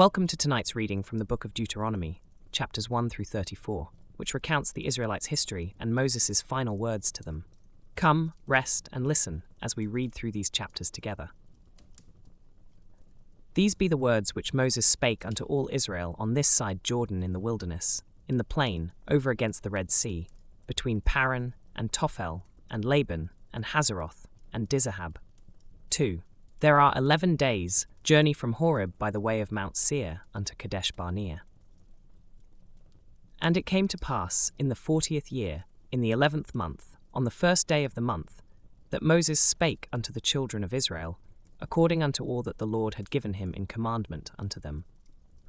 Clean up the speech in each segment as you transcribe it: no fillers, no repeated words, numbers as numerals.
Welcome to tonight's reading from the book of Deuteronomy, chapters 1 through 34, which recounts the Israelites' history and Moses' final words to them. Come, rest, and listen as we read through these chapters together. These be the words which Moses spake unto all Israel on this side Jordan in the wilderness, in the plain, over against the Red Sea, between Paran and Tophel, and Laban, and Hazeroth, and Dizahab. 2. There are 11 days' journey from Horeb by the way of Mount Seir unto Kadesh Barnea. And it came to pass, in the 40th year, in the 11th month, on the first day of the month, that Moses spake unto the children of Israel, according unto all that the Lord had given him in commandment unto them,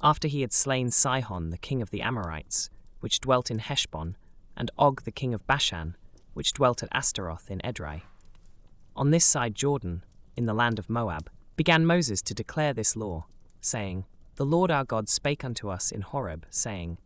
after he had slain Sihon the king of the Amorites, which dwelt in Heshbon, and Og the king of Bashan, which dwelt at Astaroth in Edrei. On this side Jordan, in the land of Moab, began Moses to declare this law, saying, The Lord our God spake unto us in Horeb, saying,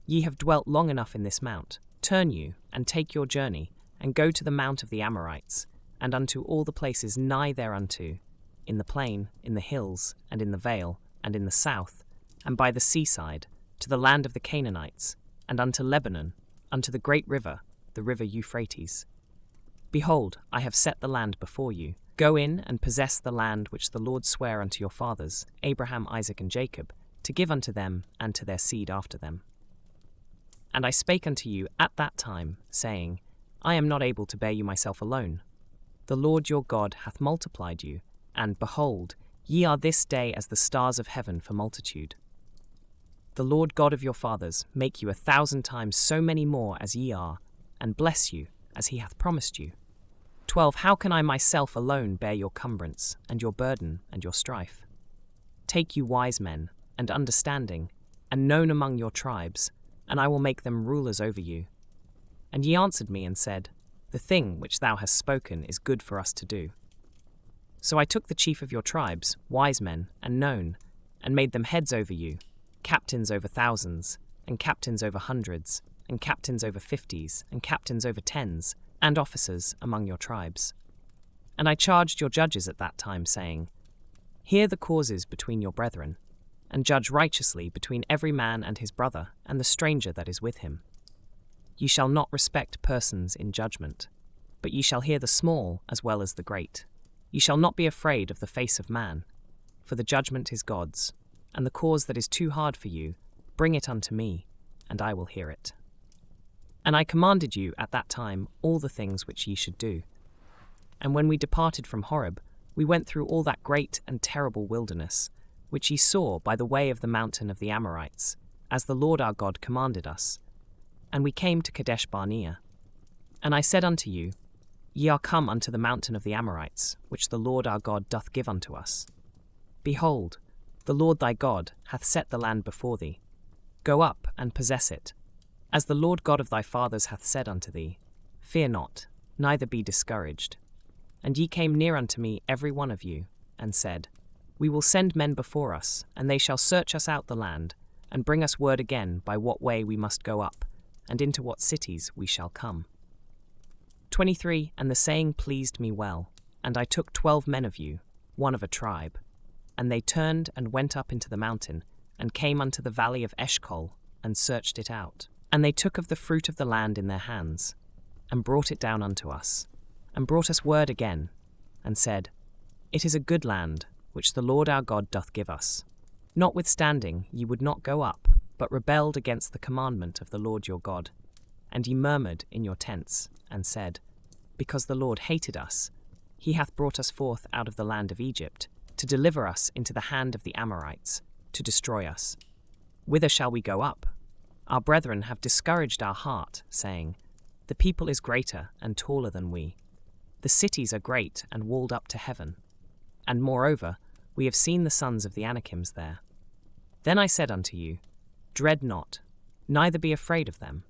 Ye have dwelt long enough in this mount. Turn you, and take your journey, and go to the mount of the Amorites, and unto all the places nigh thereunto, in the plain, in the hills, and in the vale, and in the south, and by the seaside, to the land of the Canaanites, and unto Lebanon, unto the great river, the river Euphrates. Behold, I have set the land before you. Go in and possess the land which the Lord sware unto your fathers, Abraham, Isaac, and Jacob, to give unto them and to their seed after them. And I spake unto you at that time, saying, I am not able to bear you myself alone. The Lord your God hath multiplied you, and behold, ye are this day as the stars of heaven for multitude. The Lord God of your fathers make you 1,000 times so many more as ye are, and bless you, as he hath promised you. 12. How can I myself alone bear your cumbrance, and your burden, and your strife? Take you wise men, and understanding, and known among your tribes, and I will make them rulers over you. And ye answered me and said, The thing which thou hast spoken is good for us to do. So I took the chief of your tribes, wise men, and known, and made them heads over you, captains over thousands, and captains over hundreds, and captains over 50s, and captains over 10s, and officers among your tribes. And I charged your judges at that time, saying, Hear the causes between your brethren, and judge righteously between every man and his brother, and the stranger that is with him. Ye shall not respect persons in judgment, but ye shall hear the small as well as the great. Ye shall not be afraid of the face of man, for the judgment is God's, and the cause that is too hard for you, bring it unto me, and I will hear it. And I commanded you at that time all the things which ye should do. And when we departed from Horeb, we went through all that great and terrible wilderness, which ye saw by the way of the mountain of the Amorites, as the Lord our God commanded us. And we came to Kadesh Barnea. And I said unto you, Ye are come unto the mountain of the Amorites, which the Lord our God doth give unto us. Behold, the Lord thy God hath set the land before thee. Go up and possess it. As the Lord God of thy fathers hath said unto thee, Fear not, neither be discouraged. And ye came near unto me every one of you, and said, We will send men before us, and they shall search us out the land, and bring us word again by what way we must go up, and into what cities we shall come. 23. And the saying pleased me well, and I took 12 men of you, one of a tribe. And they turned and went up into the mountain, and came unto the valley of Eshcol, and searched it out. And they took of the fruit of the land in their hands, and brought it down unto us, and brought us word again, and said, It is a good land, which the Lord our God doth give us. Notwithstanding ye would not go up, but rebelled against the commandment of the Lord your God. And ye murmured in your tents, and said, Because the Lord hated us, he hath brought us forth out of the land of Egypt, to deliver us into the hand of the Amorites, to destroy us. Whither shall we go up? Our brethren have discouraged our heart, saying, The people is greater and taller than we. The cities are great and walled up to heaven. And moreover, we have seen the sons of the Anakims there. Then I said unto you, Dread not, neither be afraid of them.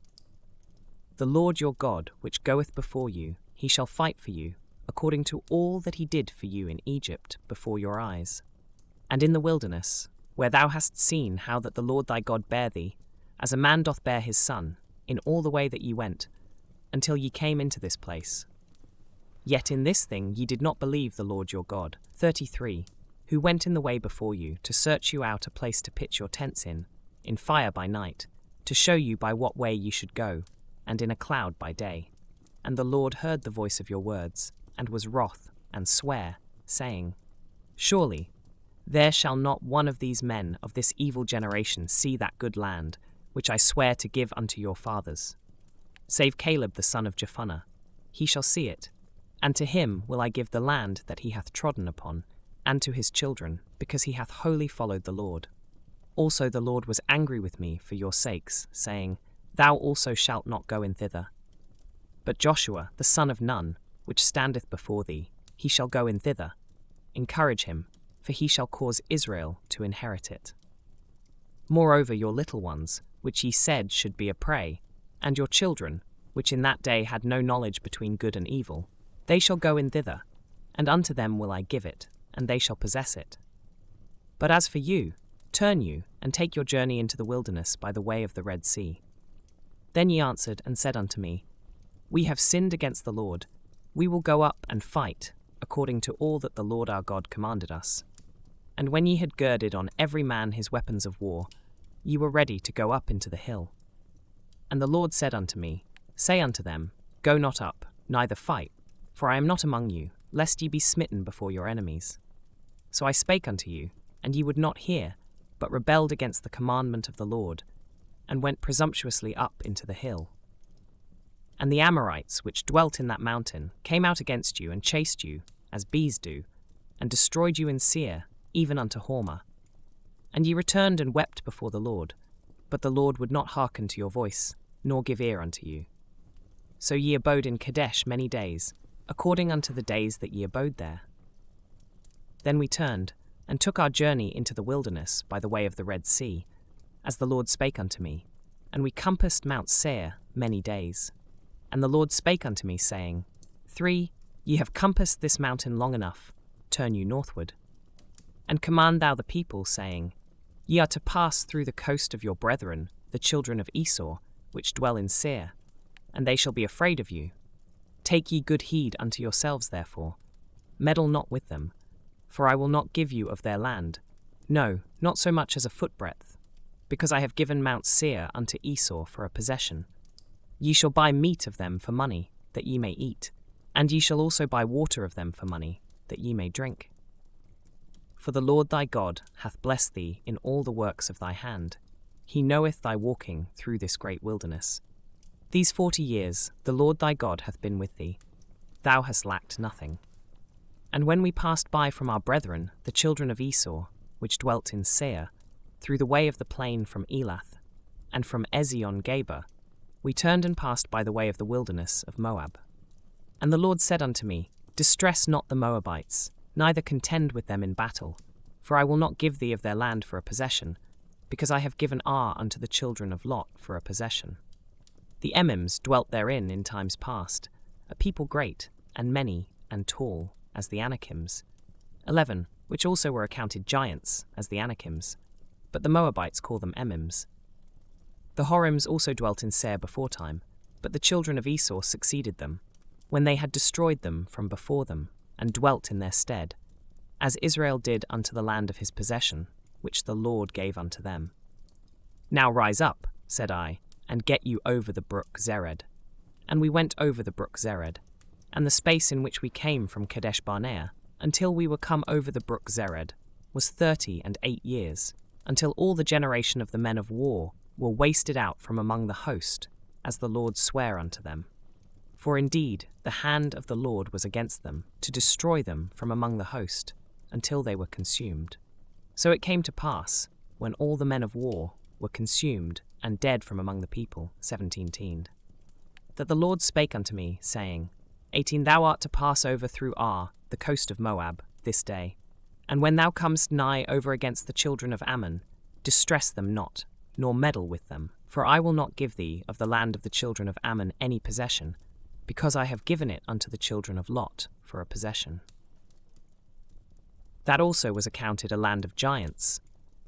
The Lord your God, which goeth before you, he shall fight for you, according to all that he did for you in Egypt before your eyes. And in the wilderness, where thou hast seen how that the Lord thy God bare thee, as a man doth bear his son, in all the way that ye went, until ye came into this place. Yet in this thing ye did not believe the Lord your God. 33. who went in the way before you to search you out a place to pitch your tents in fire by night, to show you by what way you should go, and in a cloud by day. And the Lord heard the voice of your words, and was wroth, and sware, saying, Surely there shall not one of these men of this evil generation see that good land, which I swear to give unto your fathers. Save Caleb the son of Jephunneh, he shall see it, and to him will I give the land that he hath trodden upon, and to his children, because he hath wholly followed the Lord. Also the Lord was angry with me for your sakes, saying, Thou also shalt not go in thither. But Joshua the son of Nun, which standeth before thee, he shall go in thither. Encourage him, for he shall cause Israel to inherit it. Moreover your little ones, which ye said should be a prey, and your children, which in that day had no knowledge between good and evil, they shall go in thither, and unto them will I give it, and they shall possess it. But as for you, turn you, and take your journey into the wilderness by the way of the Red Sea. Then ye answered and said unto me, We have sinned against the Lord. We will go up and fight, according to all that the Lord our God commanded us. And when ye had girded on every man his weapons of war, ye were ready to go up into the hill. And the Lord said unto me, Say unto them, Go not up, neither fight, for I am not among you, lest ye be smitten before your enemies. So I spake unto you, and ye would not hear, but rebelled against the commandment of the Lord, and went presumptuously up into the hill. And the Amorites, which dwelt in that mountain, came out against you, and chased you, as bees do, and destroyed you in Seir, even unto Hormah. And ye returned and wept before the Lord, but the Lord would not hearken to your voice, nor give ear unto you. So ye abode in Kadesh many days, according unto the days that ye abode there. Then we turned, and took our journey into the wilderness by the way of the Red Sea, as the Lord spake unto me, and we compassed Mount Seir many days. And the Lord spake unto me, saying, 3, Ye have compassed this mountain long enough, turn you northward. And command thou the people, saying, Ye are to pass through the coast of your brethren, the children of Esau, which dwell in Seir, and they shall be afraid of you. Take ye good heed unto yourselves, therefore. Meddle not with them, for I will not give you of their land, no, not so much as a footbreadth, because I have given Mount Seir unto Esau for a possession. Ye shall buy meat of them for money, that ye may eat, and ye shall also buy water of them for money, that ye may drink. For the Lord thy God hath blessed thee in all the works of thy hand. He knoweth thy walking through this great wilderness. These 40 years the Lord thy God hath been with thee. Thou hast lacked nothing. And when we passed by from our brethren, the children of Esau, which dwelt in Seir, through the way of the plain from Elath, and from Ezion-Geber, we turned and passed by the way of the wilderness of Moab. And the Lord said unto me, Distress not the Moabites, neither contend with them in battle, for I will not give thee of their land for a possession, because I have given Ar unto the children of Lot for a possession. The Emims dwelt therein in times past, a people great, and many, and tall, as the Anakims. 11, which also were accounted giants, as the Anakims, but the Moabites call them Emims. The Horims also dwelt in Seir beforetime, but the children of Esau succeeded them, when they had destroyed them from before them, and dwelt in their stead, as Israel did unto the land of his possession, which the Lord gave unto them. Now rise up, said I, and get you over the brook Zered. And we went over the brook Zered, and the space in which we came from Kadesh Barnea, until we were come over the brook Zered, was 38 years, until all the generation of the men of war were wasted out from among the host, as the Lord sware unto them. For indeed the hand of the Lord was against them, to destroy them from among the host, until they were consumed. So it came to pass, when all the men of war were consumed and dead from among the people, 17, that the Lord spake unto me, saying, 18 Thou art to pass over through Ar, the coast of Moab, this day. And when thou comest nigh over against the children of Ammon, distress them not, nor meddle with them, for I will not give thee of the land of the children of Ammon any possession, because I have given it unto the children of Lot for a possession. That also was accounted a land of giants.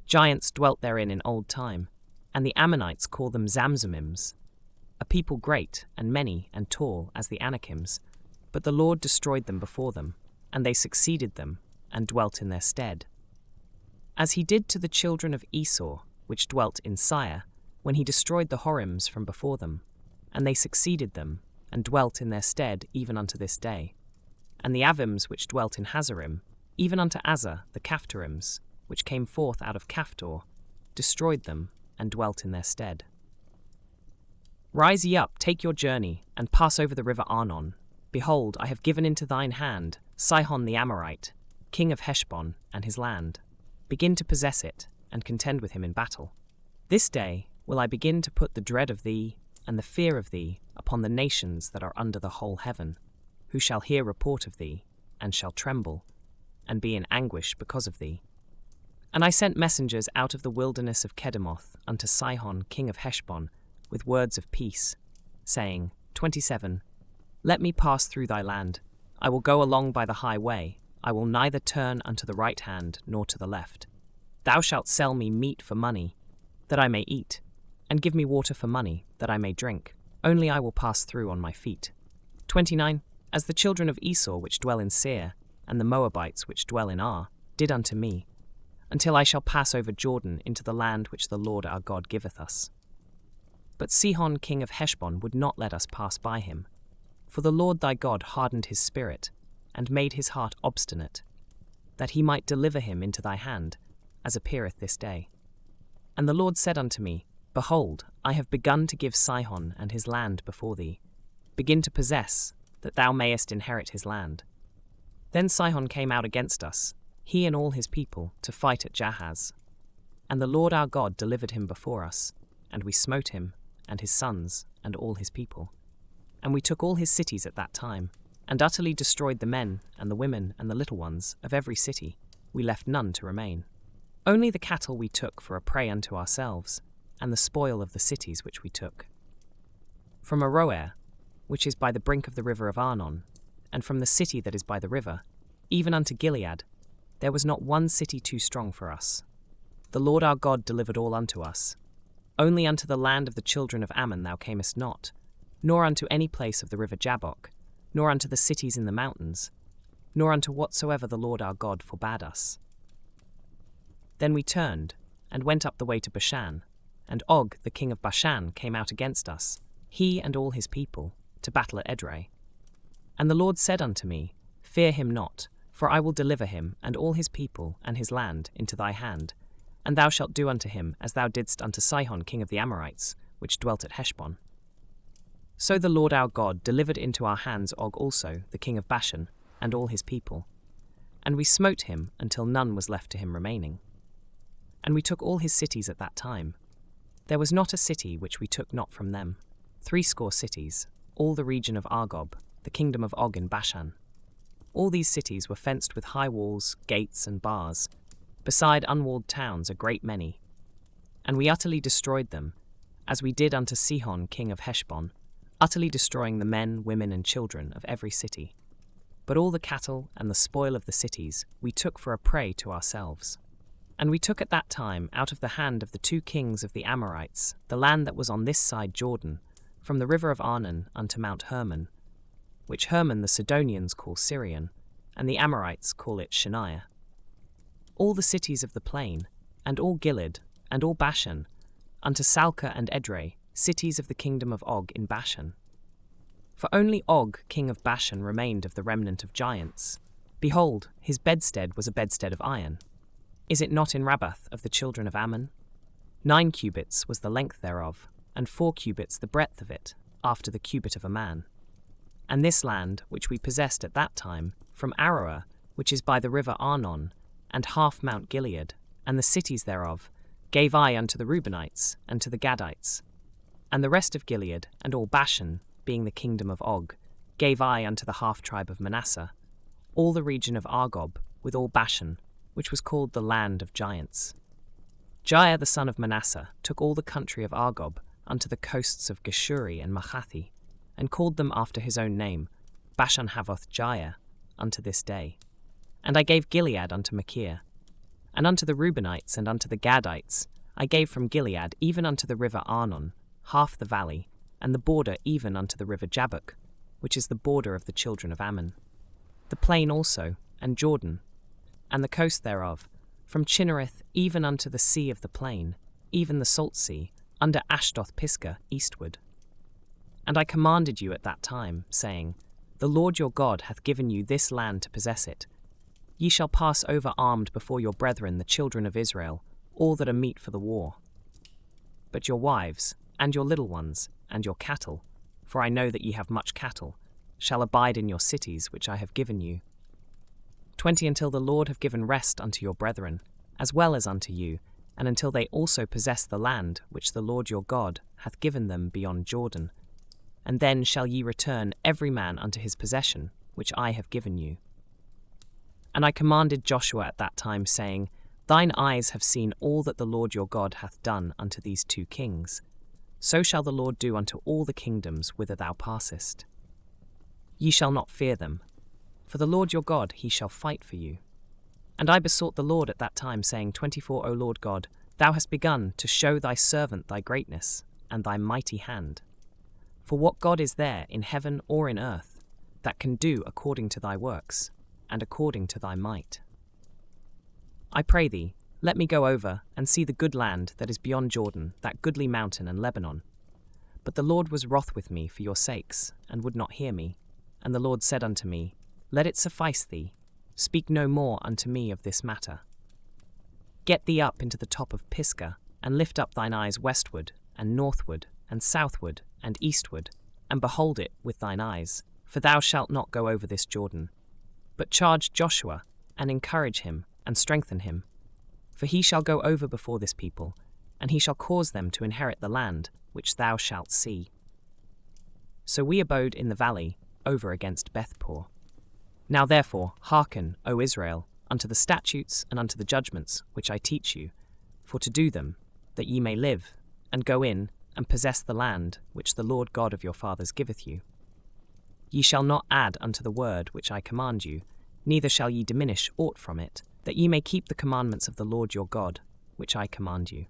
Giants dwelt therein in old time, and the Ammonites call them Zamzummims, a people great and many and tall as the Anakims, but the Lord destroyed them before them, and they succeeded them, and dwelt in their stead, as he did to the children of Esau, which dwelt in Seir, when he destroyed the Horims from before them, and they succeeded them, and dwelt in their stead even unto this day. And the Avims which dwelt in Hazarim, even unto Azza the Caphtorims, which came forth out of Caphtor, destroyed them, and dwelt in their stead. Rise ye up, take your journey, and pass over the river Arnon. Behold, I have given into thine hand Sihon the Amorite, king of Heshbon, and his land. Begin to possess it, and contend with him in battle. This day will I begin to put the dread of thee and the fear of thee upon the nations that are under the whole heaven, who shall hear report of thee, and shall tremble, and be in anguish because of thee. And I sent messengers out of the wilderness of Kedemoth unto Sihon king of Heshbon with words of peace, saying, 27, Let me pass through thy land. I will go along by the high way. I will neither turn unto the right hand nor to the left. Thou shalt sell me meat for money, that I may eat, and give me water for money, that I may drink. Only I will pass through on my feet. 29. As the children of Esau which dwell in Seir, and the Moabites which dwell in Ar, did unto me, until I shall pass over Jordan into the land which the Lord our God giveth us. But Sihon king of Heshbon would not let us pass by him, for the Lord thy God hardened his spirit, and made his heart obstinate, that he might deliver him into thy hand, as appeareth this day. And the Lord said unto me, Behold, I have begun to give Sihon and his land before thee. Begin to possess, that thou mayest inherit his land. Then Sihon came out against us, he and all his people, to fight at Jahaz. And the Lord our God delivered him before us, and we smote him, and his sons, and all his people. And we took all his cities at that time, and utterly destroyed the men, and the women, and the little ones, of every city. We left none to remain. Only the cattle we took for a prey unto ourselves, and the spoil of the cities which we took. From Aroer, which is by the brink of the river of Arnon, and from the city that is by the river, even unto Gilead, there was not one city too strong for us. The Lord our God delivered all unto us. Only unto the land of the children of Ammon thou camest not, nor unto any place of the river Jabbok, nor unto the cities in the mountains, nor unto whatsoever the Lord our God forbade us. Then we turned, and went up the way to Bashan, and Og the king of Bashan came out against us, he and all his people, to battle at Edrei. And the Lord said unto me, Fear him not, for I will deliver him and all his people and his land into thy hand, and thou shalt do unto him as thou didst unto Sihon king of the Amorites, which dwelt at Heshbon. So the Lord our God delivered into our hands Og also, the king of Bashan, and all his people. And we smote him until none was left to him remaining. And we took all his cities at that time. There was not a city which we took not from them. 80 cities, all the region of Argob, the kingdom of Og in Bashan. All these cities were fenced with high walls, gates, and bars, beside unwalled towns a great many. And we utterly destroyed them, as we did unto Sihon king of Heshbon, utterly destroying the men, women, and children of every city. But all the cattle and the spoil of the cities we took for a prey to ourselves. And we took at that time out of the hand of the 2 kings of the Amorites the land that was on this side Jordan, from the river of Arnon unto Mount Hermon, which Hermon the Sidonians call Syrian, and the Amorites call it Shaniah. All the cities of the plain, and all Gilead, and all Bashan, unto Salcah and Edrei, cities of the kingdom of Og in Bashan. For only Og king of Bashan remained of the remnant of giants. Behold, his bedstead was a bedstead of iron. Is it not in Rabbath of the children of Ammon? 9 cubits was the length thereof, and 4 cubits the breadth of it, after the cubit of a man. And this land, which we possessed at that time, from Aroer, which is by the river Arnon, and half Mount Gilead, and the cities thereof, gave I unto the Reubenites, and to the Gadites. And the rest of Gilead, and all Bashan, being the kingdom of Og, gave I unto the half-tribe of Manasseh, all the region of Argob, with all Bashan, which was called the land of giants. Jair the son of Manasseh took all the country of Argob unto the coasts of Geshuri and Machathi, and called them after his own name, Bashan Havoth Jair, unto this day. And I gave Gilead unto Machir. And unto the Reubenites and unto the Gadites I gave from Gilead even unto the river Arnon, half the valley, and the border even unto the river Jabbok, which is the border of the children of Ammon. The plain also, and Jordan, and the coast thereof, from Chinnereth even unto the sea of the plain, even the salt sea, under Ashdoth Pisgah eastward. And I commanded you at that time, saying, The Lord your God hath given you this land to possess it. Ye shall pass over armed before your brethren the children of Israel, all that are meet for the war. But your wives, and your little ones, and your cattle, for I know that ye have much cattle, shall abide in your cities which I have given you. 20 until the Lord have given rest unto your brethren, as well as unto you, and until they also possess the land which the Lord your God hath given them beyond Jordan. And then shall ye return every man unto his possession, which I have given you. And I commanded Joshua at that time, saying, Thine eyes have seen all that the Lord your God hath done unto these 2 kings. So shall the Lord do unto all the kingdoms whither thou passest. Ye shall not fear them, for the Lord your God he shall fight for you. And I besought the Lord at that time, saying, 24 O Lord God, thou hast begun to show thy servant thy greatness, and thy mighty hand. For what God is there in heaven or in earth, that can do according to thy works, and according to thy might? I pray thee, let me go over and see the good land that is beyond Jordan, that goodly mountain and Lebanon. But the Lord was wroth with me for your sakes, and would not hear me. And the Lord said unto me, Let it suffice thee, speak no more unto me of this matter. Get thee up into the top of Pisgah, and lift up thine eyes westward, and northward, and southward, and eastward, and behold it with thine eyes, for thou shalt not go over this Jordan. But charge Joshua, and encourage him, and strengthen him. For he shall go over before this people, and he shall cause them to inherit the land which thou shalt see. So we abode in the valley, over against Bethpor. Now therefore hearken, O Israel, unto the statutes and unto the judgments which I teach you, for to do them, that ye may live, and go in, and possess the land which the Lord God of your fathers giveth you. Ye shall not add unto the word which I command you, neither shall ye diminish aught from it, that ye may keep the commandments of the Lord your God, which I command you.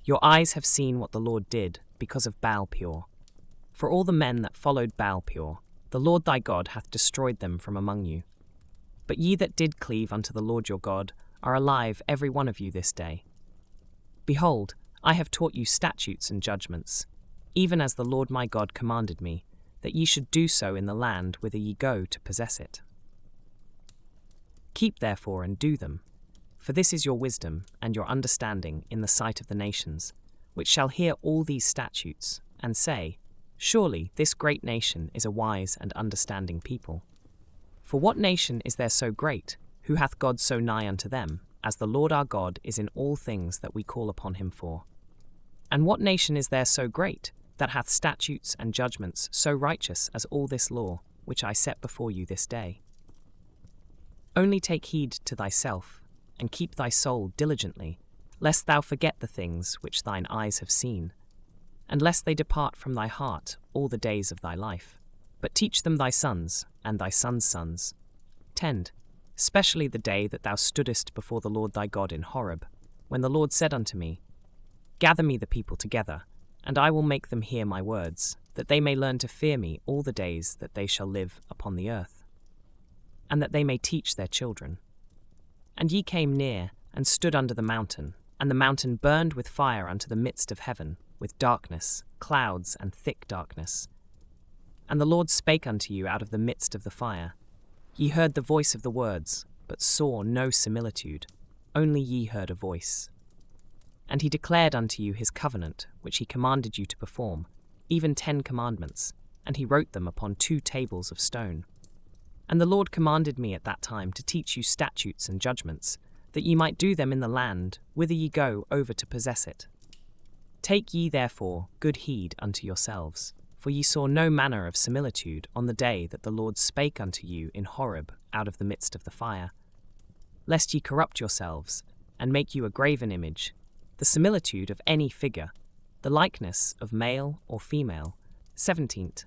Your eyes have seen what the Lord did because of Baal-peor. For all the men that followed Baal-peor, the Lord thy God hath destroyed them from among you. But ye that did cleave unto the Lord your God are alive every one of you this day. Behold, I have taught you statutes and judgments, even as the Lord my God commanded me, that ye should do so in the land whither ye go to possess it. Keep therefore and do them, for this is your wisdom and your understanding in the sight of the nations, which shall hear all these statutes, and say, Surely this great nation is a wise and understanding people. For what nation is there so great, who hath God so nigh unto them, as the Lord our God is in all things that we call upon him for? And what nation is there so great, that hath statutes and judgments so righteous as all this law, which I set before you this day? Only take heed to thyself, and keep thy soul diligently, lest thou forget the things which thine eyes have seen, and lest they depart from thy heart all the days of thy life. But teach them thy sons, and thy sons' sons. Tend, especially the day that thou stoodest before the Lord thy God in Horeb, when the Lord said unto me, Gather me the people together, and I will make them hear my words, that they may learn to fear me all the days that they shall live upon the earth, and that they may teach their children. And ye came near, and stood under the mountain, and the mountain burned with fire unto the midst of heaven, with darkness, clouds, and thick darkness. And the Lord spake unto you out of the midst of the fire. Ye heard the voice of the words, but saw no similitude, only ye heard a voice. And he declared unto you his covenant, which he commanded you to perform, even 10 commandments, and he wrote them upon 2 tables of stone. And the Lord commanded me at that time to teach you statutes and judgments, that ye might do them in the land whither ye go over to possess it. Take ye therefore good heed unto yourselves, for ye saw no manner of similitude on the day that the Lord spake unto you in Horeb out of the midst of the fire, lest ye corrupt yourselves, and make you a graven image, the similitude of any figure, the likeness of male or female. 17th,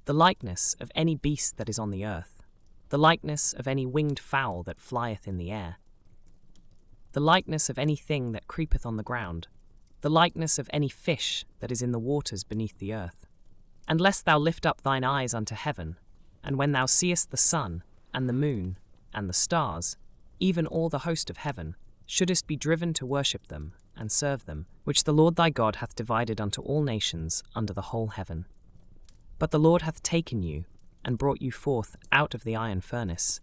the likeness of any beast that is on the earth, the likeness of any winged fowl that flieth in the air, the likeness of any thing that creepeth on the ground, the likeness of any fish that is in the waters beneath the earth. And lest thou lift up thine eyes unto heaven, and when thou seest the sun, and the moon, and the stars, even all the host of heaven, shouldest be driven to worship them and serve them, which the Lord thy God hath divided unto all nations under the whole heaven. But the Lord hath taken you, and brought you forth out of the iron furnace,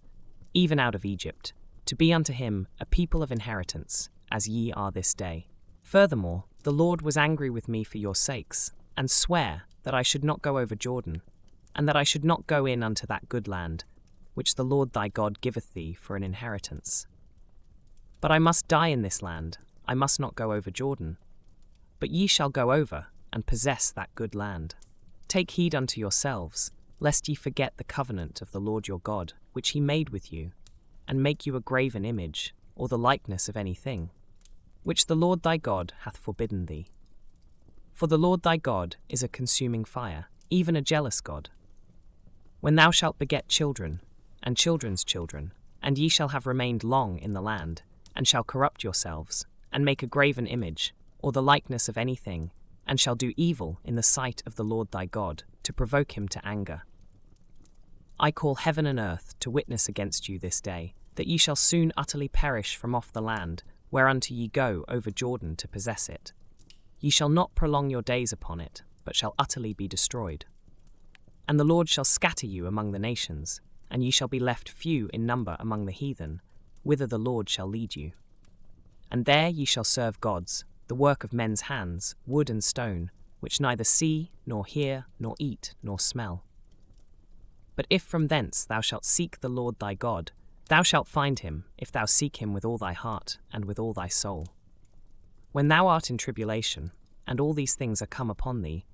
even out of Egypt, to be unto him a people of inheritance, as ye are this day. Furthermore, the Lord was angry with me for your sakes, and sware that I should not go over Jordan, and that I should not go in unto that good land, which the Lord thy God giveth thee for an inheritance. But I must die in this land, I must not go over Jordan. But ye shall go over, and possess that good land. Take heed unto yourselves, lest ye forget the covenant of the Lord your God, which he made with you, and make you a graven image, or the likeness of any thing, which the Lord thy God hath forbidden thee. For the Lord thy God is a consuming fire, even a jealous God. When thou shalt beget children, and children's children, and ye shall have remained long in the land, and shall corrupt yourselves, and make a graven image, or the likeness of anything, and shall do evil in the sight of the Lord thy God, to provoke him to anger. I call heaven and earth to witness against you this day, that ye shall soon utterly perish from off the land, whereunto ye go over Jordan to possess it. Ye shall not prolong your days upon it, but shall utterly be destroyed. And the Lord shall scatter you among the nations, and ye shall be left few in number among the heathen, whither the Lord shall lead you. And there ye shall serve gods, the work of men's hands, wood and stone, which neither see, nor hear, nor eat, nor smell. But if from thence thou shalt seek the Lord thy God, thou shalt find him, if thou seek him with all thy heart and with all thy soul. When thou art in tribulation, and all these things are come upon thee,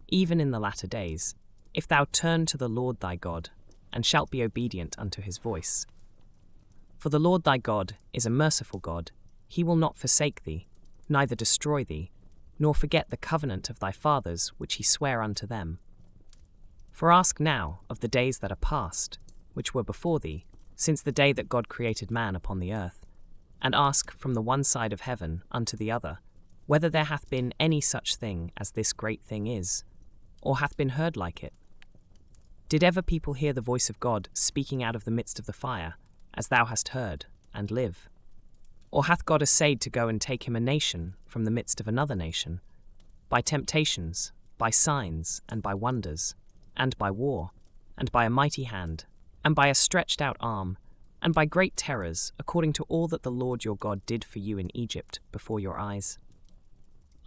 even in the latter days, if thou turn to the Lord thy God, and shalt be obedient unto his voice. For the Lord thy God is a merciful God, he will not forsake thee, neither destroy thee, nor forget the covenant of thy fathers which he sware unto them. For ask now of the days that are past, which were before thee, since the day that God created man upon the earth, and ask from the one side of heaven unto the other, whether there hath been any such thing as this great thing is, or hath been heard like it. Did ever people hear the voice of God speaking out of the midst of the fire, as thou hast heard, and live? Or hath God essayed to go and take him a nation from the midst of another nation, by temptations, by signs, and by wonders, and by war, and by a mighty hand, and by a stretched out arm, and by great terrors, according to all that the Lord your God did for you in Egypt before your eyes?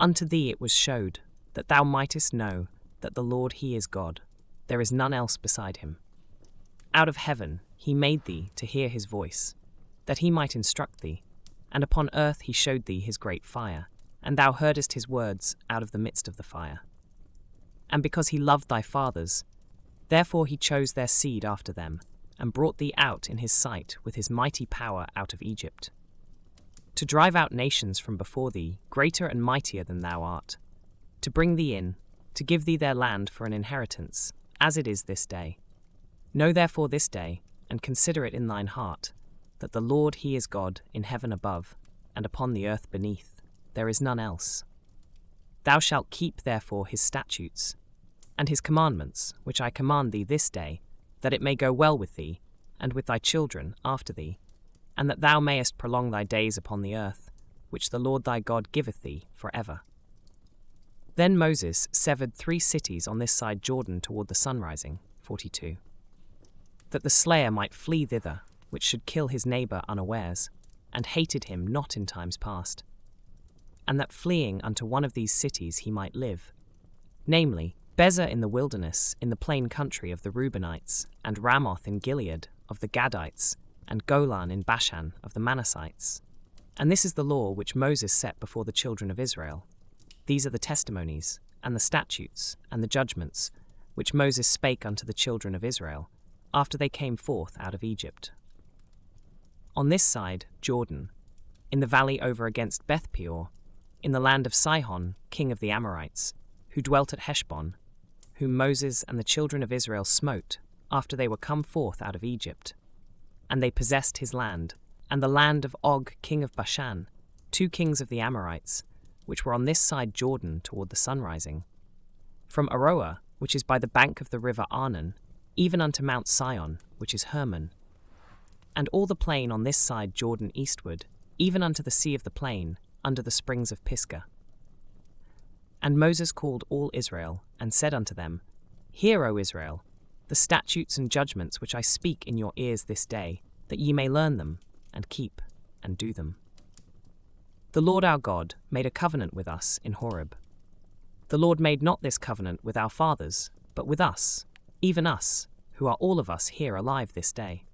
Unto thee it was showed, that thou mightest know that the Lord he is God, there is none else beside him. Out of heaven he made thee to hear his voice, that he might instruct thee, and upon earth he showed thee his great fire, and thou heardest his words out of the midst of the fire. And because he loved thy fathers, therefore he chose their seed after them, and brought thee out in his sight with his mighty power out of Egypt, to drive out nations from before thee, greater and mightier than thou art, to bring thee in, to give thee their land for an inheritance, as it is this day. Know therefore this day, and consider it in thine heart, that the Lord he is God in heaven above, and upon the earth beneath, there is none else. Thou shalt keep therefore his statutes, and his commandments, which I command thee this day, that it may go well with thee, and with thy children after thee, and that thou mayest prolong thy days upon the earth, which the Lord thy God giveth thee for ever. Then Moses severed 3 cities on this side Jordan toward the sunrising, 42, that the slayer might flee thither, which should kill his neighbour unawares, and hated him not in times past, and that fleeing unto one of these cities he might live, namely, Bezer in the wilderness in the plain country of the Reubenites, and Ramoth in Gilead of the Gadites, and Golan in Bashan of the Manassites. And this is the law which Moses set before the children of Israel. These are the testimonies, and the statutes, and the judgments, which Moses spake unto the children of Israel, after they came forth out of Egypt. On this side, Jordan, in the valley over against Beth-peor, in the land of Sihon, king of the Amorites, who dwelt at Heshbon, whom Moses and the children of Israel smote, after they were come forth out of Egypt. And they possessed his land, and the land of Og, king of Bashan, 2 kings of the Amorites, which were on this side Jordan toward the sunrising, from Aroer, which is by the bank of the river Arnon, even unto Mount Sion, which is Hermon, and all the plain on this side Jordan eastward, even unto the sea of the plain, under the springs of Pisgah. And Moses called all Israel, and said unto them, Hear, O Israel, the statutes and judgments which I speak in your ears this day, that ye may learn them, and keep, and do them. The Lord our God made a covenant with us in Horeb. The Lord made not this covenant with our fathers, but with us, even us, who are all of us here alive this day.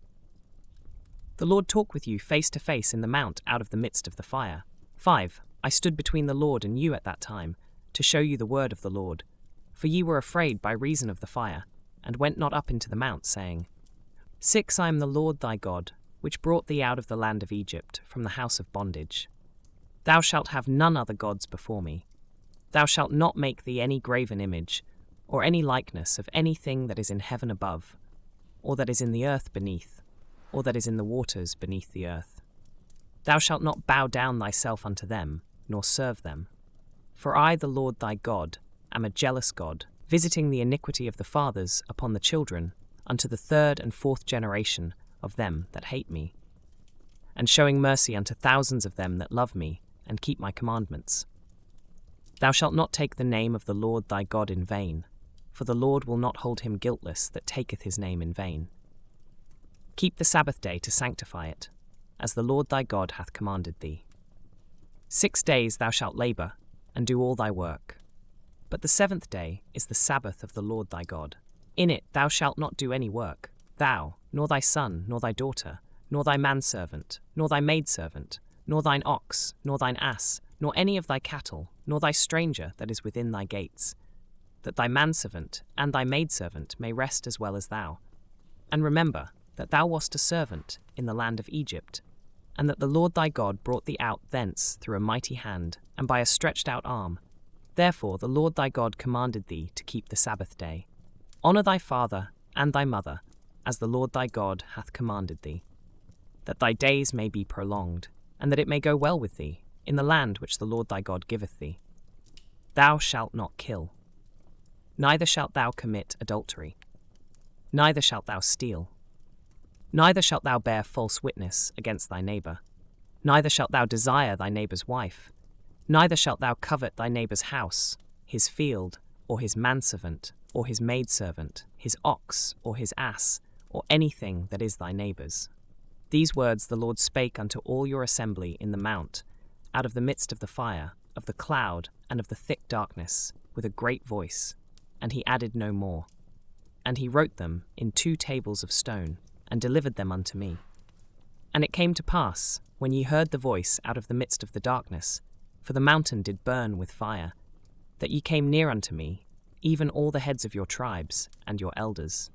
The Lord talked with you face to face in the mount out of the midst of the fire. 5. I stood between the Lord and you at that time, to show you the word of the Lord. For ye were afraid by reason of the fire, and went not up into the mount, saying, 6. I am the Lord thy God, which brought thee out of the land of Egypt, from the house of bondage. Thou shalt have none other gods before me. Thou shalt not make thee any graven image, or any likeness of anything that is in heaven above, or that is in the earth beneath, or that is in the waters beneath the earth. Thou shalt not bow down thyself unto them, nor serve them. For I, the Lord thy God, am a jealous God, visiting the iniquity of the fathers upon the children, unto the 3rd and 4th generation of them that hate me, and showing mercy unto thousands of them that love me, and keep my commandments. Thou shalt not take the name of the Lord thy God in vain, for the Lord will not hold him guiltless that taketh his name in vain. Keep the Sabbath day to sanctify it, as the Lord thy God hath commanded thee. 6 days thou shalt labour, and do all thy work. But the 7th day is the Sabbath of the Lord thy God. In it thou shalt not do any work, thou, nor thy son, nor thy daughter, nor thy manservant, nor thy maidservant, nor thine ox, nor thine ass, nor any of thy cattle, nor thy stranger that is within thy gates, that thy manservant and thy maidservant may rest as well as thou. And remember that thou wast a servant in the land of Egypt, and that the Lord thy God brought thee out thence through a mighty hand, and by a stretched out arm. Therefore the Lord thy God commanded thee to keep the Sabbath day. Honour thy father and thy mother, as the Lord thy God hath commanded thee, that thy days may be prolonged, and that it may go well with thee, in the land which the Lord thy God giveth thee. Thou shalt not kill. Neither shalt thou commit adultery. Neither shalt thou steal. Neither shalt thou bear false witness against thy neighbour. Neither shalt thou desire thy neighbour's wife. Neither shalt thou covet thy neighbour's house, his field, or his manservant, or his maidservant, his ox, or his ass, or anything that is thy neighbour's. These words the Lord spake unto all your assembly in the mount, out of the midst of the fire, of the cloud, and of the thick darkness, with a great voice. And he added no more. And he wrote them in 2 tables of stone, and delivered them unto me. And it came to pass, when ye heard the voice out of the midst of the darkness, for the mountain did burn with fire, that ye came near unto me, even all the heads of your tribes, and your elders.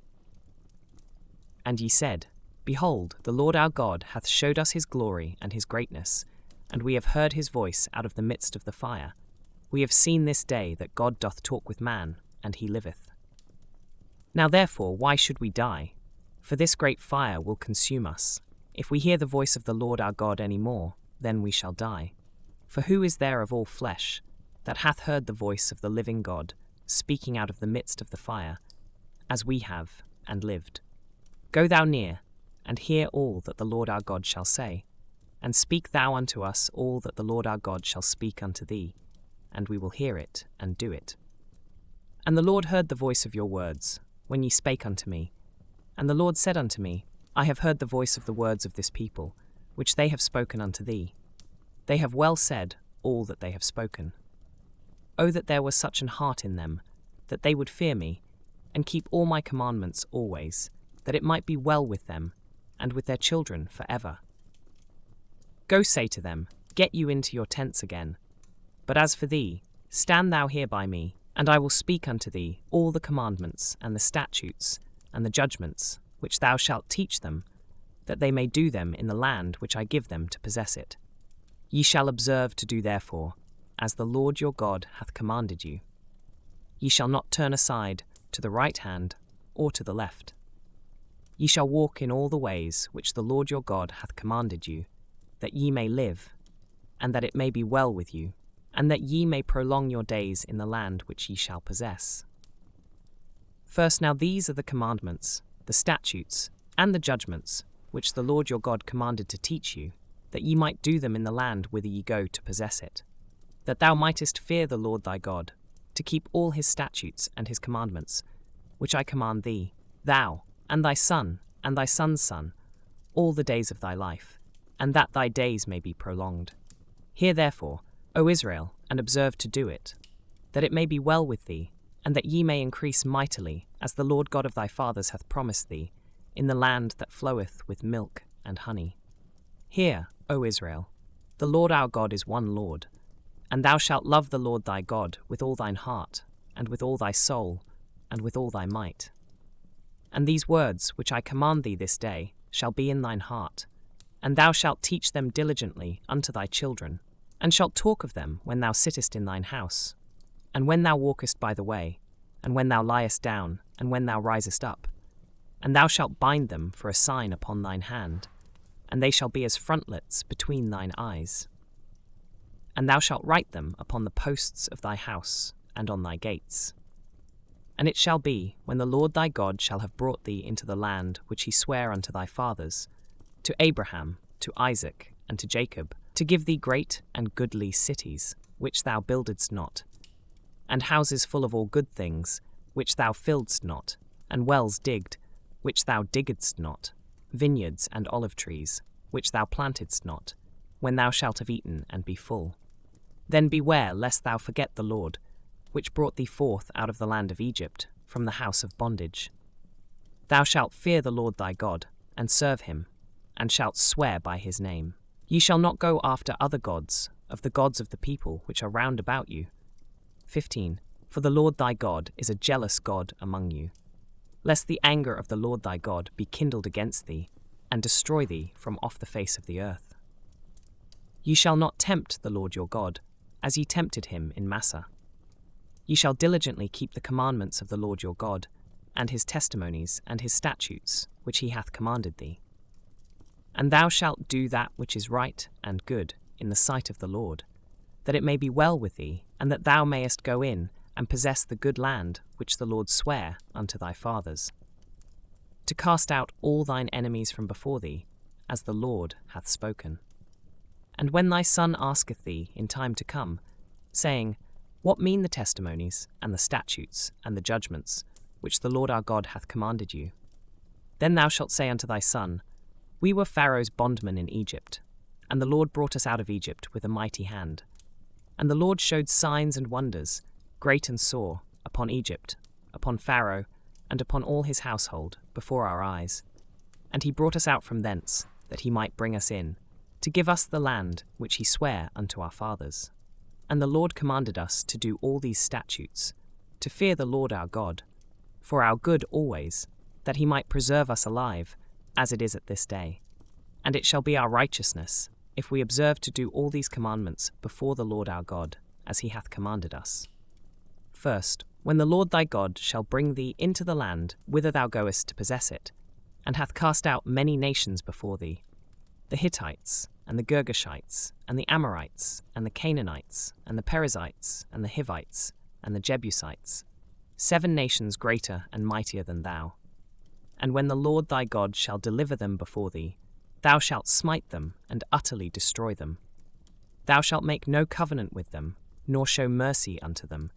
And ye said, Behold, the Lord our God hath showed us his glory and his greatness, and we have heard his voice out of the midst of the fire. We have seen this day that God doth talk with man, and he liveth. Now therefore why should we die? For this great fire will consume us. If we hear the voice of the Lord our God any more, then we shall die. For who is there of all flesh that hath heard the voice of the living God, speaking out of the midst of the fire, as we have, and lived? Go thou near, and hear all that the Lord our God shall say, and speak thou unto us all that the Lord our God shall speak unto thee, and we will hear it, and do it. And the Lord heard the voice of your words, when ye spake unto me. And the Lord said unto me, I have heard the voice of the words of this people, which they have spoken unto thee. They have well said all that they have spoken. O that there was such an heart in them, that they would fear me, and keep all my commandments always, that it might be well with them, and with their children for ever. Go say to them, Get you into your tents again. But as for thee, stand thou here by me, and I will speak unto thee all the commandments, and the statutes, and the judgments, which thou shalt teach them, that they may do them in the land which I give them to possess it. Ye shall observe to do therefore, as the Lord your God hath commanded you. Ye shall not turn aside to the right hand, or to the left. Ye shall walk in all the ways which the Lord your God hath commanded you, that ye may live, and that it may be well with you, and that ye may prolong your days in the land which ye shall possess. First now these are the commandments, the statutes, and the judgments, which the Lord your God commanded to teach you, that ye might do them in the land whither ye go to possess it, that thou mightest fear the Lord thy God, to keep all his statutes and his commandments, which I command thee, thou, and thy son, and thy son's son, all the days of thy life, and that thy days may be prolonged. Hear therefore, O Israel, and observe to do it, that it may be well with thee, and that ye may increase mightily, as the Lord God of thy fathers hath promised thee, in the land that floweth with milk and honey. Hear, O Israel, the Lord our God is one Lord, and thou shalt love the Lord thy God with all thine heart, and with all thy soul, and with all thy might. And these words which I command thee this day shall be in thine heart, and thou shalt teach them diligently unto thy children, and shalt talk of them when thou sittest in thine house, and when thou walkest by the way, and when thou liest down, and when thou risest up. And thou shalt bind them for a sign upon thine hand, and they shall be as frontlets between thine eyes. And thou shalt write them upon the posts of thy house, and on thy gates. And it shall be, when the Lord thy God shall have brought thee into the land which he sware unto thy fathers, to Abraham, to Isaac, and to Jacob, to give thee great and goodly cities, which thou buildedst not, and houses full of all good things, which thou filledst not, and wells digged, which thou diggedst not, vineyards and olive trees, which thou plantedst not, when thou shalt have eaten and be full. Then beware lest thou forget the Lord, which brought thee forth out of the land of Egypt, from the house of bondage. Thou shalt fear the Lord thy God, and serve him, and shalt swear by his name. Ye shall not go after other gods, of the gods of the people which are round about you. 15. For the Lord thy God is a jealous God among you, lest the anger of the Lord thy God be kindled against thee, and destroy thee from off the face of the earth. Ye shall not tempt the Lord your God, as ye tempted him in Massah. Ye shall diligently keep the commandments of the Lord your God, and his testimonies and his statutes, which he hath commanded thee. And thou shalt do that which is right and good in the sight of the Lord, that it may be well with thee, and that thou mayest go in and possess the good land which the Lord sware unto thy fathers, to cast out all thine enemies from before thee, as the Lord hath spoken. And when thy son asketh thee in time to come, saying, What mean the testimonies, and the statutes, and the judgments, which the Lord our God hath commanded you? Then thou shalt say unto thy son, We were Pharaoh's bondmen in Egypt, and the Lord brought us out of Egypt with a mighty hand. And the Lord showed signs and wonders, great and sore, upon Egypt, upon Pharaoh, and upon all his household, before our eyes. And he brought us out from thence, that he might bring us in, to give us the land which he sware unto our fathers. And the Lord commanded us to do all these statutes, to fear the Lord our God, for our good always, that he might preserve us alive, as it is at this day. And it shall be our righteousness, if we observe to do all these commandments before the Lord our God, as he hath commanded us. First, when the Lord thy God shall bring thee into the land whither thou goest to possess it, and hath cast out many nations before thee, the Hittites, and the Girgashites, and the Amorites, and the Canaanites, and the Perizzites, and the Hivites, and the Jebusites, 7 nations greater and mightier than thou. And when the Lord thy God shall deliver them before thee, thou shalt smite them and utterly destroy them. Thou shalt make no covenant with them, nor show mercy unto them.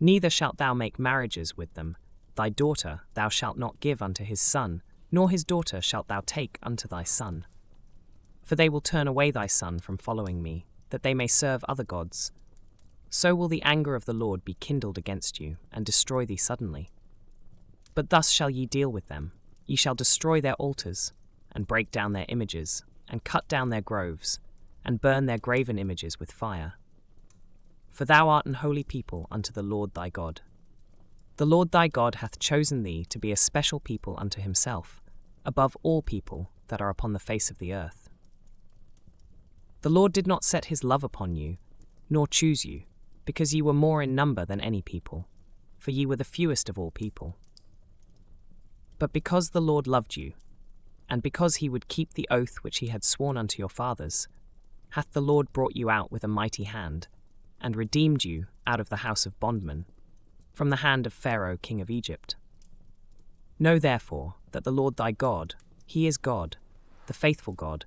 Neither shalt thou make marriages with them. Thy daughter thou shalt not give unto his son, nor his daughter shalt thou take unto thy son. For they will turn away thy son from following me, that they may serve other gods. So will the anger of the Lord be kindled against you, and destroy thee suddenly. But thus shall ye deal with them. Ye shall destroy their altars, and break down their images, and cut down their groves, and burn their graven images with fire. For thou art an holy people unto the Lord thy God. The Lord thy God hath chosen thee to be a special people unto himself, above all people that are upon the face of the earth. The Lord did not set his love upon you, nor choose you, because ye were more in number than any people, for ye were the fewest of all people. But because the Lord loved you, and because he would keep the oath which he had sworn unto your fathers, hath the Lord brought you out with a mighty hand, and redeemed you out of the house of bondmen, from the hand of Pharaoh king of Egypt. Know therefore that the Lord thy God, he is God, the faithful God,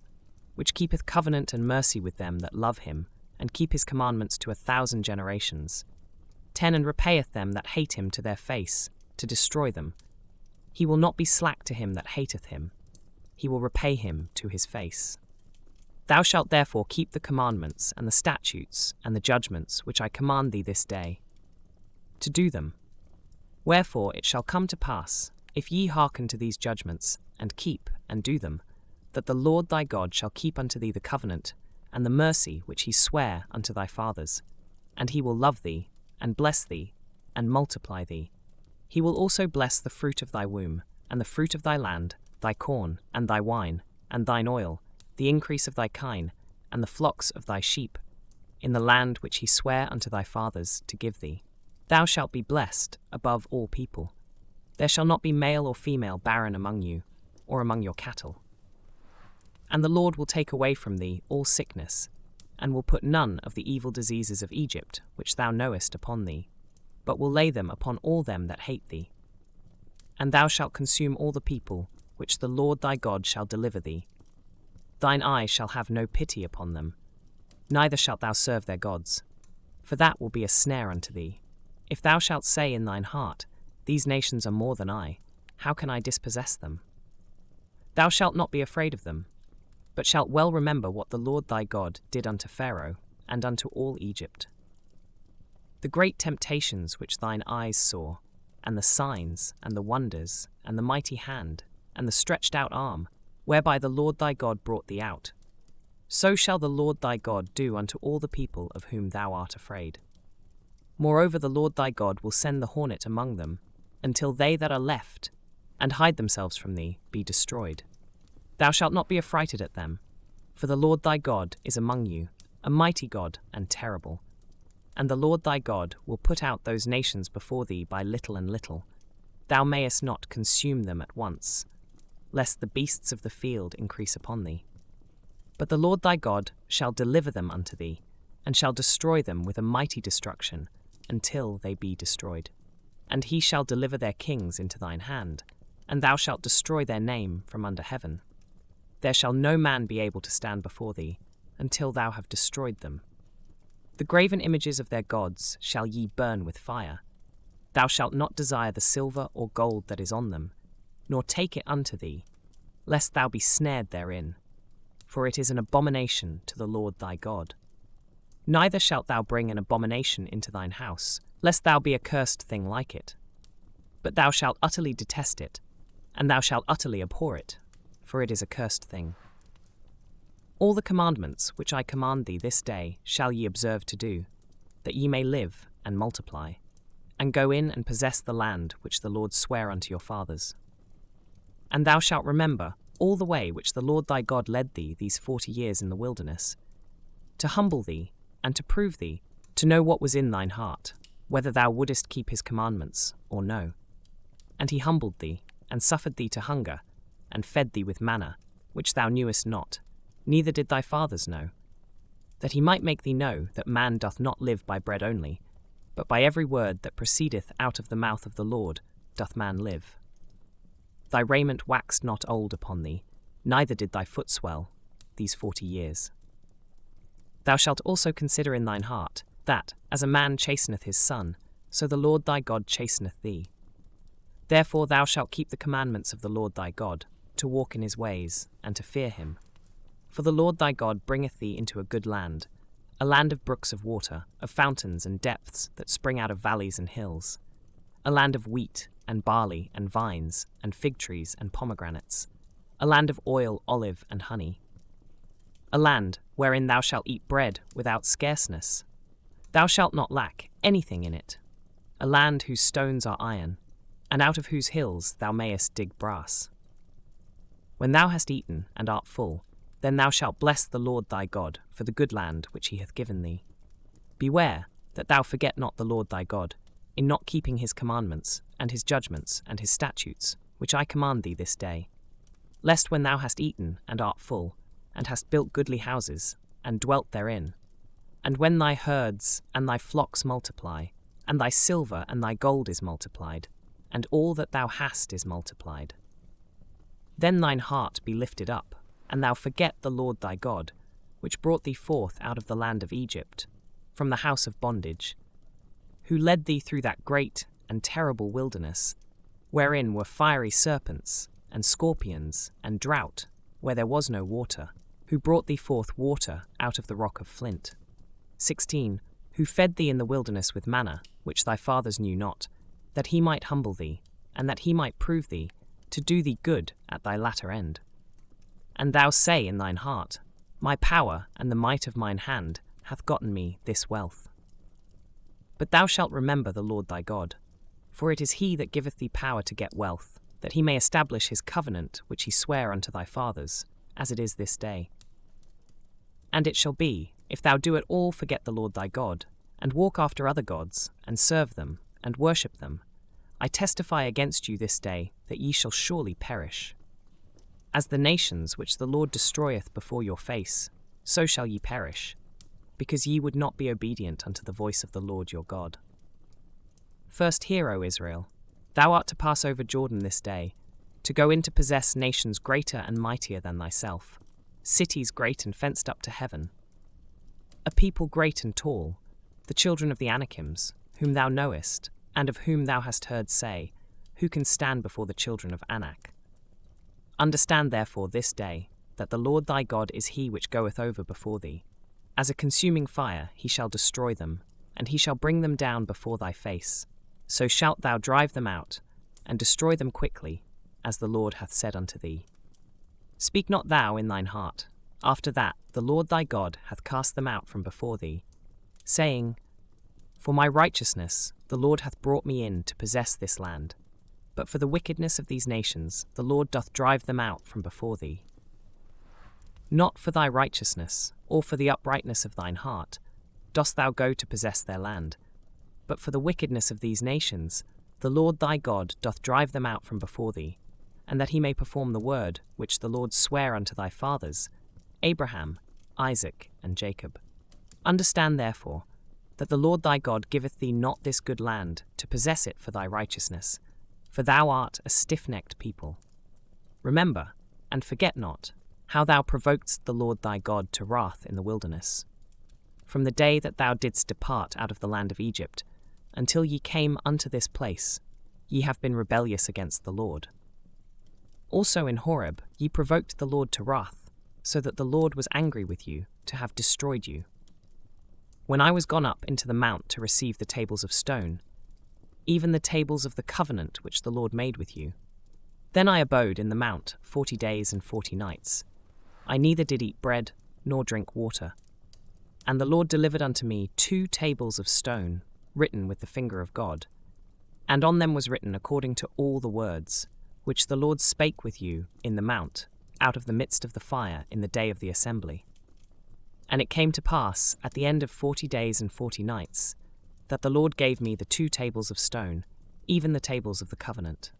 which keepeth covenant and mercy with them that love him, and keep his commandments to 1,000 generations. 10 And repayeth them that hate him to their face, to destroy them. He will not be slack to him that hateth him. He will repay him to his face. Thou shalt therefore keep the commandments and the statutes and the judgments which I command thee this day, to do them. Wherefore it shall come to pass, if ye hearken to these judgments, and keep and do them, that the Lord thy God shall keep unto thee the covenant, and the mercy which he sware unto thy fathers. And he will love thee, and bless thee, and multiply thee. He will also bless the fruit of thy womb, and the fruit of thy land, thy corn, and thy wine, and thine oil, the increase of thy kine, and the flocks of thy sheep, in the land which he sware unto thy fathers to give thee. Thou shalt be blessed above all people. There shall not be male or female barren among you, or among your cattle. And the Lord will take away from thee all sickness, and will put none of the evil diseases of Egypt which thou knowest upon thee, but will lay them upon all them that hate thee. And thou shalt consume all the people which the Lord thy God shall deliver thee. Thine eye shall have no pity upon them, neither shalt thou serve their gods, for that will be a snare unto thee. If thou shalt say in thine heart, These nations are more than I, how can I dispossess them? Thou shalt not be afraid of them, but shalt well remember what the Lord thy God did unto Pharaoh and unto all Egypt. The great temptations which thine eyes saw, and the signs, and the wonders, and the mighty hand, and the stretched out arm, whereby the Lord thy God brought thee out. So shall the Lord thy God do unto all the people of whom thou art afraid. Moreover, the Lord thy God will send the hornet among them, until they that are left, and hide themselves from thee, be destroyed. Thou shalt not be affrighted at them, for the Lord thy God is among you, a mighty God and terrible. And the Lord thy God will put out those nations before thee by little and little. Thou mayest not consume them at once, lest the beasts of the field increase upon thee. But the Lord thy God shall deliver them unto thee, and shall destroy them with a mighty destruction, until they be destroyed. And he shall deliver their kings into thine hand, and thou shalt destroy their name from under heaven. There shall no man be able to stand before thee, until thou have destroyed them. The graven images of their gods shall ye burn with fire. Thou shalt not desire the silver or gold that is on them, nor take it unto thee, lest thou be snared therein, for it is an abomination to the Lord thy God. Neither shalt thou bring an abomination into thine house, lest thou be a cursed thing like it. But thou shalt utterly detest it, and thou shalt utterly abhor it, for it is a cursed thing. All the commandments which I command thee this day shall ye observe to do, that ye may live and multiply, and go in and possess the land which the Lord sware unto your fathers. And thou shalt remember all the way which the Lord thy God led thee these 40 years in the wilderness, to humble thee, and to prove thee, to know what was in thine heart, whether thou wouldest keep his commandments or no. And he humbled thee, and suffered thee to hunger, and fed thee with manna, which thou knewest not, neither did thy fathers know, that he might make thee know that man doth not live by bread only, but by every word that proceedeth out of the mouth of the Lord doth man live. Thy raiment waxed not old upon thee, neither did thy foot swell, these 40 years. Thou shalt also consider in thine heart, that, as a man chasteneth his son, so the Lord thy God chasteneth thee. Therefore thou shalt keep the commandments of the Lord thy God, to walk in his ways, and to fear him. For the Lord thy God bringeth thee into a good land, a land of brooks of water, of fountains and depths that spring out of valleys and hills, a land of wheat, and barley, and vines, and fig trees, and pomegranates, a land of oil, olive, and honey, a land wherein thou shalt eat bread without scarceness. Thou shalt not lack anything in it, a land whose stones are iron, and out of whose hills thou mayest dig brass. When thou hast eaten and art full, then thou shalt bless the Lord thy God for the good land which he hath given thee. Beware that thou forget not the Lord thy God, in not keeping his commandments, and his judgments, and his statutes, which I command thee this day. Lest when thou hast eaten and art full, and hast built goodly houses, and dwelt therein, and when thy herds and thy flocks multiply, and thy silver and thy gold is multiplied, and all that thou hast is multiplied, then thine heart be lifted up, and thou forget the Lord thy God, which brought thee forth out of the land of Egypt, from the house of bondage, who led thee through that great and terrible wilderness, wherein were fiery serpents, and scorpions, and drought, where there was no water, who brought thee forth water out of the rock of flint. 16. Who fed thee in the wilderness with manna, which thy fathers knew not, that he might humble thee, and that he might prove thee, to do thee good at thy latter end. And thou say in thine heart, My power and the might of mine hand hath gotten me this wealth. But thou shalt remember the Lord thy God, for it is he that giveth thee power to get wealth, that he may establish his covenant which he sware unto thy fathers, as it is this day. And it shall be, if thou do at all forget the Lord thy God, and walk after other gods, and serve them, and worship them, I testify against you this day that ye shall surely perish. As the nations which the Lord destroyeth before your face, so shall ye perish, because ye would not be obedient unto the voice of the Lord your God. First hear, O Israel, thou art to pass over Jordan this day, to go in to possess nations greater and mightier than thyself, cities great and fenced up to heaven, a people great and tall, the children of the Anakims, whom thou knowest, and of whom thou hast heard say, Who can stand before the children of Anak? Understand therefore this day, that the Lord thy God is he which goeth over before thee. As a consuming fire he shall destroy them, and he shall bring them down before thy face. So shalt thou drive them out, and destroy them quickly, as the Lord hath said unto thee. Speak not thou in thine heart. After that the Lord thy God hath cast them out from before thee, saying, For my righteousness the Lord hath brought me in to possess this land. But for the wickedness of these nations the Lord doth drive them out from before thee. Not for thy righteousness, or for the uprightness of thine heart, dost thou go to possess their land, but for the wickedness of these nations the Lord thy God doth drive them out from before thee, and that he may perform the word which the Lord sware unto thy fathers, Abraham, Isaac, and Jacob. Understand therefore that the Lord thy God giveth thee not this good land to possess it for thy righteousness, for thou art a stiff-necked people. Remember, and forget not, how thou provokedst the Lord thy God to wrath in the wilderness, from the day that thou didst depart out of the land of Egypt, until ye came unto this place, ye have been rebellious against the Lord. Also in Horeb ye provoked the Lord to wrath, so that the Lord was angry with you, to have destroyed you. When I was gone up into the mount to receive the tables of stone, even the tables of the covenant which the Lord made with you, then I abode in the mount 40 days and 40 nights. I neither did eat bread, nor drink water. And the Lord delivered unto me 2 tables of stone, written with the finger of God, and on them was written according to all the words, which the Lord spake with you in the mount, out of the midst of the fire in the day of the assembly. And it came to pass, at the end of 40 days and 40 nights, that the Lord gave me the 2 tables of stone, even the tables of the covenant.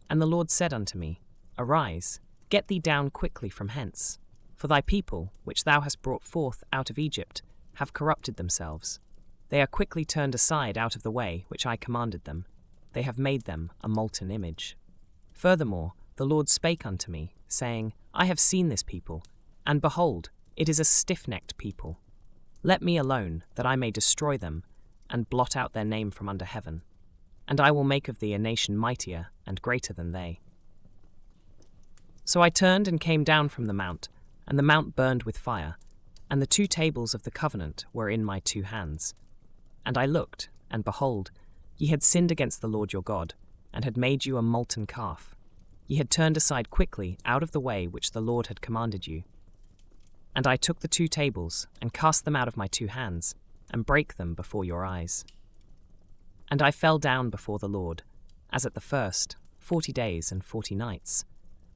And the Lord said unto me, Arise, get thee down quickly from hence, for thy people, which thou hast brought forth out of Egypt, have corrupted themselves. They are quickly turned aside out of the way which I commanded them. They have made them a molten image. Furthermore, the Lord spake unto me, saying, I have seen this people, and behold, it is a stiff-necked people. Let me alone, that I may destroy them, and blot out their name from under heaven. And I will make of thee a nation mightier and greater than they. So I turned and came down from the mount, and the mount burned with fire, and the 2 tables of the covenant were in my 2 hands. And I looked, and behold, ye had sinned against the Lord your God, and had made you a molten calf. Ye had turned aside quickly out of the way which the Lord had commanded you. And I took the 2 tables, and cast them out of my 2 hands, and brake them before your eyes. And I fell down before the Lord, as at the first, 40 days and 40 nights.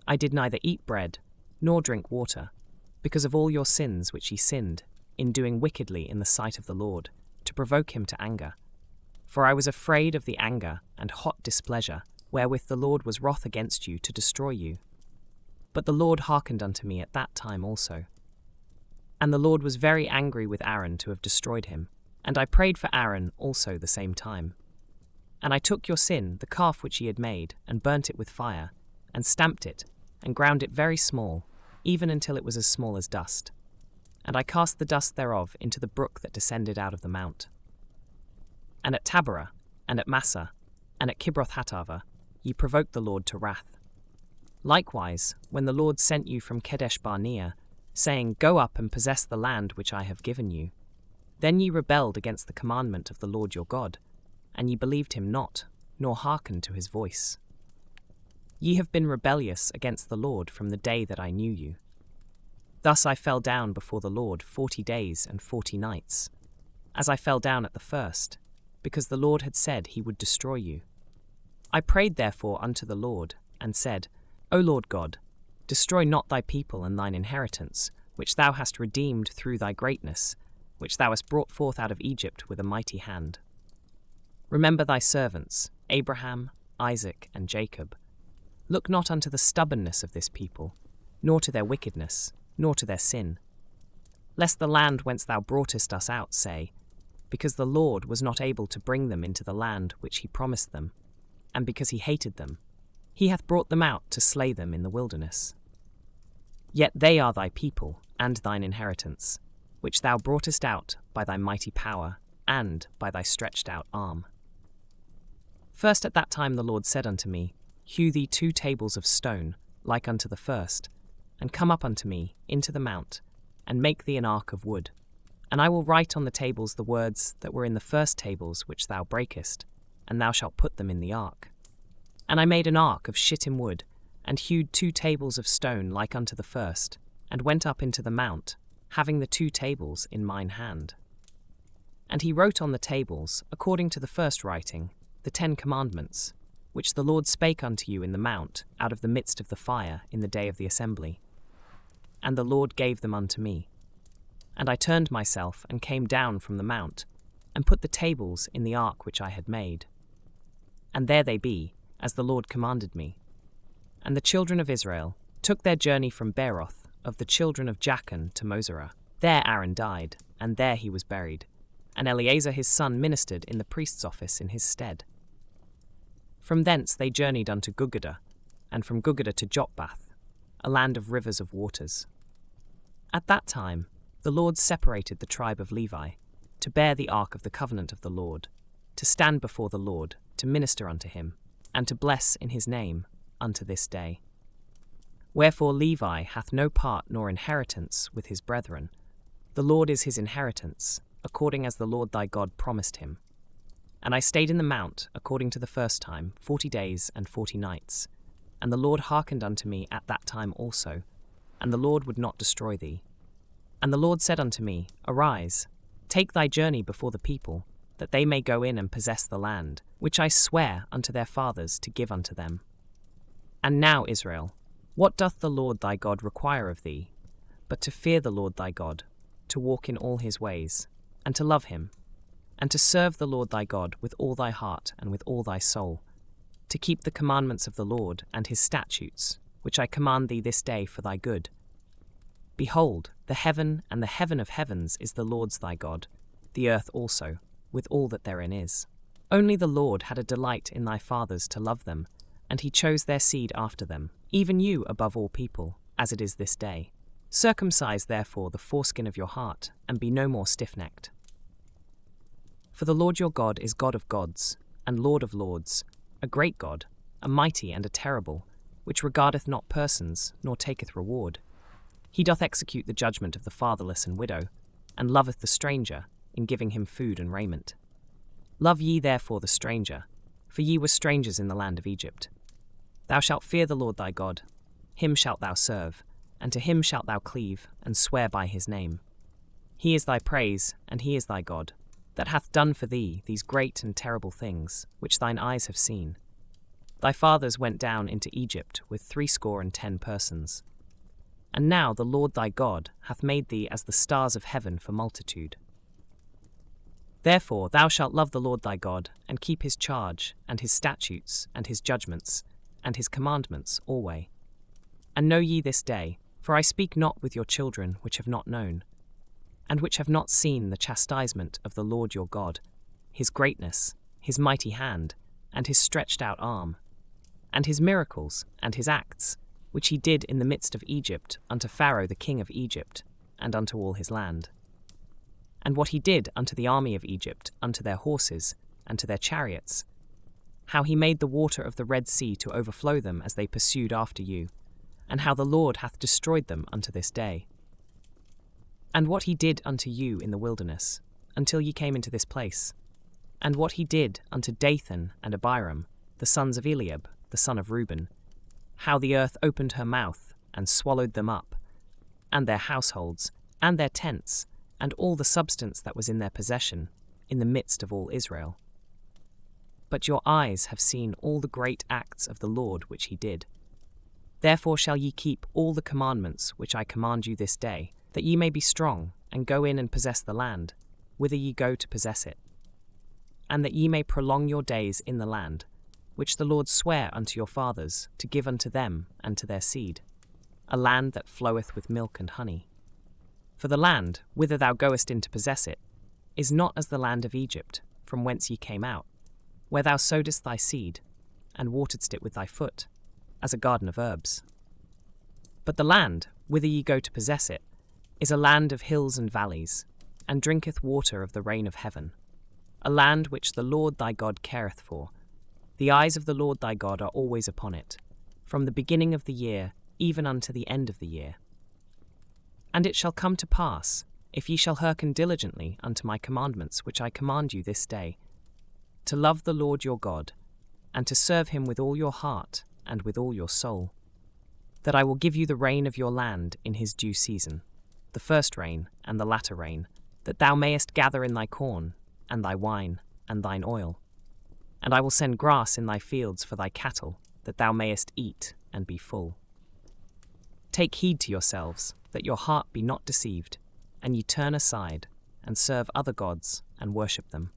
I did neither eat bread, nor drink water, because of all your sins which ye sinned, in doing wickedly in the sight of the Lord, to provoke him to anger. For I was afraid of the anger and hot displeasure, wherewith the Lord was wroth against you to destroy you. But the Lord hearkened unto me at that time also. And the Lord was very angry with Aaron to have destroyed him, and I prayed for Aaron also the same time. And I took your sin, the calf which ye had made, and burnt it with fire, and stamped it, and ground it very small, even until it was as small as dust. And I cast the dust thereof into the brook that descended out of the mount. And at Taberah, and at Massah, and at Kibroth-Hattaavah, ye provoked the Lord to wrath. Likewise, when the Lord sent you from Kadesh-barnea, saying, Go up and possess the land which I have given you, then ye rebelled against the commandment of the Lord your God, and ye believed him not, nor hearkened to his voice. Ye have been rebellious against the Lord from the day that I knew you. Thus I fell down before the Lord 40 days and 40 nights, as I fell down at the first, because the Lord had said he would destroy you. I prayed therefore unto the Lord, and said, O Lord God, destroy not thy people and thine inheritance, which thou hast redeemed through thy greatness, which thou hast brought forth out of Egypt with a mighty hand. Remember thy servants, Abraham, Isaac, and Jacob. Look not unto the stubbornness of this people, nor to their wickedness, nor to their sin. Lest the land whence thou broughtest us out say, Because the Lord was not able to bring them into the land which he promised them, and because he hated them, he hath brought them out to slay them in the wilderness. Yet they are thy people, and thine inheritance, which thou broughtest out by thy mighty power, and by thy stretched out arm. First at that time the Lord said unto me, Hew thee 2 tables of stone, like unto the first, and come up unto me into the mount, and make thee an ark of wood. And I will write on the tables the words that were in the first tables which thou breakest, and thou shalt put them in the ark. And I made an ark of shittim wood, and hewed 2 tables of stone like unto the first, and went up into the mount, having the 2 tables in mine hand. And he wrote on the tables, according to the first writing, the 10 commandments, which the Lord spake unto you in the mount, out of the midst of the fire, in the day of the assembly. And the Lord gave them unto me. And I turned myself, and came down from the mount, and put the tables in the ark which I had made. And there they be, as the Lord commanded me. And the children of Israel took their journey from Beeroth of the children of Jachan to Mosera. There Aaron died, and there he was buried, and Eleazar his son ministered in the priest's office in his stead. From thence they journeyed unto Guggadah, and from Guggadah to Jotbath, a land of rivers of waters. At that time the Lord separated the tribe of Levi, to bear the ark of the covenant of the Lord, to stand before the Lord, to minister unto him, and to bless in his name unto this day. Wherefore Levi hath no part nor inheritance with his brethren. The Lord is his inheritance, according as the Lord thy God promised him. And I stayed in the mount, according to the first time, 40 days and 40 nights. And the Lord hearkened unto me at that time also, and the Lord would not destroy thee. And the Lord said unto me, Arise, take thy journey before the people, that they may go in and possess the land, which I swear unto their fathers to give unto them. And now, Israel, what doth the Lord thy God require of thee, but to fear the Lord thy God, to walk in all his ways, and to love him, and to serve the Lord thy God with all thy heart and with all thy soul, to keep the commandments of the Lord and his statutes, which I command thee this day for thy good. Behold, the heaven and the heaven of heavens is the Lord's thy God, the earth also, with all that therein is. Only the Lord had a delight in thy fathers to love them, and he chose their seed after them, even you above all people, as it is this day. Circumcise therefore the foreskin of your heart, and be no more stiff-necked. For the Lord your God is God of gods, and Lord of lords, a great God, a mighty and a terrible, which regardeth not persons, nor taketh reward. He doth execute the judgment of the fatherless and widow, and loveth the stranger, in giving him food and raiment. Love ye therefore the stranger, for ye were strangers in the land of Egypt. Thou shalt fear the Lord thy God, him shalt thou serve, and to him shalt thou cleave, and swear by his name. He is thy praise, and he is thy God, that hath done for thee these great and terrible things, which thine eyes have seen. Thy fathers went down into Egypt with 70 persons. And now the Lord thy God hath made thee as the stars of heaven for multitude. Therefore thou shalt love the Lord thy God, and keep his charge, and his statutes, and his judgments, and his commandments alway. And know ye this day, for I speak not with your children which have not known, and which have not seen the chastisement of the Lord your God, his greatness, his mighty hand, and his stretched out arm, and his miracles, and his acts, which he did in the midst of Egypt unto Pharaoh the king of Egypt, and unto all his land. And what he did unto the army of Egypt, unto their horses, and to their chariots, how he made the water of the Red Sea to overflow them as they pursued after you, and how the Lord hath destroyed them unto this day. And what he did unto you in the wilderness, until ye came into this place, and what he did unto Dathan and Abiram, the sons of Eliab, the son of Reuben, how the earth opened her mouth, and swallowed them up, and their households, and their tents, and all the substance that was in their possession, in the midst of all Israel. But your eyes have seen all the great acts of the Lord which he did. Therefore shall ye keep all the commandments which I command you this day, that ye may be strong, and go in and possess the land, whither ye go to possess it, and that ye may prolong your days in the land, which the Lord sware unto your fathers to give unto them and to their seed, a land that floweth with milk and honey. For the land, whither thou goest in to possess it, is not as the land of Egypt, from whence ye came out, where thou sowedst thy seed, and wateredst it with thy foot, as a garden of herbs. But the land, whither ye go to possess it, is a land of hills and valleys, and drinketh water of the rain of heaven, a land which the Lord thy God careth for. The eyes of the Lord thy God are always upon it, from the beginning of the year even unto the end of the year. And it shall come to pass, if ye shall hearken diligently unto my commandments which I command you this day, to love the Lord your God, and to serve him with all your heart and with all your soul, that I will give you the rain of your land in his due season, the first rain and the latter rain, that thou mayest gather in thy corn, and thy wine, and thine oil. And I will send grass in thy fields for thy cattle, that thou mayest eat and be full. Take heed to yourselves, that your heart be not deceived, and ye turn aside, and serve other gods, and worship them.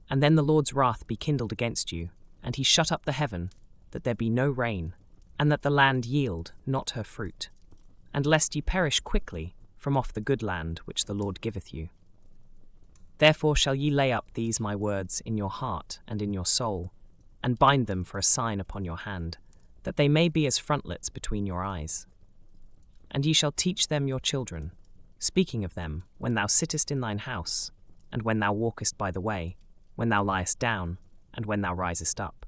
And then the Lord's wrath be kindled against you, and he shut up the heaven, that there be no rain, and that the land yield not her fruit, and lest ye perish quickly from off the good land which the Lord giveth you. Therefore shall ye lay up these my words in your heart and in your soul, and bind them for a sign upon your hand, that they may be as frontlets between your eyes. And ye shall teach them your children, speaking of them when thou sittest in thine house, and when thou walkest by the way, when thou liest down, and when thou risest up.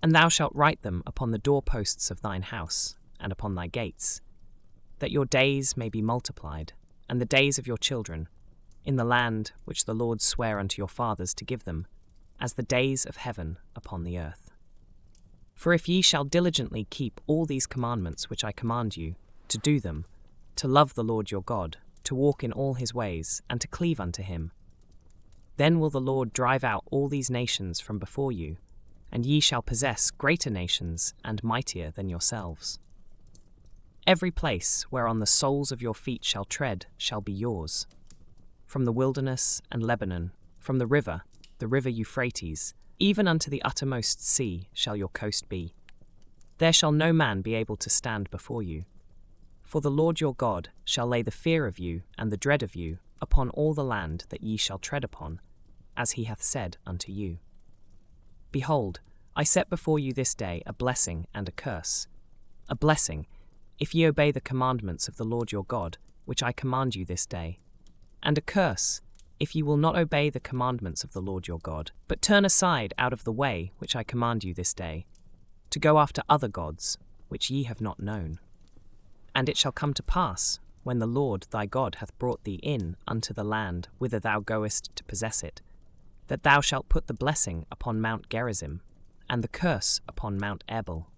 And thou shalt write them upon the doorposts of thine house, and upon thy gates, that your days may be multiplied, and the days of your children, in the land which the Lord sware unto your fathers to give them, as the days of heaven upon the earth. For if ye shall diligently keep all these commandments which I command you, to do them, to love the Lord your God, to walk in all his ways, and to cleave unto him, then will the Lord drive out all these nations from before you, and ye shall possess greater nations and mightier than yourselves. Every place whereon the soles of your feet shall tread shall be yours. From the wilderness and Lebanon, from the river Euphrates, even unto the uttermost sea shall your coast be. There shall no man be able to stand before you. For the Lord your God shall lay the fear of you and the dread of you upon all the land that ye shall tread upon, as he hath said unto you. Behold, I set before you this day a blessing and a curse. A blessing, if ye obey the commandments of the Lord your God, which I command you this day, and a curse, if ye will not obey the commandments of the Lord your God, but turn aside out of the way which I command you this day, to go after other gods, which ye have not known. And it shall come to pass, when the Lord thy God hath brought thee in unto the land whither thou goest to possess it, that thou shalt put the blessing upon Mount Gerizim, and the curse upon Mount Ebal.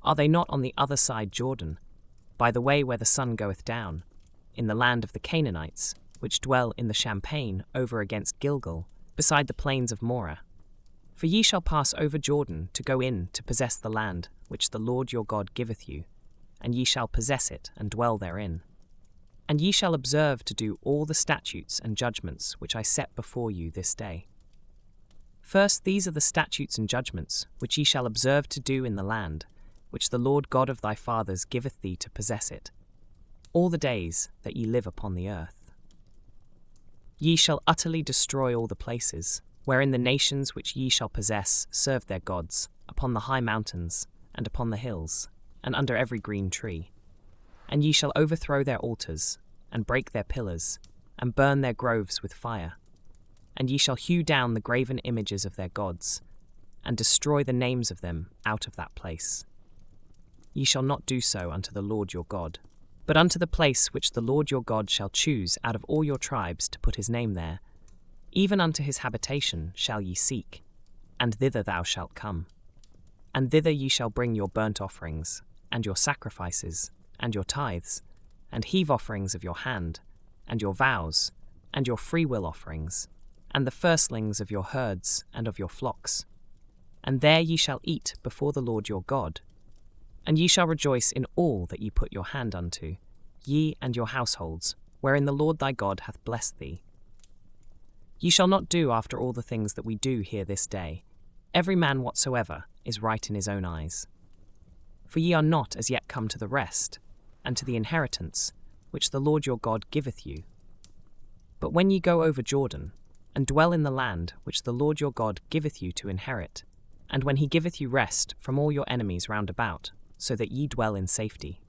Are they not on the other side Jordan, by the way where the sun goeth down, in the land of the Canaanites, which dwell in the champaign over against Gilgal, beside the plains of Moreh? For ye shall pass over Jordan to go in to possess the land which the Lord your God giveth you, and ye shall possess it and dwell therein. And ye shall observe to do all the statutes and judgments which I set before you this day. First, these are the statutes and judgments which ye shall observe to do in the land, which the Lord God of thy fathers giveth thee to possess it, all the days that ye live upon the earth. Ye shall utterly destroy all the places, wherein the nations which ye shall possess serve their gods, upon the high mountains, and upon the hills, and under every green tree. And ye shall overthrow their altars, and break their pillars, and burn their groves with fire. And ye shall hew down the graven images of their gods, and destroy the names of them out of that place. Ye shall not do so unto the Lord your God, but unto the place which the Lord your God shall choose out of all your tribes to put his name there, even unto his habitation shall ye seek, and thither thou shalt come. And thither ye shall bring your burnt offerings, and your sacrifices, and your tithes, and heave offerings of your hand, and your vows, and your freewill offerings, and the firstlings of your herds and of your flocks. And there ye shall eat before the Lord your God. And ye shall rejoice in all that ye put your hand unto, ye and your households, wherein the Lord thy God hath blessed thee. Ye shall not do after all the things that we do here this day. Every man whatsoever is right in his own eyes. For ye are not as yet come to the rest, and to the inheritance, which the Lord your God giveth you. But when ye go over Jordan, and dwell in the land which the Lord your God giveth you to inherit, and when he giveth you rest from all your enemies round about, so that ye dwell in safety.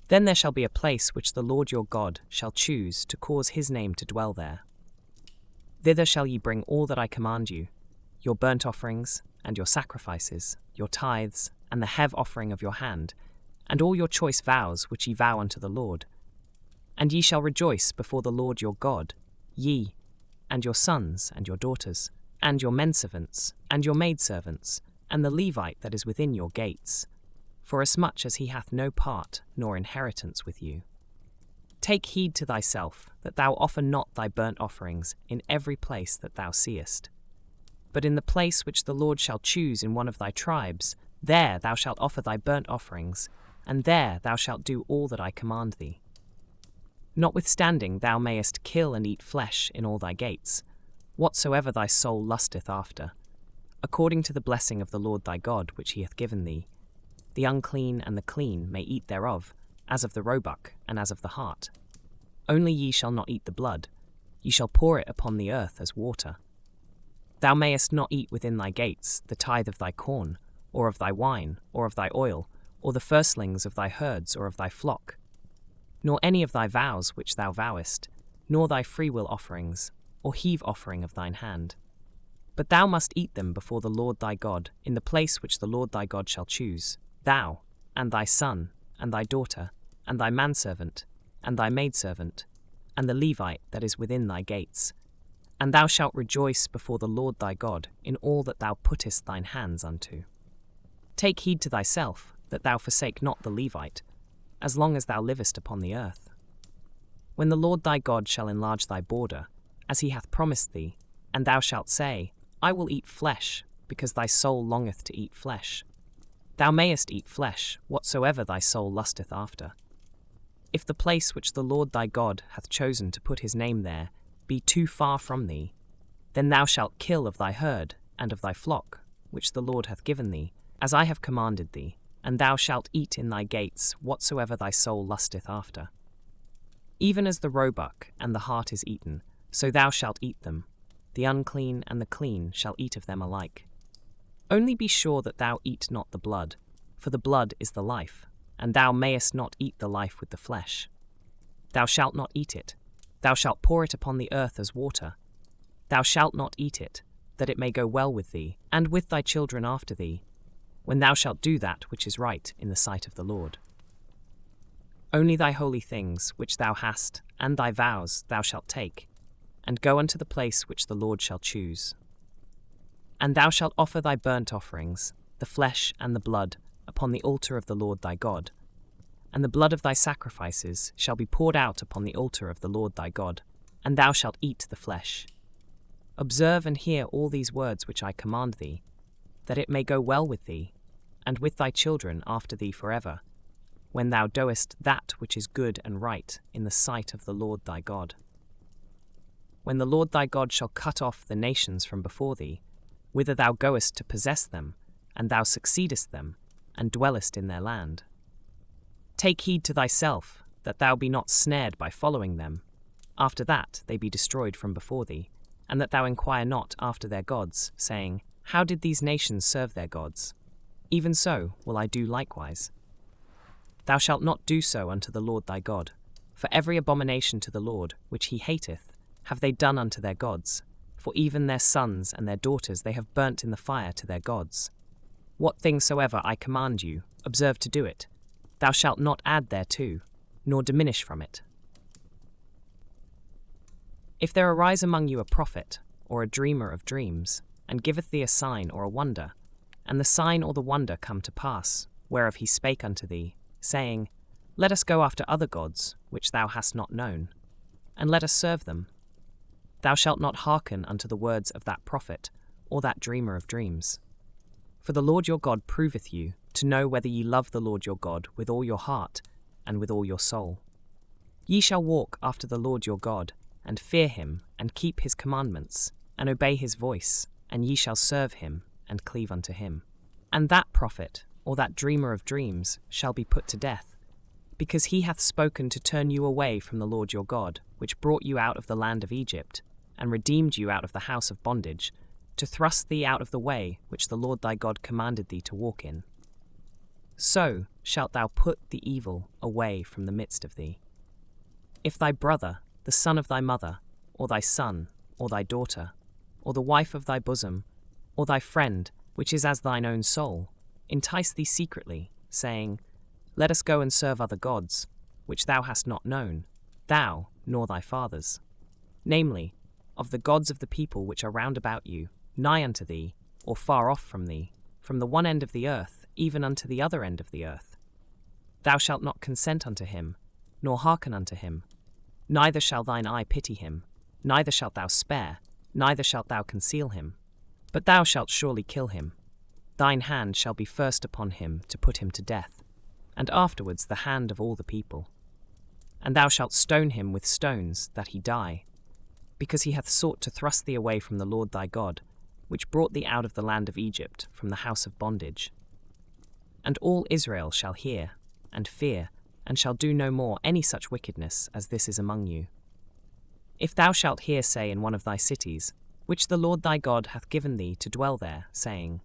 Then there shall be a place which the Lord your God shall choose to cause his name to dwell there. Thither shall ye bring all that I command you, your burnt offerings, and your sacrifices, your tithes, and the heave offering of your hand, and all your choice vows which ye vow unto the Lord. And ye shall rejoice before the Lord your God, ye, and your sons, and your daughters, and your menservants, and your maidservants, and the Levite that is within your gates, forasmuch as he hath no part nor inheritance with you. Take heed to thyself, that thou offer not thy burnt offerings in every place that thou seest. But in the place which the Lord shall choose in one of thy tribes, there thou shalt offer thy burnt offerings, and there thou shalt do all that I command thee. Notwithstanding thou mayest kill and eat flesh in all thy gates, whatsoever thy soul lusteth after, according to the blessing of the Lord thy God which he hath given thee. The unclean and the clean may eat thereof, as of the roebuck and as of the hart. Only ye shall not eat the blood, ye shall pour it upon the earth as water. Thou mayest not eat within thy gates the tithe of thy corn, or of thy wine, or of thy oil, or the firstlings of thy herds or of thy flock, nor any of thy vows which thou vowest, nor thy freewill offerings, or heave offering of thine hand. But thou must eat them before the Lord thy God, in the place which the Lord thy God shall choose, thou, and thy son, and thy daughter, and thy manservant, and thy maidservant, and the Levite that is within thy gates. And thou shalt rejoice before the Lord thy God in all that thou puttest thine hands unto. Take heed to thyself, that thou forsake not the Levite, as long as thou livest upon the earth. When the Lord thy God shall enlarge thy border, as he hath promised thee, and thou shalt say, I will eat flesh, because thy soul longeth to eat flesh. Thou mayest eat flesh, whatsoever thy soul lusteth after. If the place which the Lord thy God hath chosen to put his name there be too far from thee, then thou shalt kill of thy herd and of thy flock, which the Lord hath given thee, as I have commanded thee, and thou shalt eat in thy gates whatsoever thy soul lusteth after. Even as the roebuck and the hart is eaten, so thou shalt eat them. The unclean and the clean shall eat of them alike. Only be sure that thou eat not the blood, for the blood is the life, and thou mayest not eat the life with the flesh. Thou shalt not eat it. Thou shalt pour it upon the earth as water. Thou shalt not eat it, that it may go well with thee, and with thy children after thee, when thou shalt do that which is right in the sight of the Lord. Only thy holy things which thou hast, and thy vows thou shalt take, and go unto the place which the Lord shall choose. And thou shalt offer thy burnt offerings, the flesh and the blood, upon the altar of the Lord thy God. And the blood of thy sacrifices shall be poured out upon the altar of the Lord thy God, and thou shalt eat the flesh. Observe and hear all these words which I command thee, that it may go well with thee, and with thy children after thee forever, when thou doest that which is good and right in the sight of the Lord thy God. When the Lord thy God shall cut off the nations from before thee, whither thou goest to possess them, and thou succeedest them, and dwellest in their land. Take heed to thyself, that thou be not snared by following them, after that they be destroyed from before thee, and that thou inquire not after their gods, saying, How did these nations serve their gods? even so will I do likewise. Thou shalt not do so unto the Lord thy God, for every abomination to the Lord, which he hateth, have they done unto their gods, for even their sons and their daughters they have burnt in the fire to their gods. What thing soever I command you, observe to do it. Thou shalt not add thereto, nor diminish from it. If there arise among you a prophet, or a dreamer of dreams, and giveth thee a sign or a wonder, and the sign or the wonder come to pass, whereof he spake unto thee, saying, Let us go after other gods, which thou hast not known, and let us serve them. Thou shalt not hearken unto the words of that prophet, or that dreamer of dreams. For the Lord your God proveth you, to know whether ye love the Lord your God with all your heart, and with all your soul. Ye shall walk after the Lord your God, and fear him, and keep his commandments, and obey his voice, and ye shall serve him, and cleave unto him. And that prophet, or that dreamer of dreams, shall be put to death, because he hath spoken to turn you away from the Lord your God, which brought you out of the land of Egypt, and redeemed you out of the house of bondage, to thrust thee out of the way which the Lord thy God commanded thee to walk in. So shalt thou put the evil away from the midst of thee. If thy brother, the son of thy mother, or thy son, or thy daughter, or the wife of thy bosom, or thy friend, which is as thine own soul, entice thee secretly, saying, Let us go and serve other gods, which thou hast not known, thou nor thy fathers, namely, of the gods of the people which are round about you, nigh unto thee, or far off from thee, from the one end of the earth, even unto the other end of the earth. Thou shalt not consent unto him, nor hearken unto him, neither shall thine eye pity him, neither shalt thou spare, neither shalt thou conceal him. But thou shalt surely kill him. Thine hand shall be first upon him to put him to death, and afterwards the hand of all the people. And thou shalt stone him with stones, that he die, because he hath sought to thrust thee away from the Lord thy God, which brought thee out of the land of Egypt, from the house of bondage. And all Israel shall hear, and fear, and shall do no more any such wickedness as this is among you. If thou shalt hear say in one of thy cities, which the Lord thy God hath given thee to dwell there, saying,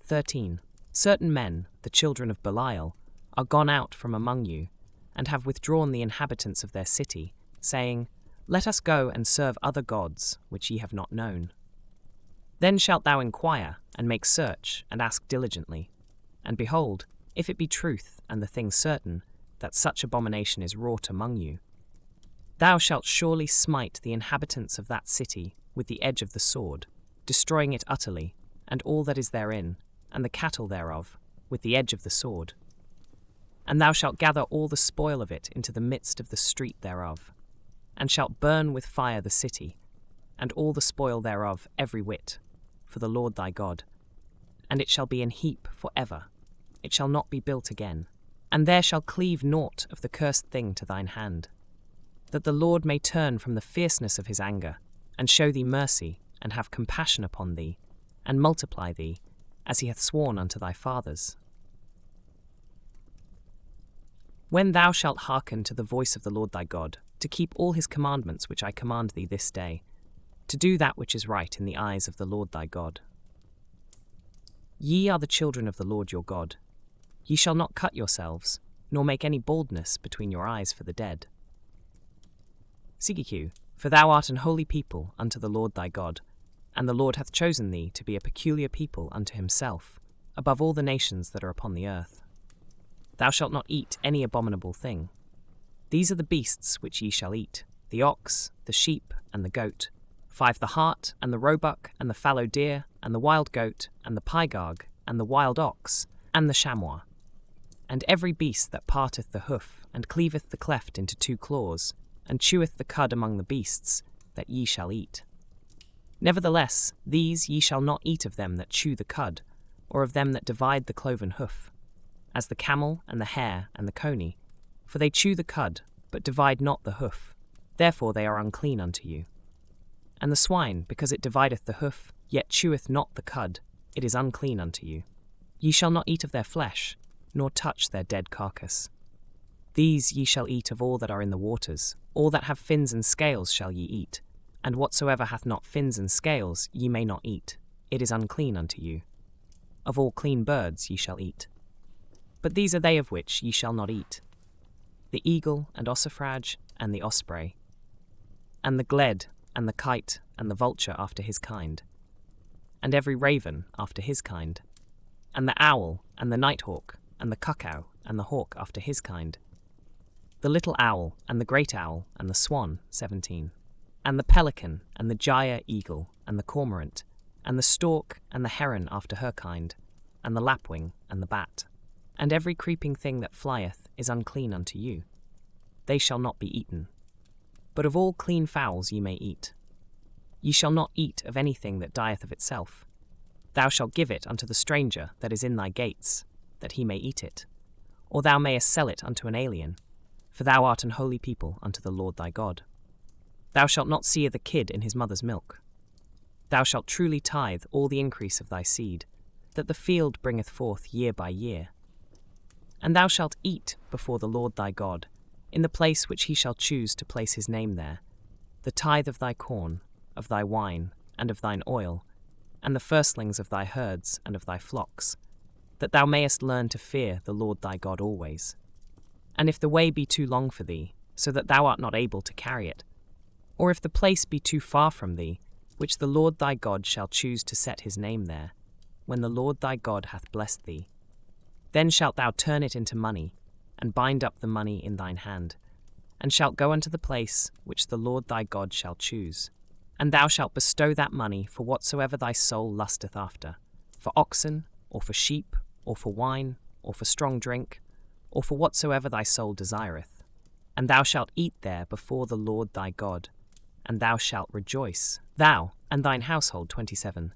13. Certain men, the children of Belial, are gone out from among you, and have withdrawn the inhabitants of their city, saying, Let us go and serve other gods, which ye have not known. Then shalt thou inquire, and make search, and ask diligently. And behold, if it be truth, and the thing certain, that such abomination is wrought among you, thou shalt surely smite the inhabitants of that city with the edge of the sword, destroying it utterly, and all that is therein, and the cattle thereof, with the edge of the sword. And thou shalt gather all the spoil of it into the midst of the street thereof, and shalt burn with fire the city, and all the spoil thereof every whit, for the Lord thy God. And it shall be in heap for ever, it shall not be built again, and there shall cleave naught of the cursed thing to thine hand, that the Lord may turn from the fierceness of his anger, and show thee mercy, and have compassion upon thee, and multiply thee, as he hath sworn unto thy fathers. When thou shalt hearken to the voice of the Lord thy God, to keep all his commandments which I command thee this day, to do that which is right in the eyes of the Lord thy God. Ye are the children of the Lord your God. Ye shall not cut yourselves, nor make any baldness between your eyes for the dead. Sigiku, for thou art an holy people unto the Lord thy God, and the Lord hath chosen thee to be a peculiar people unto himself, above all the nations that are upon the earth. Thou shalt not eat any abominable thing. These are the beasts which ye shall eat, the ox, the sheep, and the goat, 5 the hart, and the roebuck, and the fallow deer, and the wild goat, and the pygarg, and the wild ox, and the chamois, and every beast that parteth the hoof, and cleaveth the cleft into 2 claws, and cheweth the cud among the beasts, that ye shall eat. Nevertheless, these ye shall not eat of them that chew the cud, or of them that divide the cloven hoof, as the camel, and the hare, and the coney, for they chew the cud, but divide not the hoof, therefore they are unclean unto you. And the swine, because it divideth the hoof, yet cheweth not the cud, it is unclean unto you. Ye shall not eat of their flesh, nor touch their dead carcass. These ye shall eat of all that are in the waters, all that have fins and scales shall ye eat, and whatsoever hath not fins and scales ye may not eat, it is unclean unto you. of all clean birds ye shall eat. But these are they of which ye shall not eat: the eagle and ossifrage and the osprey, and the gled and the kite and the vulture after his kind, and every raven after his kind, and the owl and the nighthawk and the cuckow and the hawk after his kind, the little owl and the great owl and the swan, 17, and the pelican and the gyre eagle and the cormorant, and the stork and the heron after her kind, and the lapwing and the bat. And every creeping thing that flieth is unclean unto you. They shall not be eaten. But of all clean fowls ye may eat. Ye shall not eat of anything that dieth of itself. Thou shalt give it unto the stranger that is in thy gates, that he may eat it. Or thou mayest sell it unto an alien, for thou art an holy people unto the Lord thy God. Thou shalt not seethe the kid in his mother's milk. Thou shalt truly tithe all the increase of thy seed, that the field bringeth forth year by year. And thou shalt eat before the Lord thy God, in the place which he shall choose to place his name there, the tithe of thy corn, of thy wine, and of thine oil, and the firstlings of thy herds and of thy flocks, that thou mayest learn to fear the Lord thy God always. And if the way be too long for thee, so that thou art not able to carry it, or if the place be too far from thee, which the Lord thy God shall choose to set his name there, when the Lord thy God hath blessed thee, then shalt thou turn it into money, and bind up the money in thine hand, and shalt go unto the place which the Lord thy God shall choose. And thou shalt bestow that money for whatsoever thy soul lusteth after, for oxen, or for sheep, or for wine, or for strong drink, or for whatsoever thy soul desireth. And thou shalt eat there before the Lord thy God, and thou shalt rejoice, thou and thine household. 27.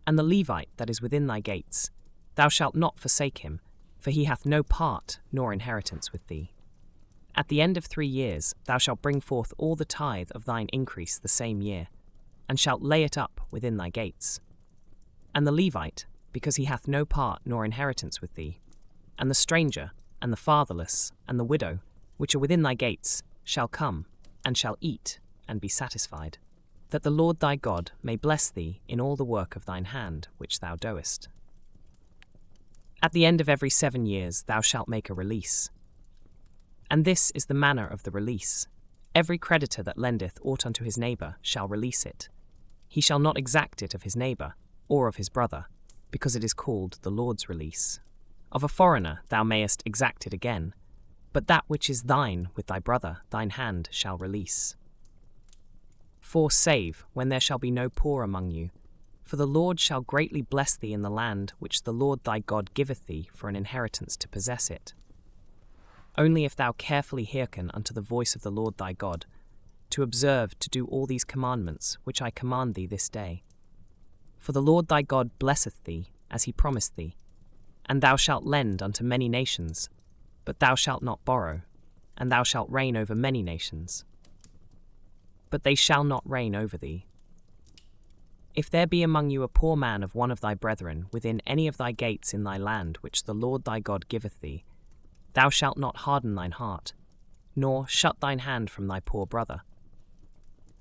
And the Levite that is within thy gates, thou shalt not forsake him, for he hath no part nor inheritance with thee. At the end of 3 years thou shalt bring forth all the tithe of thine increase the same year, and shalt lay it up within thy gates. And the Levite, because he hath no part nor inheritance with thee, and the stranger, and the fatherless, and the widow, which are within thy gates, shall come, and shall eat, and be satisfied, that the Lord thy God may bless thee in all the work of thine hand which thou doest. At the end of every 7 years thou shalt make a release. And this is the manner of the release: every creditor that lendeth aught unto his neighbour shall release it. He shall not exact it of his neighbour, or of his brother, because it is called the Lord's release. Of a foreigner thou mayest exact it again, but that which is thine with thy brother thine hand shall release. For save, when there shall be no poor among you, for the Lord shall greatly bless thee in the land which the Lord thy God giveth thee for an inheritance to possess it. Only if thou carefully hearken unto the voice of the Lord thy God, to observe to do all these commandments which I command thee this day. For the Lord thy God blesseth thee, as he promised thee, and thou shalt lend unto many nations, but thou shalt not borrow, and thou shalt reign over many nations, but they shall not reign over thee. If there be among you a poor man of one of thy brethren within any of thy gates in thy land which the Lord thy God giveth thee, thou shalt not harden thine heart, nor shut thine hand from thy poor brother.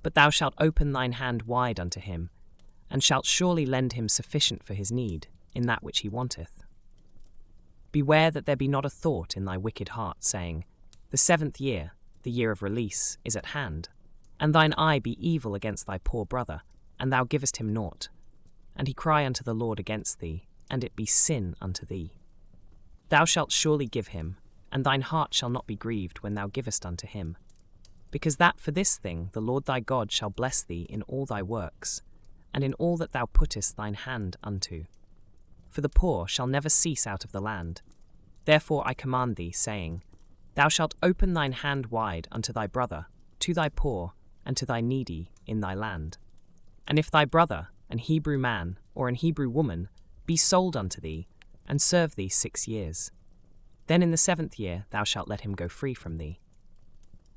But thou shalt open thine hand wide unto him, and shalt surely lend him sufficient for his need, in that which he wanteth. Beware that there be not a thought in thy wicked heart, saying, The 7th year, the year of release, is at hand, and thine eye be evil against thy poor brother, and thou givest him naught, and he cry unto the Lord against thee, and it be sin unto thee. Thou shalt surely give him, and thine heart shall not be grieved when thou givest unto him, because that for this thing the Lord thy God shall bless thee in all thy works, and in all that thou puttest thine hand unto. For the poor shall never cease out of the land. Therefore I command thee, saying, Thou shalt open thine hand wide unto thy brother, to thy poor, and to thy needy in thy land. And if thy brother, an Hebrew man, or an Hebrew woman, be sold unto thee, and serve thee 6 years, then in the 7th year thou shalt let him go free from thee.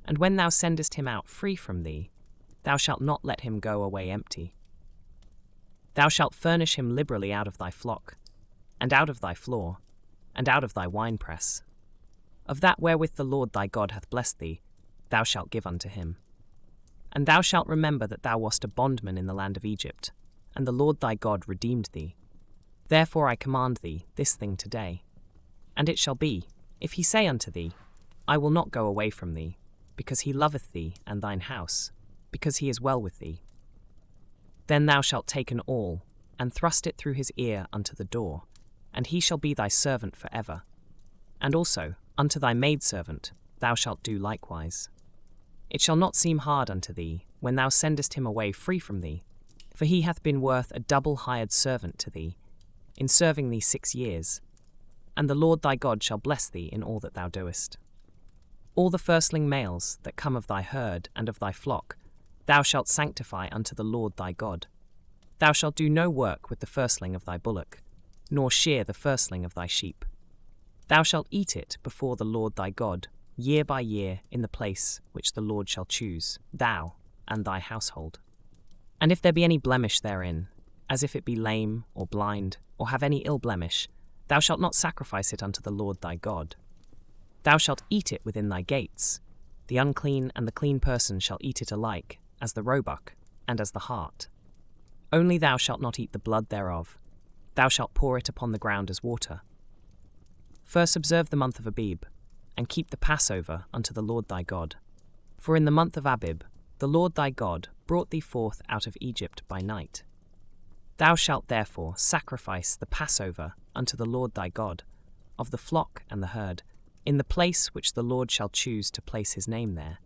And when thou sendest him out free from thee, thou shalt not let him go away empty. Thou shalt furnish him liberally out of thy flock, and out of thy floor, and out of thy winepress. Of that wherewith the Lord thy God hath blessed thee, thou shalt give unto him. And thou shalt remember that thou wast a bondman in the land of Egypt, and the Lord thy God redeemed thee. Therefore I command thee this thing today. And it shall be, if he say unto thee, I will not go away from thee, because he loveth thee and thine house, because he is well with thee. Then thou shalt take an awl, and thrust it through his ear unto the door, and he shall be thy servant for ever. And also unto thy maidservant thou shalt do likewise. It shall not seem hard unto thee, when thou sendest him away free from thee, for he hath been worth a double hired servant to thee, in serving thee 6 years. And the Lord thy God shall bless thee in all that thou doest. All the firstling males that come of thy herd and of thy flock, thou shalt sanctify unto the Lord thy God. Thou shalt do no work with the firstling of thy bullock, nor shear the firstling of thy sheep. Thou shalt eat it before the Lord thy God, year by year, in the place which the Lord shall choose, thou and thy household. And if there be any blemish therein, as if it be lame or blind, or have any ill blemish, thou shalt not sacrifice it unto the Lord thy God. Thou shalt eat it within thy gates. The unclean and the clean person shall eat it alike, as the roebuck and as the hart. Only thou shalt not eat the blood thereof. Thou shalt pour it upon the ground as water. First observe the month of Abib, and keep the Passover unto the Lord thy God. For in the month of Abib the Lord thy God brought thee forth out of Egypt by night. Thou shalt therefore sacrifice the Passover unto the Lord thy God, of the flock and the herd, in the place which the Lord shall choose to place his name there.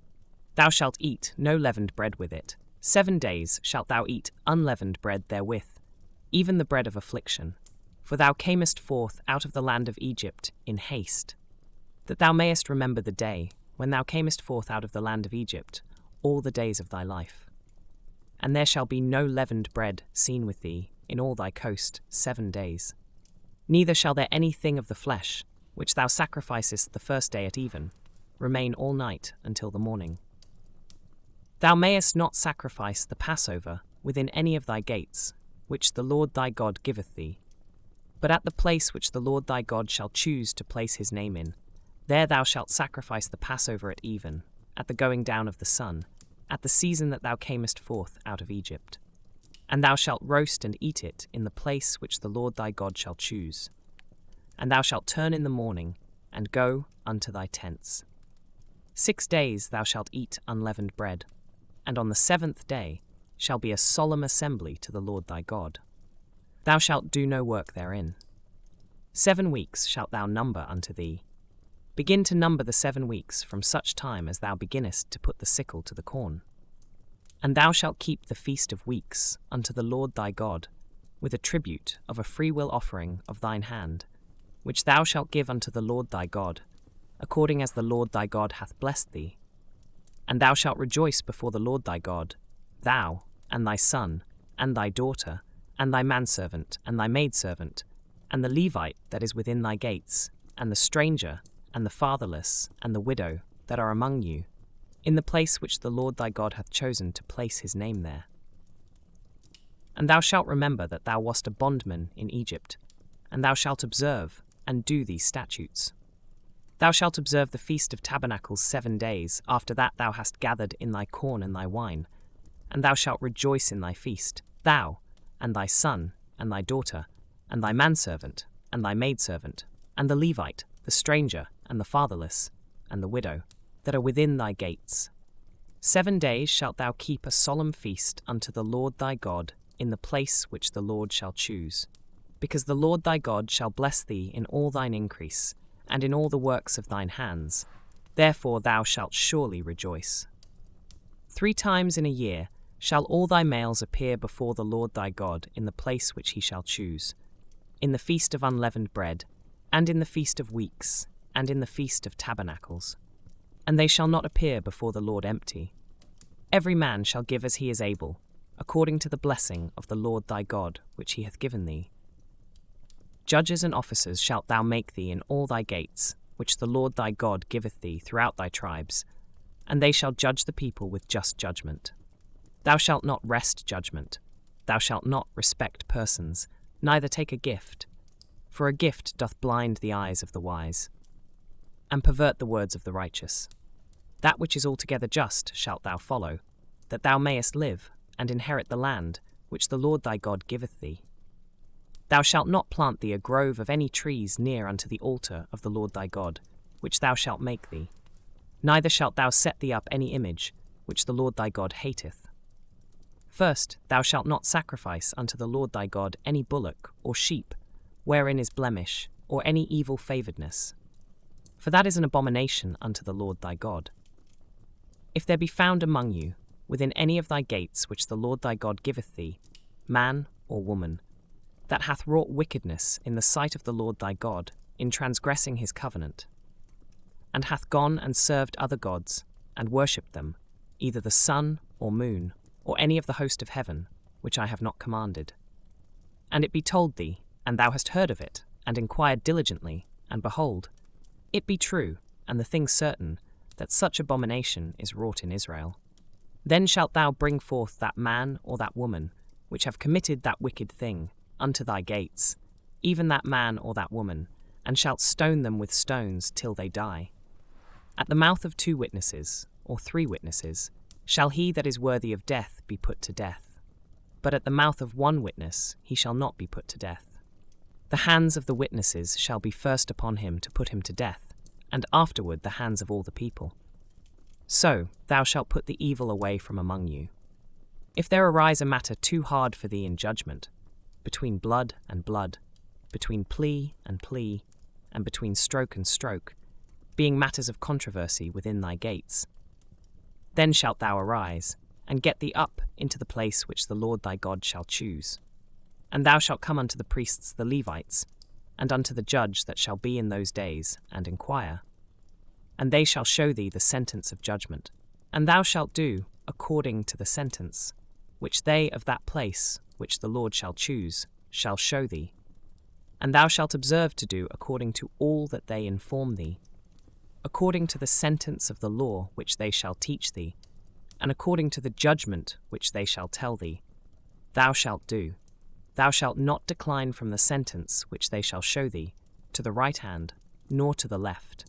Thou shalt eat no leavened bread with it. 7 days shalt thou eat unleavened bread therewith, even the bread of affliction. For thou camest forth out of the land of Egypt in haste, that thou mayest remember the day when thou camest forth out of the land of Egypt, all the days of thy life. And there shall be no leavened bread seen with thee in all thy coast 7 days. Neither shall there any thing of the flesh, which thou sacrificest the first day at even, remain all night until the morning. Thou mayest not sacrifice the Passover within any of thy gates, which the Lord thy God giveth thee, but at the place which the Lord thy God shall choose to place his name in. There thou shalt sacrifice the Passover at even, at the going down of the sun, at the season that thou camest forth out of Egypt. And thou shalt roast and eat it in the place which the Lord thy God shall choose. And thou shalt turn in the morning, and go unto thy tents. 6 days thou shalt eat unleavened bread, and on the 7th day shall be a solemn assembly to the Lord thy God. Thou shalt do no work therein. 7 weeks shalt thou number unto thee. Begin to number the 7 weeks from such time as thou beginnest to put the sickle to the corn. And thou shalt keep the feast of weeks unto the Lord thy God, with a tribute of a freewill offering of thine hand, which thou shalt give unto the Lord thy God, according as the Lord thy God hath blessed thee. And thou shalt rejoice before the Lord thy God, thou, and thy son, and thy daughter, and thy manservant, and thy maidservant, and the Levite that is within thy gates, and the stranger, and the fatherless, and the widow that are among you, in the place which the Lord thy God hath chosen to place his name there. And thou shalt remember that thou wast a bondman in Egypt, and thou shalt observe and do these statutes. Thou shalt observe the Feast of Tabernacles 7 days, after that thou hast gathered in thy corn and thy wine, and thou shalt rejoice in thy feast, thou, and thy son, and thy daughter, and thy manservant, and thy maidservant, and the Levite, the stranger, and the fatherless, and the widow, that are within thy gates. 7 days shalt thou keep a solemn feast unto the Lord thy God in the place which the Lord shall choose, because the Lord thy God shall bless thee in all thine increase, and in all the works of thine hands. Therefore thou shalt surely rejoice. 3 times in a year shall all thy males appear before the Lord thy God in the place which he shall choose, in the feast of unleavened bread, and in the feast of weeks, and in the feast of tabernacles. And they shall not appear before the Lord empty. Every man shall give as he is able, according to the blessing of the Lord thy God which he hath given thee. Judges and officers shalt thou make thee in all thy gates, which the Lord thy God giveth thee throughout thy tribes, and they shall judge the people with just judgment. Thou shalt not wrest judgment. Thou shalt not respect persons, neither take a gift, for a gift doth blind the eyes of the wise, and pervert the words of the righteous. That which is altogether just shalt thou follow, that thou mayest live, and inherit the land which the Lord thy God giveth thee. Thou shalt not plant thee a grove of any trees near unto the altar of the Lord thy God, which thou shalt make thee. Neither shalt thou set thee up any image, which the Lord thy God hateth. First, thou shalt not sacrifice unto the Lord thy God any bullock or sheep, wherein is blemish, or any evil favouredness. For that is an abomination unto the Lord thy God. If there be found among you, within any of thy gates which the Lord thy God giveth thee, man or woman, that hath wrought wickedness in the sight of the Lord thy God, in transgressing his covenant, and hath gone and served other gods, and worshipped them, either the sun or moon, or any of the host of heaven, which I have not commanded. And it be told thee, and thou hast heard of it, and inquired diligently, and behold, it be true, and the thing certain, that such abomination is wrought in Israel. Then shalt thou bring forth that man or that woman, which have committed that wicked thing, unto thy gates, even that man or that woman, and shalt stone them with stones till they die. At the mouth of 2 witnesses, or 3 witnesses, shall he that is worthy of death be put to death. But at the mouth of 1 witness he shall not be put to death. The hands of the witnesses shall be first upon him to put him to death, and afterward the hands of all the people. So thou shalt put the evil away from among you. If there arise a matter too hard for thee in judgment, between blood and blood, between plea, and between stroke and stroke, being matters of controversy within thy gates, then shalt thou arise, and get thee up into the place which the Lord thy God shall choose. And thou shalt come unto the priests the Levites, and unto the judge that shall be in those days, and inquire. And they shall show thee the sentence of judgment, and thou shalt do according to the sentence, which they of that place, which the Lord shall choose, shall show thee. And thou shalt observe to do according to all that they inform thee, according to the sentence of the law which they shall teach thee, and according to the judgment which they shall tell thee, thou shalt do. Thou shalt not decline from the sentence which they shall show thee, to the right hand, nor to the left.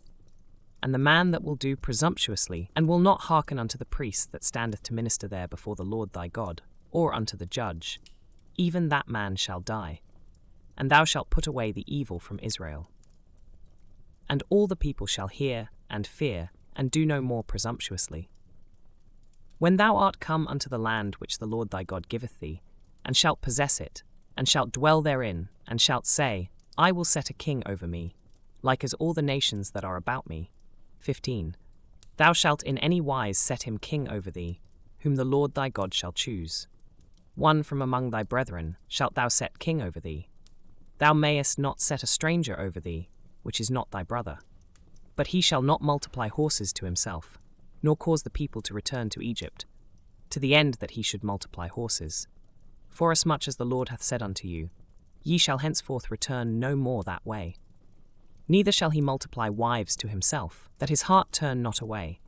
And the man that will do presumptuously, and will not hearken unto the priest that standeth to minister there before the Lord thy God, or unto the judge, even that man shall die. And thou shalt put away the evil from Israel. And all the people shall hear and fear, and do no more presumptuously. When thou art come unto the land which the Lord thy God giveth thee, and shalt possess it, and shalt dwell therein, and shalt say, I will set a king over me, like as all the nations that are about me. 15. Thou shalt in any wise set him king over thee, whom the Lord thy God shall choose. One from among thy brethren shalt thou set king over thee. Thou mayest not set a stranger over thee, which is not thy brother. But he shall not multiply horses to himself, nor cause the people to return to Egypt, to the end that he should multiply horses. Forasmuch as the Lord hath said unto you, Ye shall henceforth return no more that way. Neither shall he multiply wives to himself, that his heart turn not away.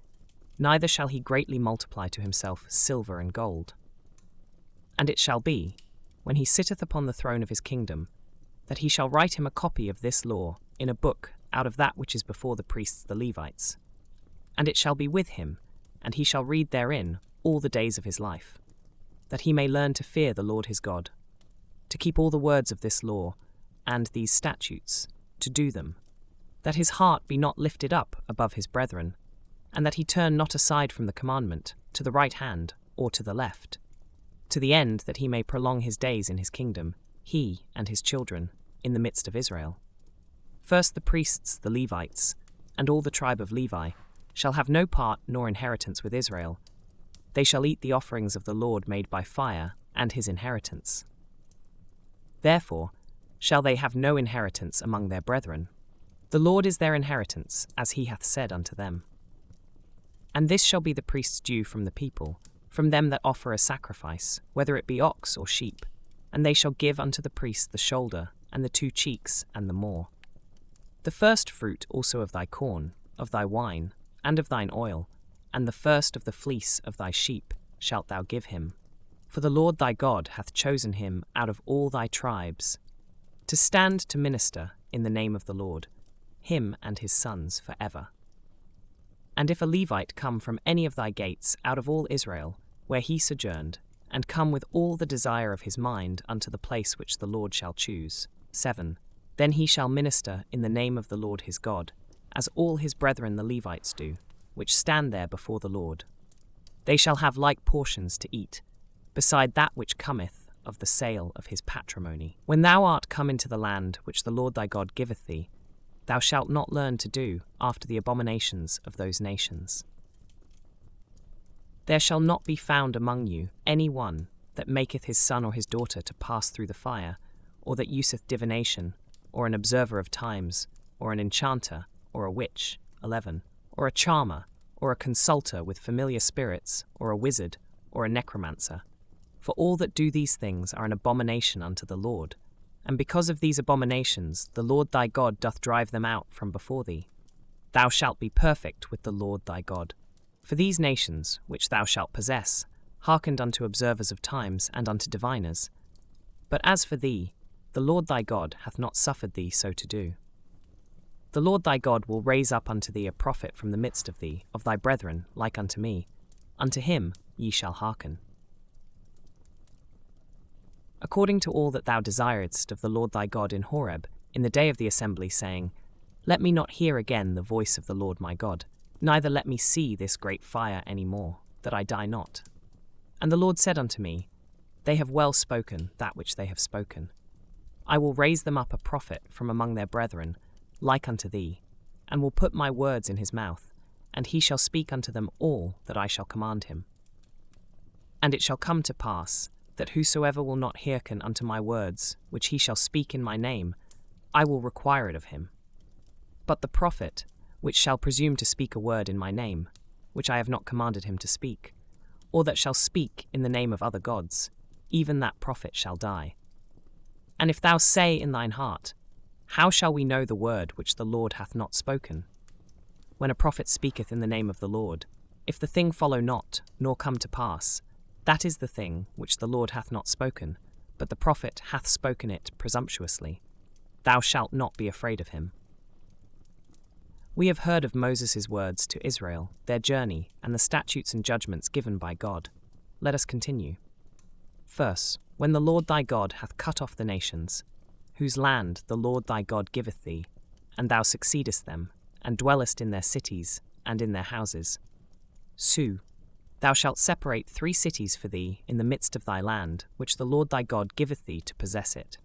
Neither shall he greatly multiply to himself silver and gold. And it shall be, when he sitteth upon the throne of his kingdom, that he shall write him a copy of this law in a book out of that which is before the priests the Levites. And it shall be with him, and he shall read therein all the days of his life, that he may learn to fear the Lord his God, to keep all the words of this law, and these statutes, to do them, that his heart be not lifted up above his brethren, and that he turn not aside from the commandment, to the right hand or to the left, to the end that he may prolong his days in his kingdom, he and his children, in the midst of Israel. First the priests, the Levites, and all the tribe of Levi, shall have no part nor inheritance with Israel. They shall eat the offerings of the Lord made by fire, and his inheritance. Therefore shall they have no inheritance among their brethren. The Lord is their inheritance, as he hath said unto them. And this shall be the priest's due from the people, from them that offer a sacrifice, whether it be ox or sheep, and they shall give unto the priest the shoulder, and the 2 cheeks, and the maw. The first fruit also of thy corn, of thy wine, and of thine oil, and the first of the fleece of thy sheep shalt thou give him. For the Lord thy God hath chosen him out of all thy tribes, to stand to minister in the name of the Lord, him and his sons for ever. And if a Levite come from any of thy gates out of all Israel, where he sojourned, and come with all the desire of his mind unto the place which the Lord shall choose. 7. Then he shall minister in the name of the Lord his God, as all his brethren the Levites do, which stand there before the Lord. They shall have like portions to eat, beside that which cometh of the sale of his patrimony. When thou art come into the land which the Lord thy God giveth thee, thou shalt not learn to do after the abominations of those nations. There shall not be found among you any one that maketh his son or his daughter to pass through the fire, or that useth divination, or an observer of times, or an enchanter, or a witch. 11. Or a charmer, or a consulter with familiar spirits, or a wizard, or a necromancer. For all that do these things are an abomination unto the Lord. And because of these abominations, the Lord thy God doth drive them out from before thee. Thou shalt be perfect with the Lord thy God. For these nations, which thou shalt possess, hearkened unto observers of times and unto diviners. But as for thee, the Lord thy God hath not suffered thee so to do. The Lord thy God will raise up unto thee a prophet from the midst of thee, of thy brethren, like unto me. Unto him ye shall hearken. According to all that thou desiredst of the Lord thy God in Horeb, in the day of the assembly, saying, Let me not hear again the voice of the Lord my God, neither let me see this great fire any more, that I die not. And the Lord said unto me, They have well spoken that which they have spoken. I will raise them up a prophet from among their brethren, like unto thee, and will put my words in his mouth, and he shall speak unto them all that I shall command him. And it shall come to pass, that whosoever will not hearken unto my words, which he shall speak in my name, I will require it of him. But the prophet, which shall presume to speak a word in my name, which I have not commanded him to speak, or that shall speak in the name of other gods, even that prophet shall die. And if thou say in thine heart, How shall we know the word which the Lord hath not spoken? When a prophet speaketh in the name of the Lord, if the thing follow not, nor come to pass, that is the thing which the Lord hath not spoken, but the prophet hath spoken it presumptuously. Thou shalt not be afraid of him. We have heard of Moses' words to Israel, their journey, and the statutes and judgments given by God. Let us continue. First, when the Lord thy God hath cut off the nations, whose land the Lord thy God giveth thee, and thou succeedest them, and dwellest in their cities, and in their houses. 2. Thou shalt separate 3 cities for thee in the midst of thy land, which the Lord thy God giveth thee to possess it.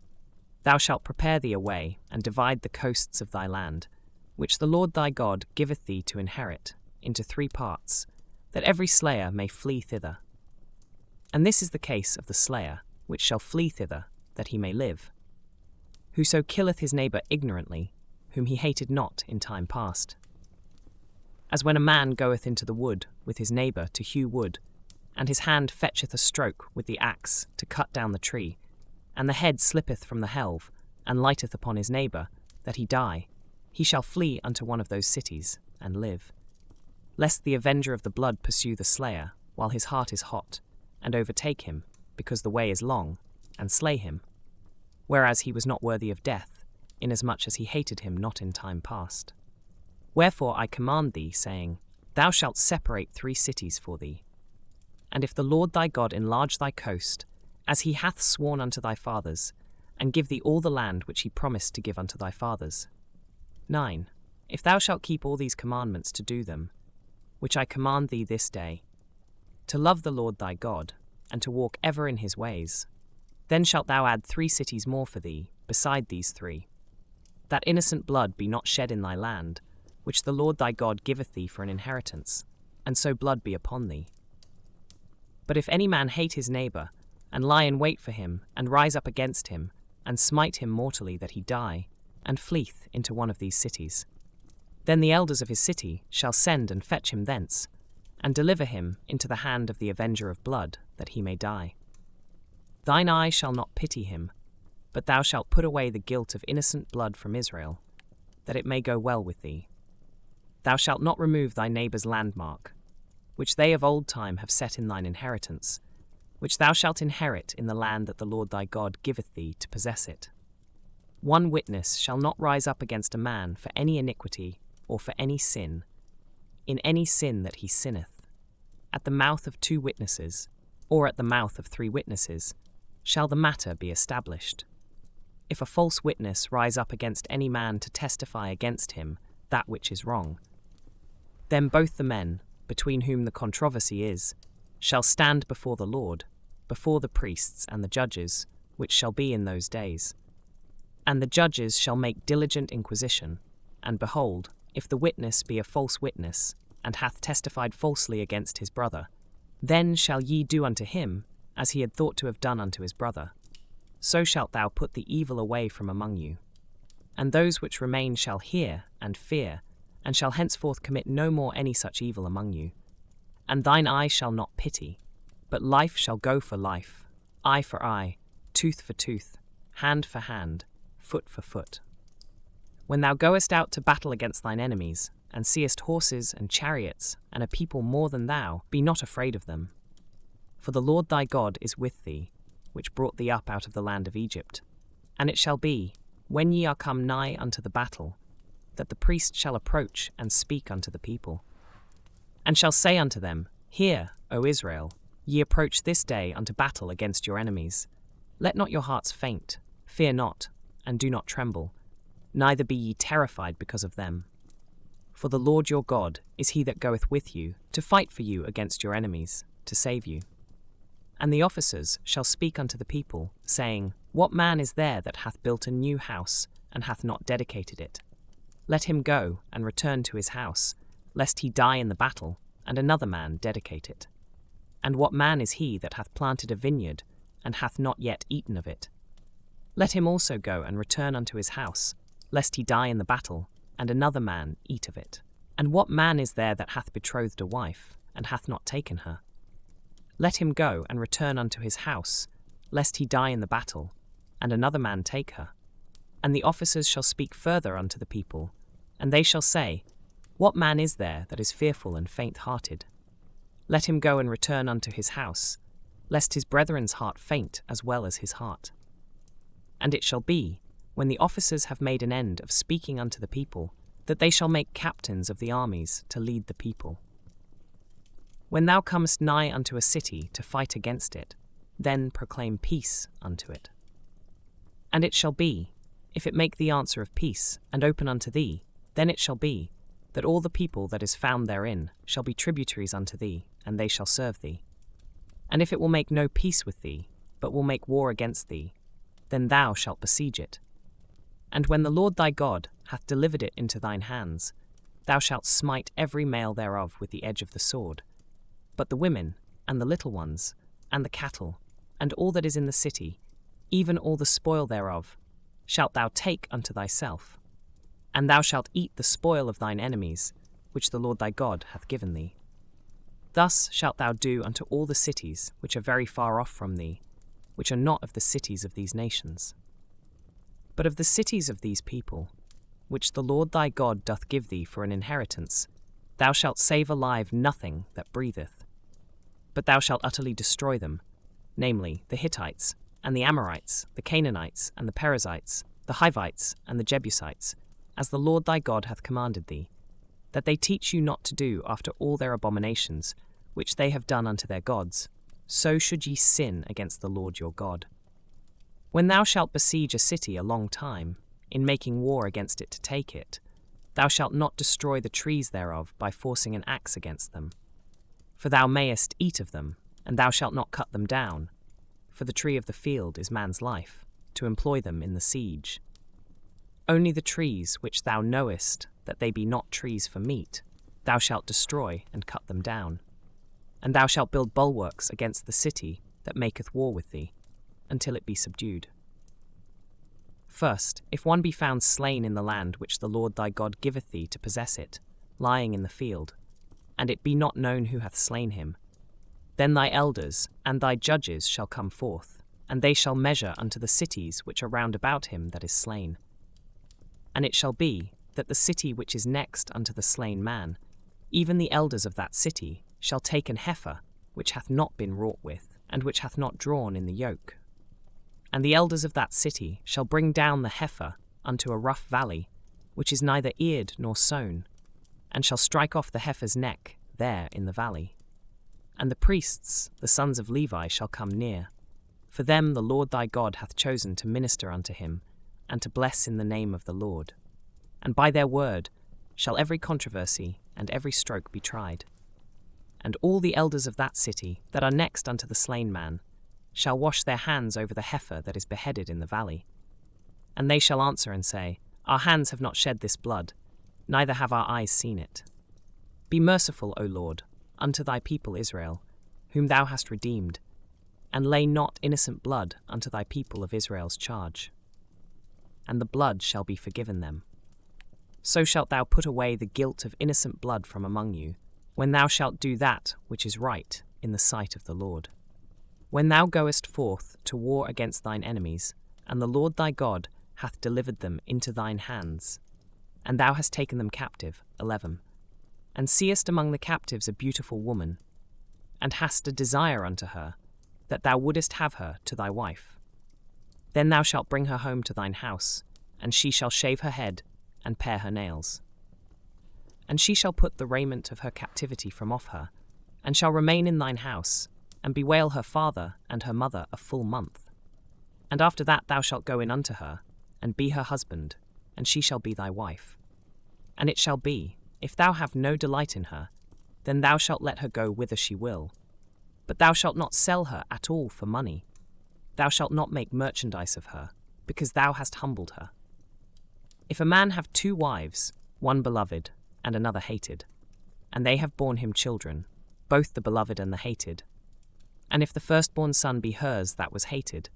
Thou shalt prepare thee a way, and divide the coasts of thy land, which the Lord thy God giveth thee to inherit, into 3 parts, that every slayer may flee thither. And this is the case of the slayer, which shall flee thither, that he may live. Whoso killeth his neighbour ignorantly, whom he hated not in time past. As when a man goeth into the wood with his neighbour to hew wood, and his hand fetcheth a stroke with the axe to cut down the tree, and the head slippeth from the helve, and lighteth upon his neighbour, that he die, he shall flee unto one of those cities, and live. Lest the avenger of the blood pursue the slayer, while his heart is hot, and overtake him, because the way is long, and slay him, whereas he was not worthy of death, inasmuch as he hated him not in time past. Wherefore I command thee, saying, Thou shalt separate 3 cities for thee. And if the Lord thy God enlarge thy coast, as he hath sworn unto thy fathers, and give thee all the land which he promised to give unto thy fathers. 9. If thou shalt keep all these commandments to do them, which I command thee this day, to love the Lord thy God, and to walk ever in his ways, then shalt thou add 3 cities more for thee, beside these 3, that innocent blood be not shed in thy land, which the Lord thy God giveth thee for an inheritance, and so blood be upon thee. But if any man hate his neighbour, and lie in wait for him, and rise up against him, and smite him mortally that he die, and fleeth into one of these cities, then the elders of his city shall send and fetch him thence, and deliver him into the hand of the avenger of blood, that he may die. Thine eye shall not pity him, but thou shalt put away the guilt of innocent blood from Israel, that it may go well with thee. Thou shalt not remove thy neighbour's landmark, which they of old time have set in thine inheritance, which thou shalt inherit in the land that the Lord thy God giveth thee to possess it. 1 witness shall not rise up against a man for any iniquity or for any sin, in any sin that he sinneth. At the mouth of 2 witnesses or at the mouth of 3 witnesses, shall the matter be established. If a false witness rise up against any man to testify against him that which is wrong, then both the men, between whom the controversy is, shall stand before the Lord, before the priests and the judges, which shall be in those days. And the judges shall make diligent inquisition, and behold, if the witness be a false witness, and hath testified falsely against his brother, then shall ye do unto him as he had thought to have done unto his brother. So shalt thou put the evil away from among you. And those which remain shall hear and fear, and shall henceforth commit no more any such evil among you. And thine eye shall not pity, but life shall go for life, eye for eye, tooth for tooth, hand for hand, foot for foot. When thou goest out to battle against thine enemies, and seest horses and chariots, and a people more than thou, be not afraid of them. For the Lord thy God is with thee, which brought thee up out of the land of Egypt. And it shall be, when ye are come nigh unto the battle, that the priest shall approach and speak unto the people, and shall say unto them, Hear, O Israel, ye approach this day unto battle against your enemies. Let not your hearts faint, fear not, and do not tremble, neither be ye terrified because of them. For the Lord your God is he that goeth with you, to fight for you against your enemies, to save you. And the officers shall speak unto the people, saying, What man is there that hath built a new house, and hath not dedicated it? Let him go and return to his house, lest he die in the battle, and another man dedicate it. And what man is he that hath planted a vineyard, and hath not yet eaten of it? Let him also go and return unto his house, lest he die in the battle, and another man eat of it. And what man is there that hath betrothed a wife, and hath not taken her? Let him go and return unto his house, lest he die in the battle, and another man take her. And the officers shall speak further unto the people, and they shall say, What man is there that is fearful and faint-hearted? Let him go and return unto his house, lest his brethren's heart faint as well as his heart. And it shall be, when the officers have made an end of speaking unto the people, that they shall make captains of the armies to lead the people. When thou comest nigh unto a city to fight against it, then proclaim peace unto it. And it shall be, if it make the answer of peace, and open unto thee, then it shall be, that all the people that is found therein shall be tributaries unto thee, and they shall serve thee. And if it will make no peace with thee, but will make war against thee, then thou shalt besiege it. And when the Lord thy God hath delivered it into thine hands, thou shalt smite every male thereof with the edge of the sword. But the women, and the little ones, and the cattle, and all that is in the city, even all the spoil thereof, shalt thou take unto thyself. And thou shalt eat the spoil of thine enemies, which the Lord thy God hath given thee. Thus shalt thou do unto all the cities which are very far off from thee, which are not of the cities of these nations. But of the cities of these people, which the Lord thy God doth give thee for an inheritance, thou shalt save alive nothing that breatheth. But thou shalt utterly destroy them, namely, the Hittites, and the Amorites, the Canaanites, and the Perizzites, the Hivites, and the Jebusites, as the Lord thy God hath commanded thee, that they teach you not to do after all their abominations, which they have done unto their gods, so should ye sin against the Lord your God. When thou shalt besiege a city a long time, in making war against it to take it, thou shalt not destroy the trees thereof by forcing an axe against them. For thou mayest eat of them, and thou shalt not cut them down, for the tree of the field is man's life, to employ them in the siege. Only the trees which thou knowest that they be not trees for meat, thou shalt destroy and cut them down. And thou shalt build bulwarks against the city that maketh war with thee, until it be subdued. First, if one be found slain in the land which the Lord thy God giveth thee to possess it, lying in the field, and it be not known who hath slain him, then thy elders and thy judges shall come forth, and they shall measure unto the cities which are round about him that is slain. And it shall be, that the city which is next unto the slain man, even the elders of that city, shall take an heifer, which hath not been wrought with, and which hath not drawn in the yoke. And the elders of that city shall bring down the heifer unto a rough valley, which is neither eared nor sown, and shall strike off the heifer's neck there in the valley. And the priests, the sons of Levi, shall come near. For them the Lord thy God hath chosen to minister unto him, and to bless in the name of the Lord. And by their word shall every controversy and every stroke be tried. And all the elders of that city that are next unto the slain man shall wash their hands over the heifer that is beheaded in the valley. And they shall answer and say, Our hands have not shed this blood, neither have our eyes seen it. Be merciful, O Lord, unto thy people Israel, whom thou hast redeemed, and lay not innocent blood unto thy people of Israel's charge. And the blood shall be forgiven them. So shalt thou put away the guilt of innocent blood from among you, when thou shalt do that which is right in the sight of the Lord. When thou goest forth to war against thine enemies, and the Lord thy God hath delivered them into thine hands, and thou hast taken them captive, 11, and seest among the captives a beautiful woman, and hast a desire unto her, that thou wouldest have her to thy wife. Then thou shalt bring her home to thine house, and she shall shave her head, and pare her nails. And she shall put the raiment of her captivity from off her, and shall remain in thine house, and bewail her father and her mother a full month. And after that thou shalt go in unto her, and be her husband, and she shall be thy wife. And it shall be, if thou have no delight in her, then thou shalt let her go whither she will. But thou shalt not sell her at all for money. Thou shalt not make merchandise of her, because thou hast humbled her. If a man have 2 wives, one beloved, and another hated, and they have borne him children, both the beloved and the hated, and if the firstborn son be hers that was hated,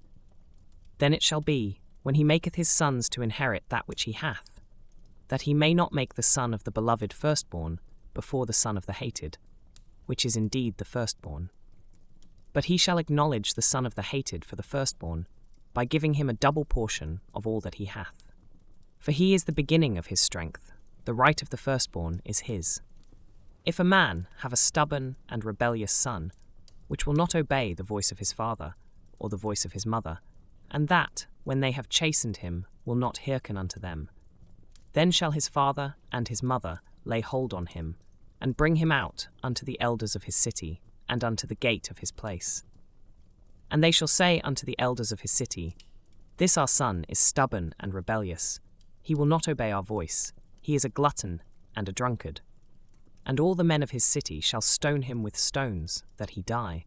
then it shall be, when he maketh his sons to inherit that which he hath, that he may not make the son of the beloved firstborn before the son of the hated, which is indeed the firstborn. But he shall acknowledge the son of the hated for the firstborn, by giving him a double portion of all that he hath. For he is the beginning of his strength, the right of the firstborn is his. If a man have a stubborn and rebellious son, which will not obey the voice of his father, or the voice of his mother, and that, when they have chastened him, will not hearken unto them, then shall his father and his mother lay hold on him, and bring him out unto the elders of his city, and unto the gate of his place. And they shall say unto the elders of his city, This our son is stubborn and rebellious. He will not obey our voice. He is a glutton and a drunkard. And all the men of his city shall stone him with stones, that he die.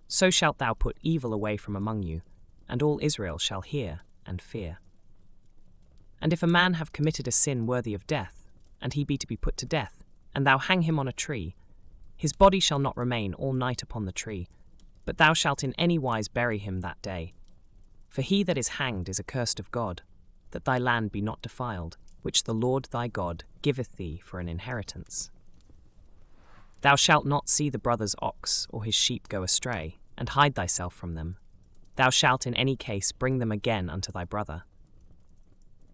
So shalt thou put evil away from among you, and all Israel shall hear and fear. And if a man have committed a sin worthy of death, and he be to be put to death, and thou hang him on a tree, his body shall not remain all night upon the tree, but thou shalt in any wise bury him that day. For he that is hanged is accursed of God, that thy land be not defiled, which the Lord thy God giveth thee for an inheritance. Thou shalt not see the brother's ox or his sheep go astray, and hide thyself from them. Thou shalt in any case bring them again unto thy brother.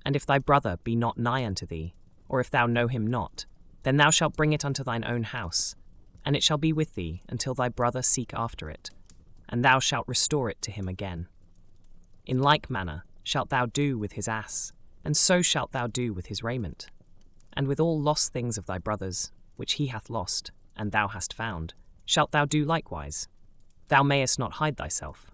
And if thy brother be not nigh unto thee, or if thou know him not, then thou shalt bring it unto thine own house, and it shall be with thee until thy brother seek after it, and thou shalt restore it to him again. In like manner shalt thou do with his ass, and so shalt thou do with his raiment, and with all lost things of thy brother's, which he hath lost, and thou hast found, shalt thou do likewise. Thou mayest not hide thyself.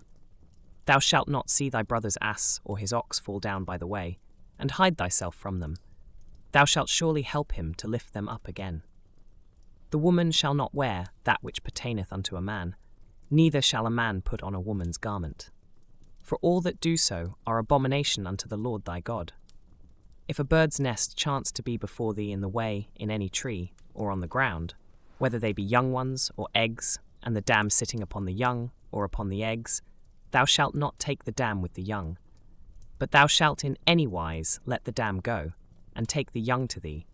Thou shalt not see thy brother's ass or his ox fall down by the way, and hide thyself from them. Thou shalt surely help him to lift them up again. The woman shall not wear that which pertaineth unto a man, neither shall a man put on a woman's garment. For all that do so are abomination unto the Lord thy God. If a bird's nest chance to be before thee in the way, in any tree, or on the ground, whether they be young ones or eggs, and the dam sitting upon the young or upon the eggs, thou shalt not take the dam with the young, but thou shalt in any wise let the dam go, and take the young to thee,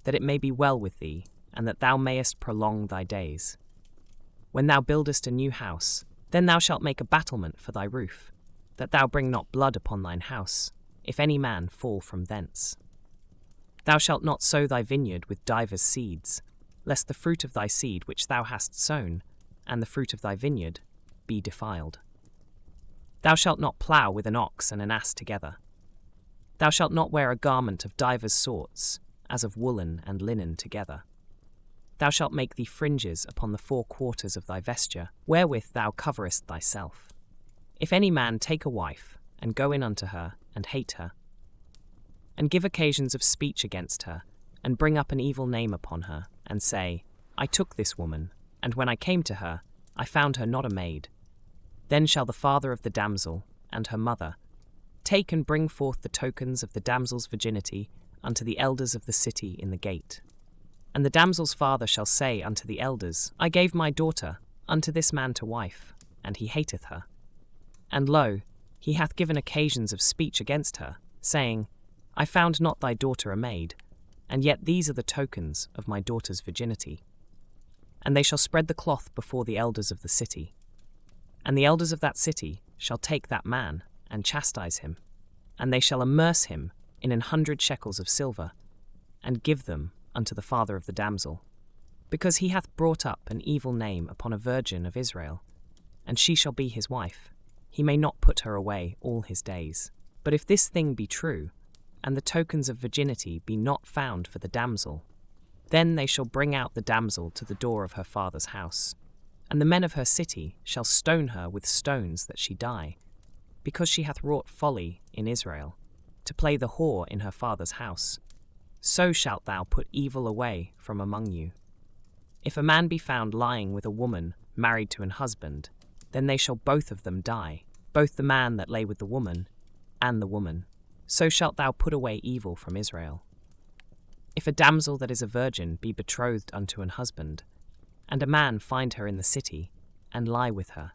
that it may be well with thee, and that thou mayest prolong thy days. When thou buildest a new house, then thou shalt make a battlement for thy roof, that thou bring not blood upon thine house, if any man fall from thence. Thou shalt not sow thy vineyard with divers seeds, lest the fruit of thy seed which thou hast sown, and the fruit of thy vineyard, be defiled. Thou shalt not plough with an ox and an ass together. Thou shalt not wear a garment of divers sorts, as of woolen and linen together. Thou shalt make thee fringes upon the 4 quarters of thy vesture, wherewith thou coverest thyself. If any man take a wife, and go in unto her, and hate her, and give occasions of speech against her, and bring up an evil name upon her, and say, I took this woman, and when I came to her, I found her not a maid, then shall the father of the damsel, and her mother, take and bring forth the tokens of the damsel's virginity unto the elders of the city in the gate. And the damsel's father shall say unto the elders, I gave my daughter unto this man to wife, and he hateth her. And lo, he hath given occasions of speech against her, saying, I found not thy daughter a maid, and yet these are the tokens of my daughter's virginity. And they shall spread the cloth before the elders of the city. And the elders of that city shall take that man, and chastise him, and they shall immerse him in 100 shekels of silver, and give them unto the father of the damsel, because he hath brought up an evil name upon a virgin of Israel, and she shall be his wife. He may not put her away all his days. But if this thing be true, and the tokens of virginity be not found for the damsel, then they shall bring out the damsel to the door of her father's house, and the men of her city shall stone her with stones that she die, because she hath wrought folly in Israel, to play the whore in her father's house. So shalt thou put evil away from among you. If a man be found lying with a woman married to an husband, then they shall both of them die, both the man that lay with the woman, and the woman. So shalt thou put away evil from Israel. If a damsel that is a virgin be betrothed unto an husband, and a man find her in the city, and lie with her,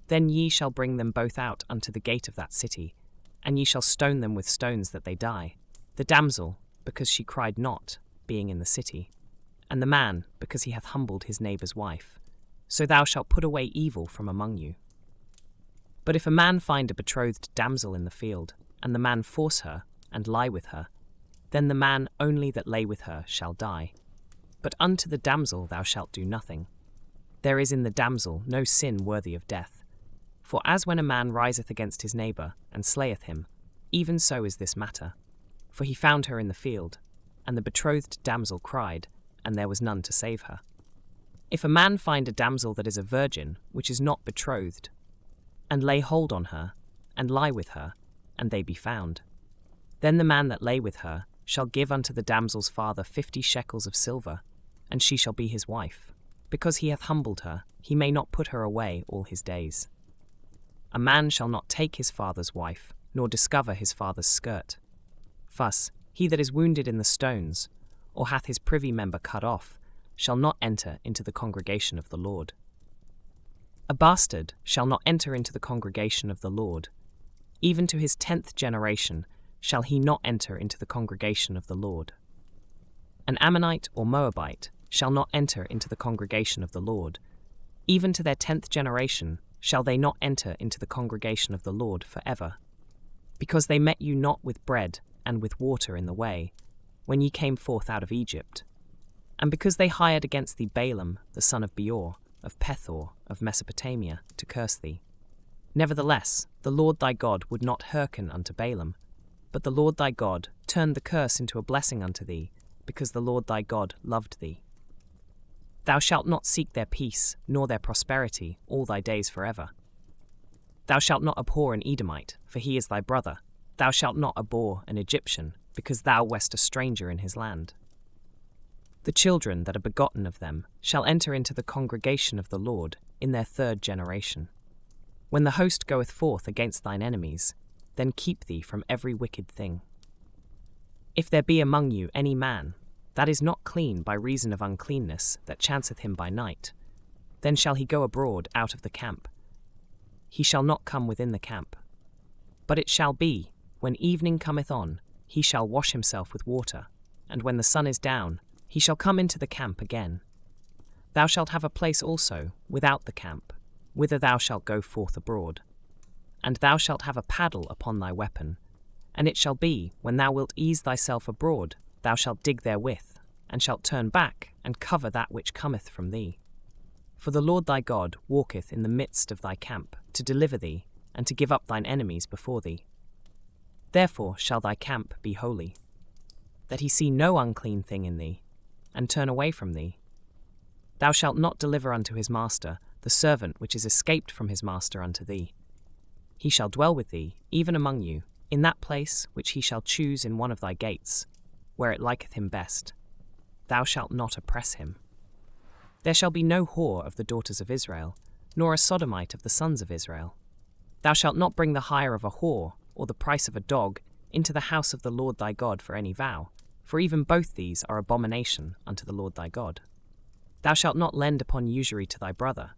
then ye shall bring them both out unto the gate of that city, and ye shall stone them with stones that they die, the damsel, because she cried not, being in the city, and the man, because he hath humbled his neighbour's wife. So thou shalt put away evil from among you. But if a man find a betrothed damsel in the field, and the man force her, and lie with her, then the man only that lay with her shall die. But unto the damsel thou shalt do nothing. There is in the damsel no sin worthy of death. For as when a man riseth against his neighbour, and slayeth him, even so is this matter. For he found her in the field, and the betrothed damsel cried, and there was none to save her. If a man find a damsel that is a virgin, which is not betrothed, and lay hold on her, and lie with her, and they be found, then the man that lay with her shall give unto the damsel's father 50 shekels of silver, and she shall be his wife. Because he hath humbled her, he may not put her away all his days. A man shall not take his father's wife, nor discover his father's skirt. Thus, he that is wounded in the stones, or hath his privy member cut off, shall not enter into the congregation of the Lord. A bastard shall not enter into the congregation of the Lord. Even to his 10th generation shall he not enter into the congregation of the Lord. An Ammonite or Moabite shall not enter into the congregation of the Lord. Even to their 10th generation shall they not enter into the congregation of the Lord forever. Because they met you not with bread and with water in the way, when ye came forth out of Egypt. And because they hired against thee Balaam, the son of Beor, of Pethor, of Mesopotamia, to curse thee. Nevertheless, the Lord thy God would not hearken unto Balaam, but the Lord thy God turned the curse into a blessing unto thee, because the Lord thy God loved thee. Thou shalt not seek their peace, nor their prosperity, all thy days forever. Thou shalt not abhor an Edomite, for he is thy brother. Thou shalt not abhor an Egyptian, because thou west a stranger in his land. The children that are begotten of them shall enter into the congregation of the Lord in their 3rd generation. When the host goeth forth against thine enemies, then keep thee from every wicked thing. If there be among you any man that is not clean by reason of uncleanness that chanceth him by night, then shall he go abroad out of the camp. He shall not come within the camp. But it shall be, when evening cometh on, he shall wash himself with water, and when the sun is down, he shall come into the camp again. Thou shalt have a place also without the camp, whither thou shalt go forth abroad. And thou shalt have a paddle upon thy weapon, and it shall be, when thou wilt ease thyself abroad, thou shalt dig therewith, and shalt turn back, and cover that which cometh from thee. For the Lord thy God walketh in the midst of thy camp, to deliver thee, and to give up thine enemies before thee. Therefore shall thy camp be holy, that he see no unclean thing in thee, and turn away from thee, Thou shalt not deliver unto his master the servant which is escaped from his master unto thee. He shall dwell with thee, even among you, in that place which he shall choose in one of thy gates, where it liketh him best. Thou shalt not oppress him. There shall be no whore of the daughters of Israel, nor a sodomite of the sons of Israel. Thou shalt not bring the hire of a whore, or the price of a dog, into the house of the Lord thy God for any vow, for even both these are abomination unto the Lord thy God. Thou shalt not lend upon usury to thy brother,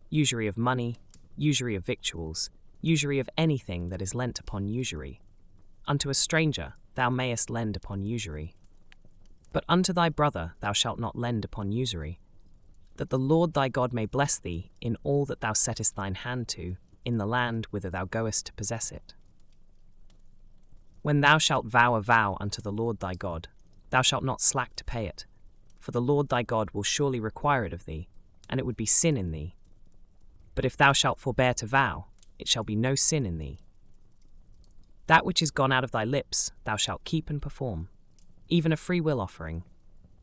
usury of money, usury of victuals, usury of anything that is lent upon usury. Unto a stranger thou mayest lend upon usury. But unto thy brother thou shalt not lend upon usury, that the Lord thy God may bless thee in all that thou settest thine hand to, in the land whither thou goest to possess it. When thou shalt vow a vow unto the Lord thy God, thou shalt not slack to pay it, for the Lord thy God will surely require it of thee, and it would be sin in thee. But if thou shalt forbear to vow, it shall be no sin in thee. That which is gone out of thy lips thou shalt keep and perform, even a freewill offering,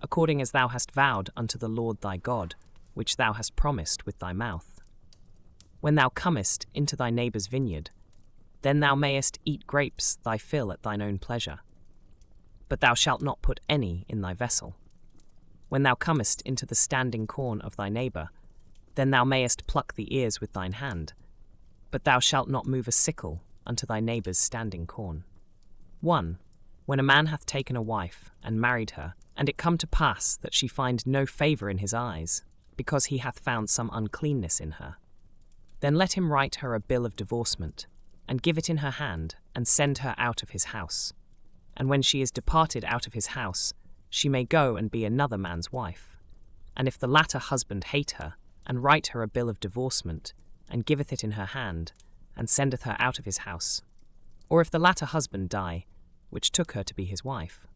according as thou hast vowed unto the Lord thy God, which thou hast promised with thy mouth. When thou comest into thy neighbour's vineyard, then thou mayest eat grapes thy fill at thine own pleasure. But thou shalt not put any in thy vessel. When thou comest into the standing corn of thy neighbour, then thou mayest pluck the ears with thine hand, but thou shalt not move a sickle unto thy neighbour's standing corn. 1. When a man hath taken a wife, and married her, and it come to pass that she find no favour in his eyes, because he hath found some uncleanness in her, then let him write her a bill of divorcement, and give it in her hand, and send her out of his house. And when she is departed out of his house, she may go and be another man's wife. And if the latter husband hate her, and write her a bill of divorcement, and giveth it in her hand, and sendeth her out of his house, or if the latter husband die, which took her to be his wife,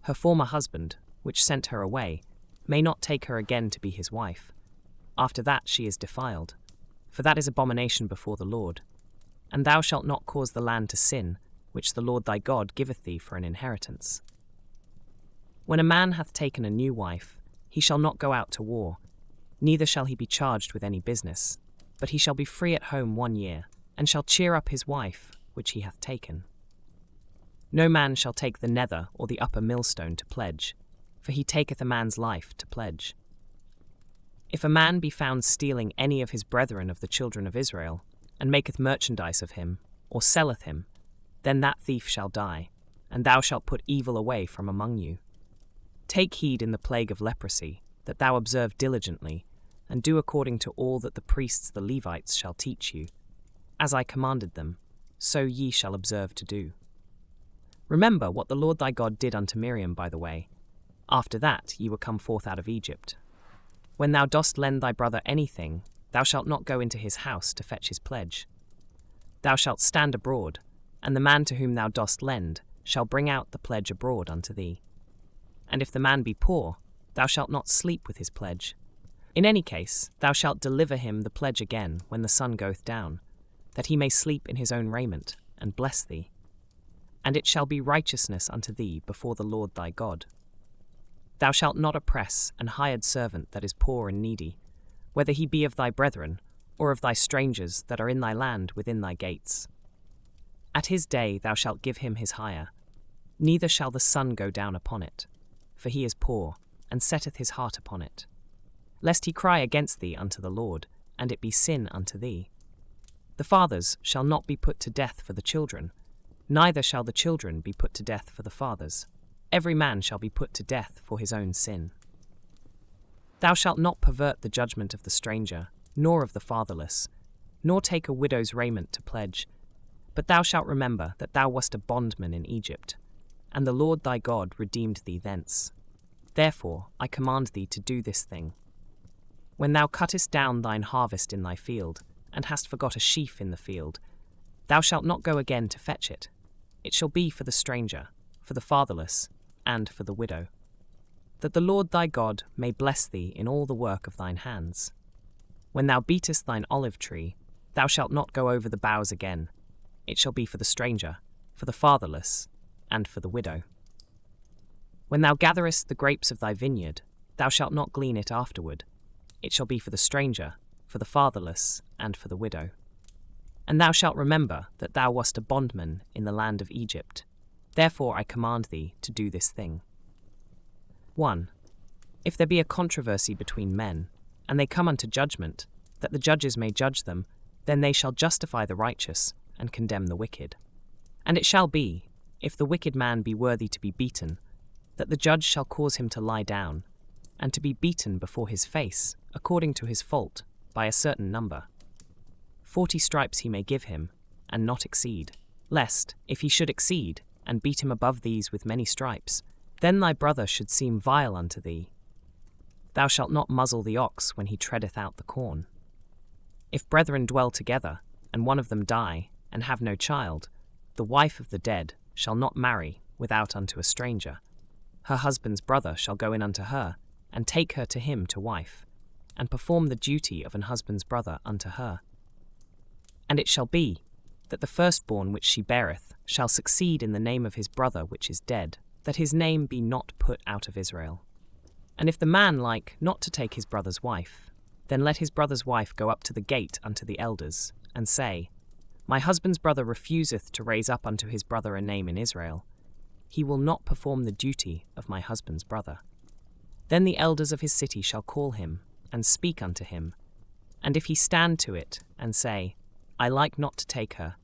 her former husband, which sent her away, may not take her again to be his wife. After that she is defiled, for that is abomination before the Lord. And thou shalt not cause the land to sin, which the Lord thy God giveth thee for an inheritance. When a man hath taken a new wife, he shall not go out to war, neither shall he be charged with any business, but he shall be free at home 1 year, and shall cheer up his wife, which he hath taken. No man shall take the nether or the upper millstone to pledge, for he taketh a man's life to pledge. If a man be found stealing any of his brethren of the children of Israel, and maketh merchandise of him, or selleth him, then that thief shall die, and thou shalt put evil away from among you. Take heed in the plague of leprosy, that thou observe diligently, and do according to all that the priests the Levites shall teach you. As I commanded them, so ye shall observe to do. Remember what the Lord thy God did unto Miriam by the way, after that ye were come forth out of Egypt. When thou dost lend thy brother anything, thou shalt not go into his house to fetch his pledge. Thou shalt stand abroad, and the man to whom thou dost lend shall bring out the pledge abroad unto thee. And if the man be poor, thou shalt not sleep with his pledge. In any case, thou shalt deliver him the pledge again when the sun goeth down, that he may sleep in his own raiment, and bless thee. And it shall be righteousness unto thee before the Lord thy God. Thou shalt not oppress an hired servant that is poor and needy, whether he be of thy brethren, or of thy strangers that are in thy land within thy gates. At his day thou shalt give him his hire, neither shall the sun go down upon it, for he is poor, and setteth his heart upon it, lest he cry against thee unto the Lord, and it be sin unto thee. The fathers shall not be put to death for the children, neither shall the children be put to death for the fathers. Every man shall be put to death for his own sin. Thou shalt not pervert the judgment of the stranger, nor of the fatherless, nor take a widow's raiment to pledge, but thou shalt remember that thou wast a bondman in Egypt, and the Lord thy God redeemed thee thence. Therefore I command thee to do this thing. When thou cuttest down thine harvest in thy field, and hast forgot a sheaf in the field, thou shalt not go again to fetch it. It shall be for the stranger, for the fatherless, and for the widow, that the Lord thy God may bless thee in all the work of thine hands. When thou beatest thine olive tree, thou shalt not go over the boughs again. It shall be for the stranger, for the fatherless, and for the widow. When thou gatherest the grapes of thy vineyard, thou shalt not glean it afterward. It shall be for the stranger, for the fatherless, and for the widow. And thou shalt remember that thou wast a bondman in the land of Egypt. Therefore I command thee to do this thing. 1. If there be a controversy between men, and they come unto judgment, that the judges may judge them, then they shall justify the righteous, and condemn the wicked. And it shall be, if the wicked man be worthy to be beaten, that the judge shall cause him to lie down, and to be beaten before his face, according to his fault, by a certain number. 40 stripes he may give him, and not exceed, lest, if he should exceed, and beat him above these with many stripes, then thy brother should seem vile unto thee. Thou shalt not muzzle the ox when he treadeth out the corn. If brethren dwell together, and one of them die, and have no child, the wife of the dead shall not marry without unto a stranger. Her husband's brother shall go in unto her, and take her to him to wife, and perform the duty of an husband's brother unto her. And it shall be, that the firstborn which she beareth shall succeed in the name of his brother which is dead, that his name be not put out of Israel. And if the man like not to take his brother's wife, then let his brother's wife go up to the gate unto the elders, and say, My husband's brother refuseth to raise up unto his brother a name in Israel. He will not perform the duty of my husband's brother. Then the elders of his city shall call him, and speak unto him. And if he stand to it, and say, I like not to take her,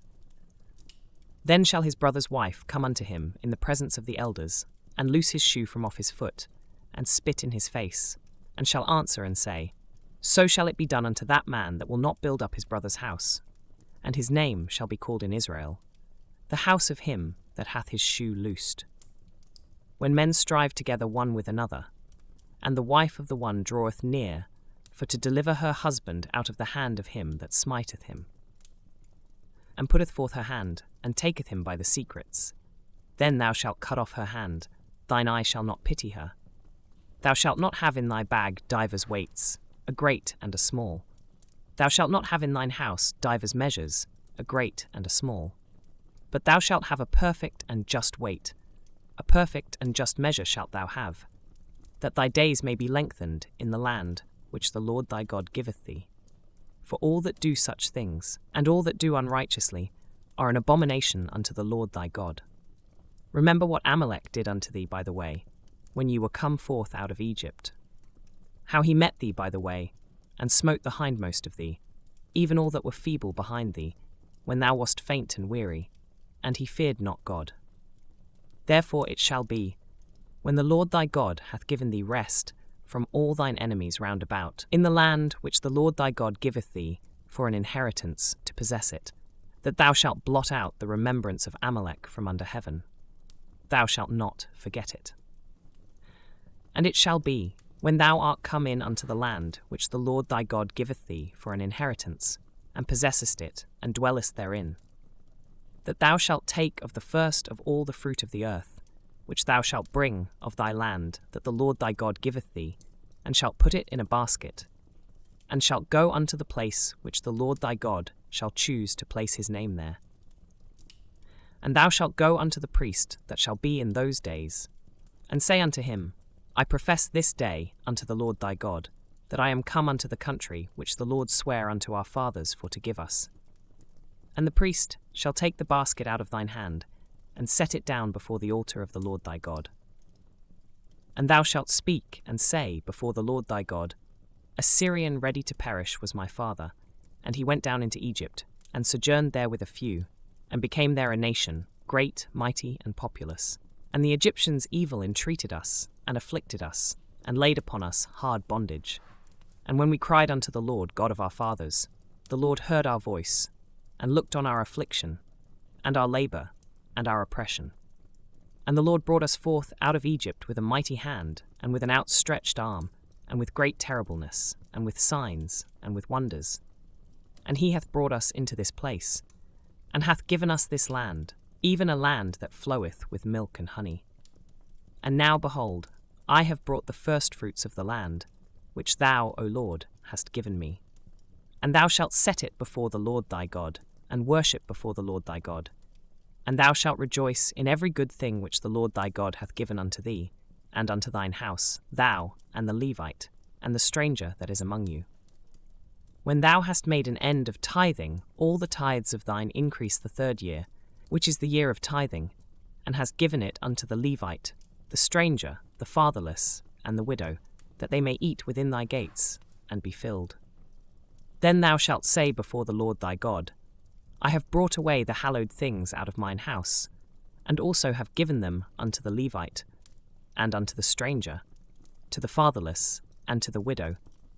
then shall his brother's wife come unto him in the presence of the elders, and loose his shoe from off his foot, and spit in his face, and shall answer and say, So shall it be done unto that man that will not build up his brother's house. And his name shall be called in Israel, the house of him that hath his shoe loosed. When men strive together one with another, and the wife of the one draweth near, for to deliver her husband out of the hand of him that smiteth him, and putteth forth her hand, and taketh him by the secrets, then thou shalt cut off her hand, thine eye shall not pity her. Thou shalt not have in thy bag divers weights, a great and a small. Thou shalt not have in thine house divers measures, a great and a small. But thou shalt have a perfect and just weight, a perfect and just measure shalt thou have, that thy days may be lengthened in the land which the Lord thy God giveth thee. For all that do such things, and all that do unrighteously, are an abomination unto the Lord thy God. Remember what Amalek did unto thee by the way, when ye were come forth out of Egypt, how he met thee by the way, and smote the hindmost of thee, even all that were feeble behind thee, when thou wast faint and weary, and he feared not God. Therefore it shall be, when the Lord thy God hath given thee rest from all thine enemies round about, in the land which the Lord thy God giveth thee for an inheritance to possess it, that thou shalt blot out the remembrance of Amalek from under heaven. Thou shalt not forget it. And it shall be, when thou art come in unto the land which the Lord thy God giveth thee for an inheritance, and possessest it, and dwellest therein, that thou shalt take of the first of all the fruit of the earth, which thou shalt bring of thy land that the Lord thy God giveth thee, and shalt put it in a basket, and shalt go unto the place which the Lord thy God shall choose to place his name there. And thou shalt go unto the priest that shall be in those days, and say unto him, I profess this day unto the Lord thy God, that I am come unto the country which the Lord sware unto our fathers for to give us. And the priest shall take the basket out of thine hand, and set it down before the altar of the Lord thy God. And thou shalt speak and say before the Lord thy God, A Syrian ready to perish was my father, and he went down into Egypt, and sojourned there with a few, and became there a nation, great, mighty, and populous. And the Egyptians evil entreated us, and afflicted us, and laid upon us hard bondage. And when we cried unto the Lord God of our fathers, the Lord heard our voice, and looked on our affliction, and our labour, and our oppression. And the Lord brought us forth out of Egypt with a mighty hand, and with an outstretched arm, and with great terribleness, and with signs, and with wonders. And he hath brought us into this place, and hath given us this land, even a land that floweth with milk and honey. And now, behold, I have brought the firstfruits of the land, which thou, O Lord, hast given me. And thou shalt set it before the Lord thy God, and worship before the Lord thy God. And thou shalt rejoice in every good thing which the Lord thy God hath given unto thee, and unto thine house, thou, and the Levite, and the stranger that is among you. When thou hast made an end of tithing all the tithes of thine increase the 3rd year, which is the year of tithing, and hast given it unto the Levite, the stranger, the fatherless, and the widow, that they may eat within thy gates, and be filled. Then thou shalt say before the Lord thy God, I have brought away the hallowed things out of mine house, and also have given them unto the Levite, and unto the stranger, to the fatherless, and to the widow,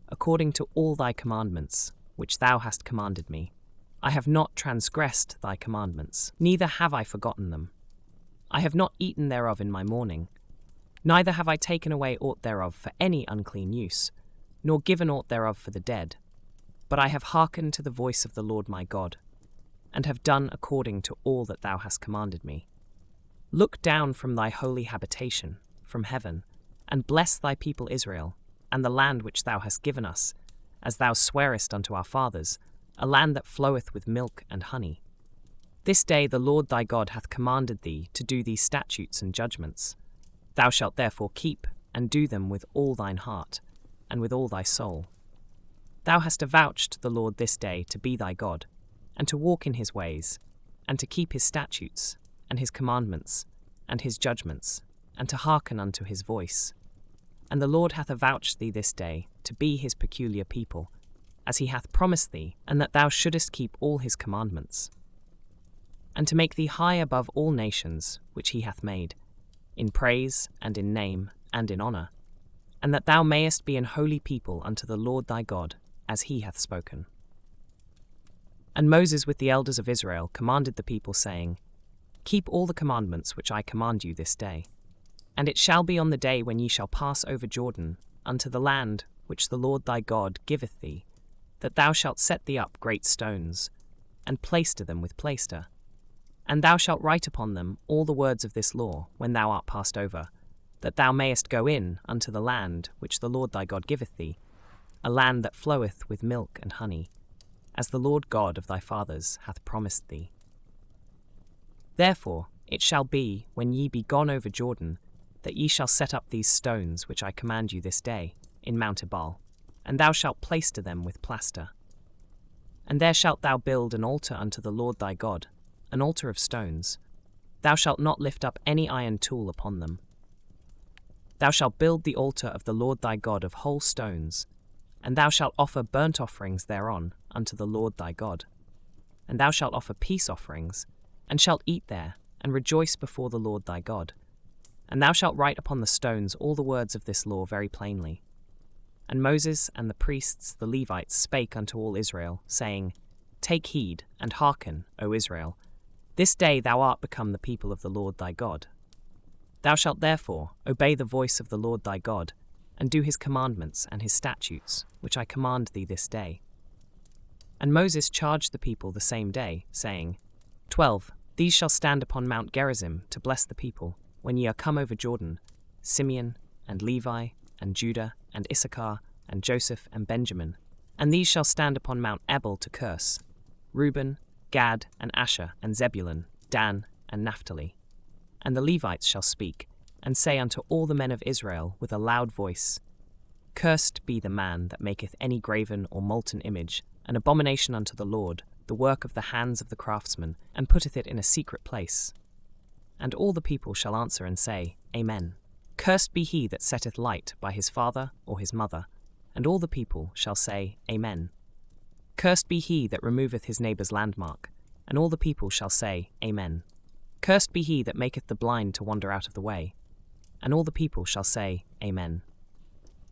according to all thy commandments, which thou hast commanded me. I have not transgressed thy commandments, neither have I forgotten them. I have not eaten thereof in my mourning, neither have I taken away aught thereof for any unclean use, nor given aught thereof for the dead. But I have hearkened to the voice of the Lord my God, and have done according to all that thou hast commanded me. Look down from thy holy habitation, from heaven, and bless thy people Israel, and the land which thou hast given us, as thou swarest unto our fathers, a land that floweth with milk and honey. This day the Lord thy God hath commanded thee to do these statutes and judgments. Thou shalt therefore keep and do them with all thine heart, and with all thy soul. Thou hast avouched the Lord this day to be thy God, and to walk in his ways, and to keep his statutes, and his commandments, and his judgments, and to hearken unto his voice. And the Lord hath avouched thee this day to be his peculiar people, as he hath promised thee, and that thou shouldest keep all his commandments, and to make thee high above all nations which he hath made, in praise, and in name, and in honour, and that thou mayest be an holy people unto the Lord thy God, as he hath spoken. And Moses with the elders of Israel commanded the people, saying, Keep all the commandments which I command you this day. And it shall be on the day when ye shall pass over Jordan unto the land which the Lord thy God giveth thee, that thou shalt set thee up great stones, and plaister them with plaister. And thou shalt write upon them all the words of this law when thou art passed over, that thou mayest go in unto the land which the Lord thy God giveth thee, a land that floweth with milk and honey, as the Lord God of thy fathers hath promised thee. Therefore it shall be, when ye be gone over Jordan, that ye shall set up these stones which I command you this day in Mount Ebal, and thou shalt plaister them with plaster. And there shalt thou build an altar unto the Lord thy God, an altar of stones. Thou shalt not lift up any iron tool upon them. Thou shalt build the altar of the Lord thy God of whole stones, and thou shalt offer burnt offerings thereon unto the Lord thy God. And thou shalt offer peace offerings, and shalt eat there, and rejoice before the Lord thy God. And thou shalt write upon the stones all the words of this law very plainly. And Moses and the priests the Levites spake unto all Israel, saying, Take heed, and hearken, O Israel. This day thou art become the people of the Lord thy God. Thou shalt therefore obey the voice of the Lord thy God, and do his commandments and his statutes, which I command thee this day. And Moses charged the people the same day, saying, 12 These shall stand upon Mount Gerizim to bless the people, when ye are come over Jordan, Simeon, and Levi, and Judah, and Issachar, and Joseph, and Benjamin. And these shall stand upon Mount Ebal to curse, Reuben, Gad, and Asher, and Zebulun, Dan, and Naphtali. And the Levites shall speak, and say unto all the men of Israel with a loud voice, Cursed be the man that maketh any graven or molten image, an abomination unto the Lord, the work of the hands of the craftsman, and putteth it in a secret place. And all the people shall answer and say, Amen. Cursed be he that setteth light by his father or his mother. And all the people shall say, Amen. Cursed be he that removeth his neighbour's landmark. And all the people shall say, Amen. Cursed be he that maketh the blind to wander out of the way. And all the people shall say, Amen.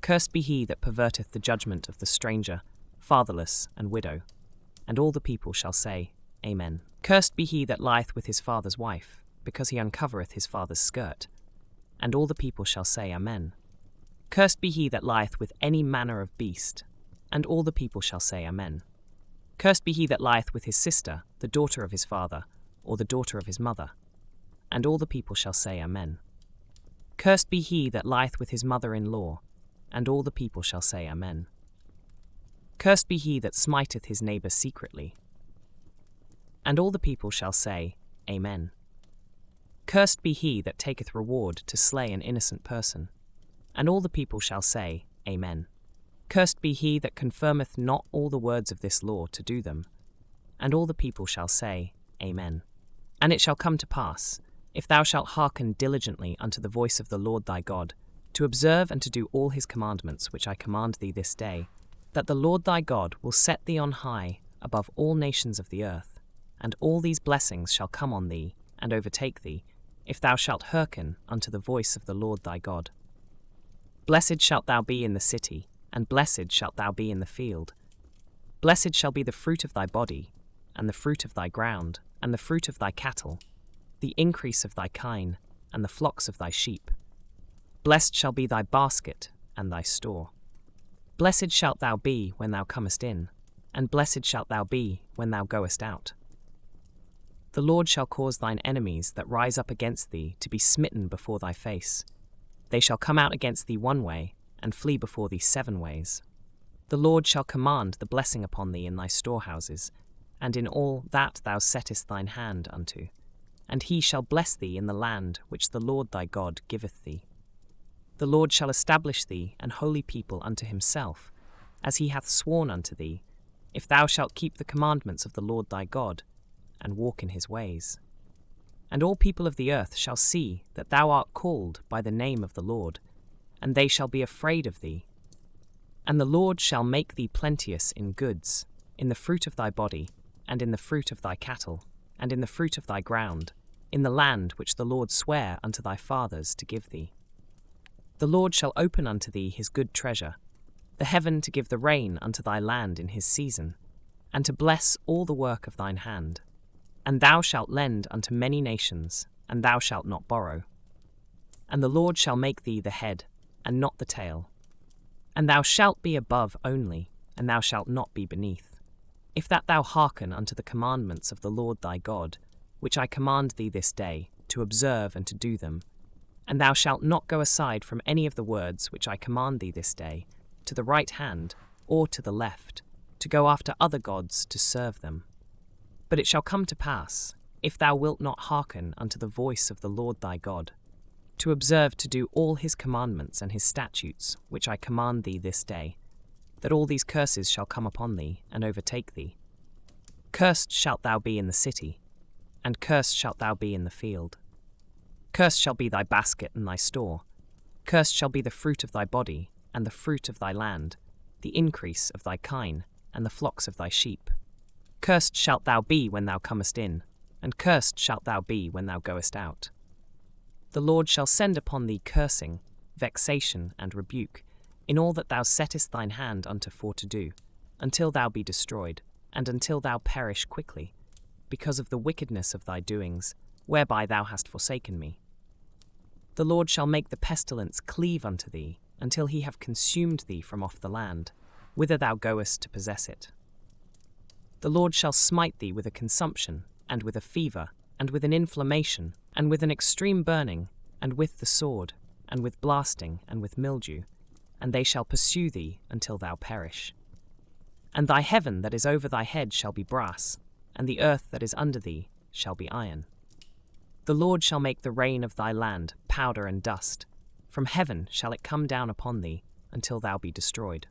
Cursed be he that perverteth the judgment of the stranger, fatherless, and widow. And all the people shall say, Amen. Cursed be he that lieth with his father's wife, because he uncovereth his father's skirt. And all the people shall say, Amen. Cursed be he that lieth with any manner of beast. And all the people shall say, Amen. Cursed be he that lieth with his sister, the daughter of his father, or the daughter of his mother. And all the people shall say, Amen. Cursed be he that lieth with his mother-in-law. And all the people shall say, Amen. Cursed be he that smiteth his neighbour secretly. And all the people shall say, Amen. Cursed be he that taketh reward to slay an innocent person. And all the people shall say, Amen. Cursed be he that confirmeth not all the words of this law to do them. And all the people shall say, Amen. And it shall come to pass, if thou shalt hearken diligently unto the voice of the Lord thy God, to observe and to do all his commandments which I command thee this day, that the Lord thy God will set thee on high above all nations of the earth, and all these blessings shall come on thee and overtake thee, if thou shalt hearken unto the voice of the Lord thy God. Blessed shalt thou be in the city, and blessed shalt thou be in the field. Blessed shall be the fruit of thy body, and the fruit of thy ground, and the fruit of thy cattle, the increase of thy kine, and the flocks of thy sheep. Blessed shall be thy basket and thy store. Blessed shalt thou be when thou comest in, and blessed shalt thou be when thou goest out. The Lord shall cause thine enemies that rise up against thee to be smitten before thy face. They shall come out against thee one way, and flee before thee 7 ways. The Lord shall command the blessing upon thee in thy storehouses, and in all that thou settest thine hand unto. And he shall bless thee in the land which the Lord thy God giveth thee. The Lord shall establish thee an holy people unto himself, as he hath sworn unto thee, if thou shalt keep the commandments of the Lord thy God, and walk in his ways. And all people of the earth shall see that thou art called by the name of the Lord, and they shall be afraid of thee. And the Lord shall make thee plenteous in goods, in the fruit of thy body, and in the fruit of thy cattle, and in the fruit of thy ground, in the land which the Lord sware unto thy fathers to give thee. The Lord shall open unto thee his good treasure, the heaven to give the rain unto thy land in his season, and to bless all the work of thine hand. And thou shalt lend unto many nations, and thou shalt not borrow. And the Lord shall make thee the head, and not the tail. And thou shalt be above only, and thou shalt not be beneath. If that thou hearken unto the commandments of the Lord thy God, which I command thee this day, to observe and to do them, and thou shalt not go aside from any of the words which I command thee this day, to the right hand, or to the left, to go after other gods to serve them. But it shall come to pass, if thou wilt not hearken unto the voice of the Lord thy God, to observe to do all his commandments and his statutes, which I command thee this day, that all these curses shall come upon thee and overtake thee. Cursed shalt thou be in the city, and cursed shalt thou be in the field. Cursed shall be thy basket and thy store. Cursed shall be the fruit of thy body, and the fruit of thy land, the increase of thy kine, and the flocks of thy sheep. Cursed shalt thou be when thou comest in, and cursed shalt thou be when thou goest out. The Lord shall send upon thee cursing, vexation, and rebuke, in all that thou settest thine hand unto for to do, until thou be destroyed, and until thou perish quickly, because of the wickedness of thy doings, whereby thou hast forsaken me. The Lord shall make the pestilence cleave unto thee, until he have consumed thee from off the land, whither thou goest to possess it. The Lord shall smite thee with a consumption, and with a fever, and with an inflammation, and with an extreme burning, and with the sword, and with blasting, and with mildew, and they shall pursue thee until thou perish. And thy heaven that is over thy head shall be brass, and the earth that is under thee shall be iron. The Lord shall make the rain of thy land powder and dust. From heaven shall it come down upon thee, until thou be destroyed.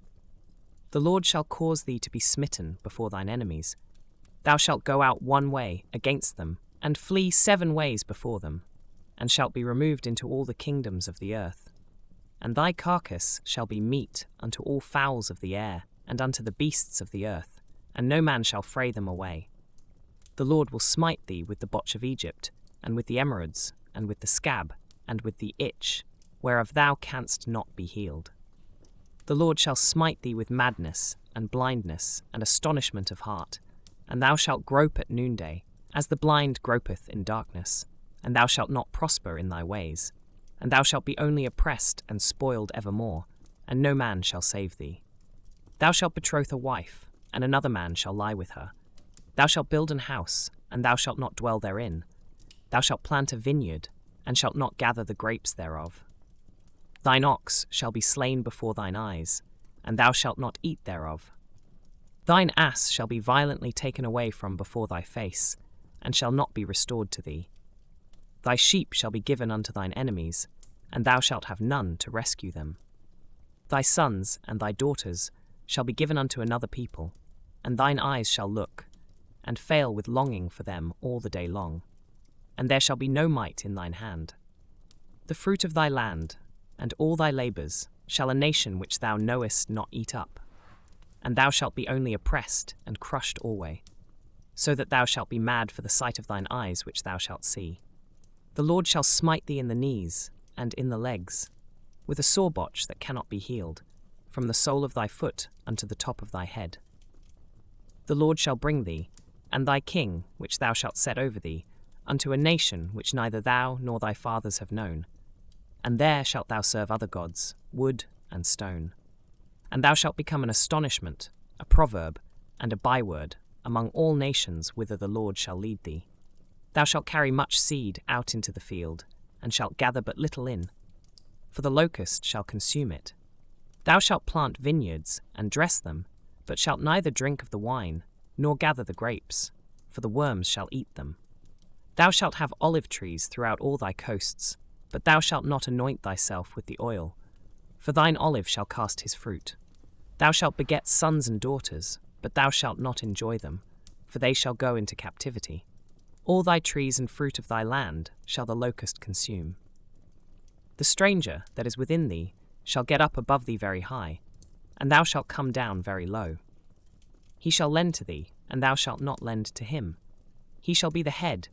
The Lord shall cause thee to be smitten before thine enemies. Thou shalt go out one way against them, and flee 7 ways before them, and shalt be removed into all the kingdoms of the earth. And thy carcass shall be meat unto all fowls of the air, and unto the beasts of the earth, and no man shall fray them away. The Lord will smite thee with the botch of Egypt, and with the emerods, and with the scab, and with the itch, whereof thou canst not be healed. The Lord shall smite thee with madness, and blindness, and astonishment of heart, and thou shalt grope at noonday, as the blind gropeth in darkness, and thou shalt not prosper in thy ways, and thou shalt be only oppressed and spoiled evermore, and no man shall save thee. Thou shalt betroth a wife, and another man shall lie with her. Thou shalt build an house, and thou shalt not dwell therein. Thou shalt plant a vineyard, and shalt not gather the grapes thereof. Thine ox shall be slain before thine eyes, and thou shalt not eat thereof. Thine ass shall be violently taken away from before thy face, and shall not be restored to thee. Thy sheep shall be given unto thine enemies, and thou shalt have none to rescue them. Thy sons and thy daughters shall be given unto another people, and thine eyes shall look, and fail with longing for them all the day long, and there shall be no might in thine hand. The fruit of thy land, and all thy labours, shall a nation which thou knowest not eat up, and thou shalt be only oppressed and crushed alway, so that thou shalt be mad for the sight of thine eyes which thou shalt see. The Lord shall smite thee in the knees and in the legs, with a sore botch that cannot be healed, from the sole of thy foot unto the top of thy head. The Lord shall bring thee, and thy king, which thou shalt set over thee, unto a nation which neither thou nor thy fathers have known. And there shalt thou serve other gods, wood and stone. And thou shalt become an astonishment, a proverb, and a byword among all nations whither the Lord shall lead thee. Thou shalt carry much seed out into the field, and shalt gather but little in, for the locust shall consume it. Thou shalt plant vineyards, and dress them, but shalt neither drink of the wine, nor gather the grapes, for the worms shall eat them. Thou shalt have olive trees throughout all thy coasts, but thou shalt not anoint thyself with the oil, for thine olive shall cast his fruit. Thou shalt beget sons and daughters, but thou shalt not enjoy them, for they shall go into captivity. All thy trees and fruit of thy land shall the locust consume. The stranger that is within thee shall get up above thee very high, and thou shalt come down very low. He shall lend to thee, and thou shalt not lend to him. He shall be the head,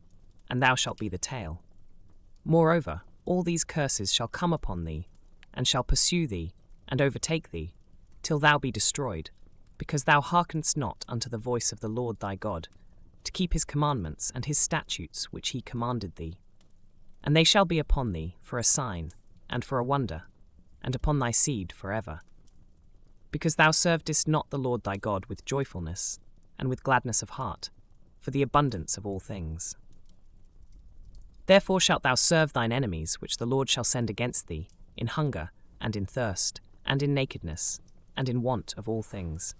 and thou shalt be the tail. Moreover, all these curses shall come upon thee, and shall pursue thee, and overtake thee, till thou be destroyed, because thou hearkenedst not unto the voice of the Lord thy God, to keep his commandments and his statutes which he commanded thee. And they shall be upon thee for a sign, and for a wonder, and upon thy seed forever. Because thou servedst not the Lord thy God with joyfulness, and with gladness of heart, for the abundance of all things. Therefore shalt thou serve thine enemies which the Lord shall send against thee, in hunger, and in thirst, and in nakedness, and in want of all things.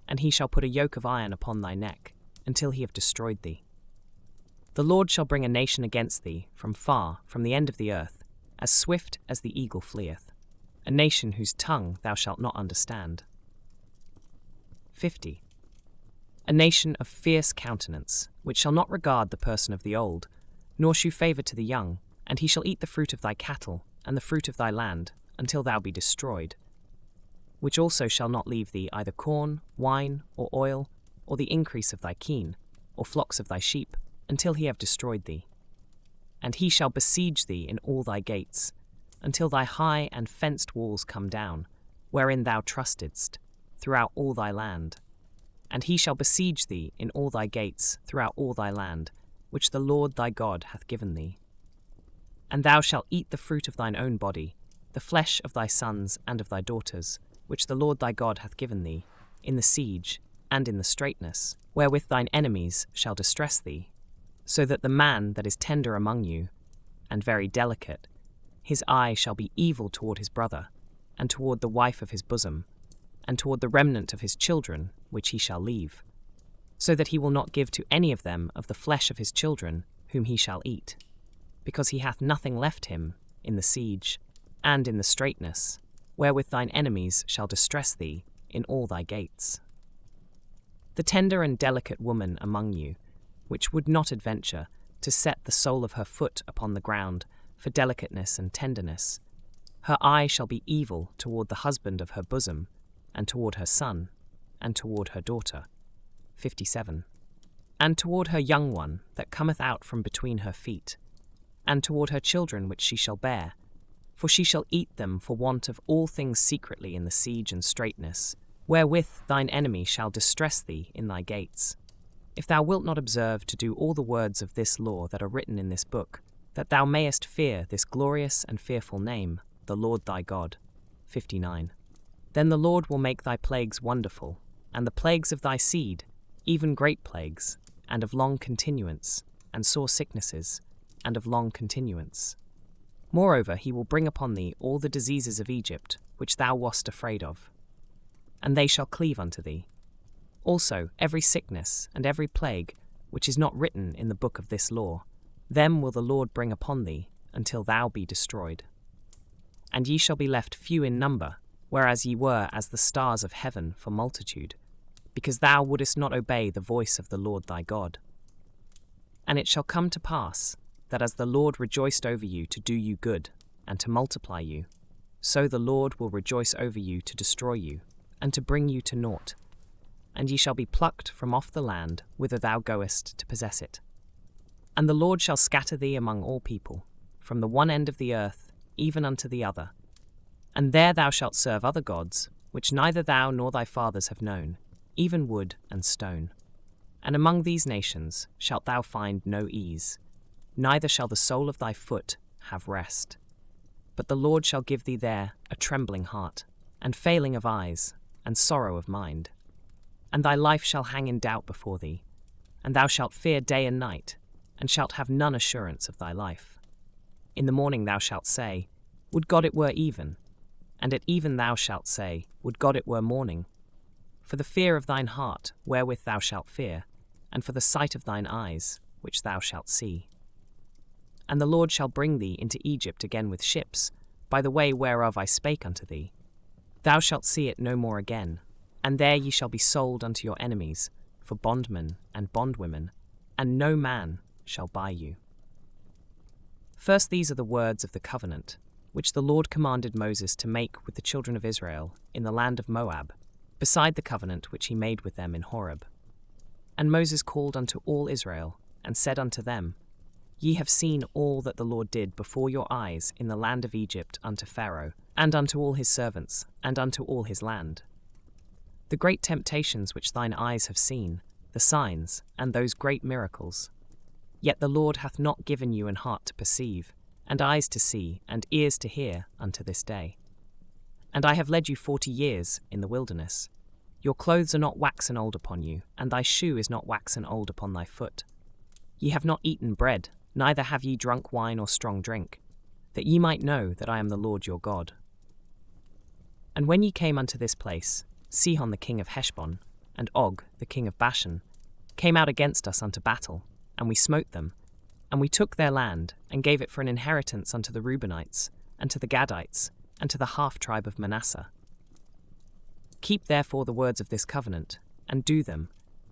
And he shall put a yoke of iron upon thy neck, until he have destroyed thee. The Lord shall bring a nation against thee from far, from the end of the earth, as swift as the eagle fleeth, a nation whose tongue thou shalt not understand. 50. A nation of fierce countenance, which shall not regard the person of the old, nor shew favour to the young, and he shall eat the fruit of thy cattle, and the fruit of thy land, until thou be destroyed. Which also shall not leave thee either corn, wine, or oil, or the increase of thy kine, or flocks of thy sheep, until he have destroyed thee. And he shall besiege thee in all thy gates, until thy high and fenced walls come down, wherein thou trustedst, throughout all thy land. And he shall besiege thee in all thy gates throughout all thy land, which the Lord thy God hath given thee. And thou shalt eat the fruit of thine own body, the flesh of thy sons and of thy daughters, which the Lord thy God hath given thee, in the siege, and in the straitness, wherewith thine enemies shall distress thee, so that the man that is tender among you, and very delicate, his eye shall be evil toward his brother, and toward the wife of his bosom, and toward the remnant of his children, which he shall leave, so that he will not give to any of them of the flesh of his children, whom he shall eat, because he hath nothing left him in the siege, and in the straitness, wherewith thine enemies shall distress thee in all thy gates. The tender and delicate woman among you, which would not adventure to set the sole of her foot upon the ground for delicateness and tenderness, her eye shall be evil toward the husband of her bosom, and toward her son, and toward her daughter. 57. And toward her young one that cometh out from between her feet, and toward her children which she shall bear, for she shall eat them for want of all things secretly in the siege and straitness, wherewith thine enemy shall distress thee in thy gates. If thou wilt not observe to do all the words of this law that are written in this book, that thou mayest fear this glorious and fearful name, the Lord thy God. 59. Then the Lord will make thy plagues wonderful, and the plagues of thy seed, even great plagues, and of long continuance, and sore sicknesses, and of long continuance. Moreover, he will bring upon thee all the diseases of Egypt, which thou wast afraid of, and they shall cleave unto thee. Also every sickness and every plague, which is not written in the book of this law, Them will the Lord bring upon thee, until thou be destroyed. And ye shall be left few in number, whereas ye were as the stars of heaven for multitude, because thou wouldest not obey the voice of the Lord thy God. And it shall come to pass, that as the Lord rejoiced over you to do you good, and to multiply you, so the Lord will rejoice over you to destroy you, and to bring you to naught. And ye shall be plucked from off the land whither thou goest to possess it. And the Lord shall scatter thee among all people, from the one end of the earth even unto the other. And there thou shalt serve other gods, which neither thou nor thy fathers have known, even wood and stone. And among these nations shalt thou find no ease, neither shall the sole of thy foot have rest. But the Lord shall give thee there a trembling heart, and failing of eyes, and sorrow of mind. And thy life shall hang in doubt before thee, and thou shalt fear day and night, and shalt have none assurance of thy life. In the morning thou shalt say, Would God it were even, and at even thou shalt say, Would God it were morning. For the fear of thine heart, wherewith thou shalt fear, and for the sight of thine eyes, which thou shalt see. And the Lord shall bring thee into Egypt again with ships, by the way whereof I spake unto thee. Thou shalt see it no more again, and there ye shall be sold unto your enemies, for bondmen and bondwomen, and no man shall buy you. First, these are the words of the covenant, which the Lord commanded Moses to make with the children of Israel in the land of Moab, beside the covenant which he made with them in Horeb. And Moses called unto all Israel, and said unto them, Ye have seen all that the Lord did before your eyes in the land of Egypt unto Pharaoh, and unto all his servants, and unto all his land. The great temptations which thine eyes have seen, the signs, and those great miracles. Yet the Lord hath not given you an heart to perceive, and eyes to see, and ears to hear, unto this day. And I have led you 40 years in the wilderness. Your clothes are not waxen old upon you, and thy shoe is not waxen old upon thy foot. Ye have not eaten bread, neither have ye drunk wine or strong drink, that ye might know that I am the Lord your God. And when ye came unto this place, Sihon the king of Heshbon, and Og the king of Bashan, came out against us unto battle, and we smote them, and we took their land, and gave it for an inheritance unto the Reubenites, and to the Gadites, and to the half-tribe of Manasseh. Keep therefore the words of this covenant, and do them,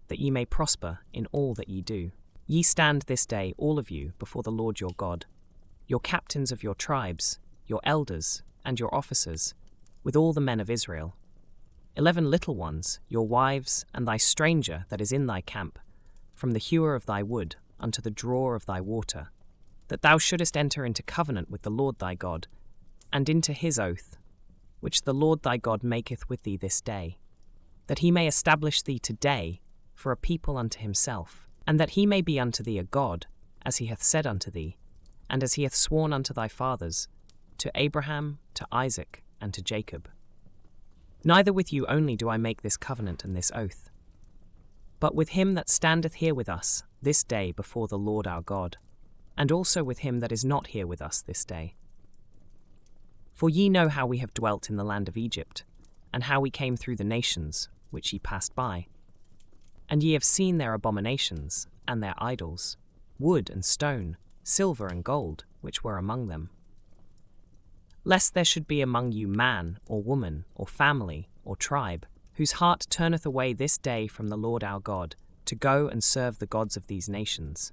that ye may prosper in all that ye do. Ye stand this day, all of you, before the Lord your God, your captains of your tribes, your elders, and your officers, with all the men of Israel. 11 little ones, your wives, and thy stranger that is in thy camp, from the hewer of thy wood unto the drawer of thy water, that thou shouldest enter into covenant with the Lord thy God, and into his oath, which the Lord thy God maketh with thee this day, that he may establish thee today for a people unto himself, and that he may be unto thee a God, as he hath said unto thee, and as he hath sworn unto thy fathers, to Abraham, to Isaac, and to Jacob. Neither with you only do I make this covenant and this oath, but with him that standeth here with us this day before the Lord our God, and also with him that is not here with us this day. For ye know how we have dwelt in the land of Egypt, and how we came through the nations which ye passed by. And ye have seen their abominations, and their idols, wood and stone, silver and gold, which were among them. Lest there should be among you man, or woman, or family, or tribe, whose heart turneth away this day from the Lord our God, to go and serve the gods of these nations.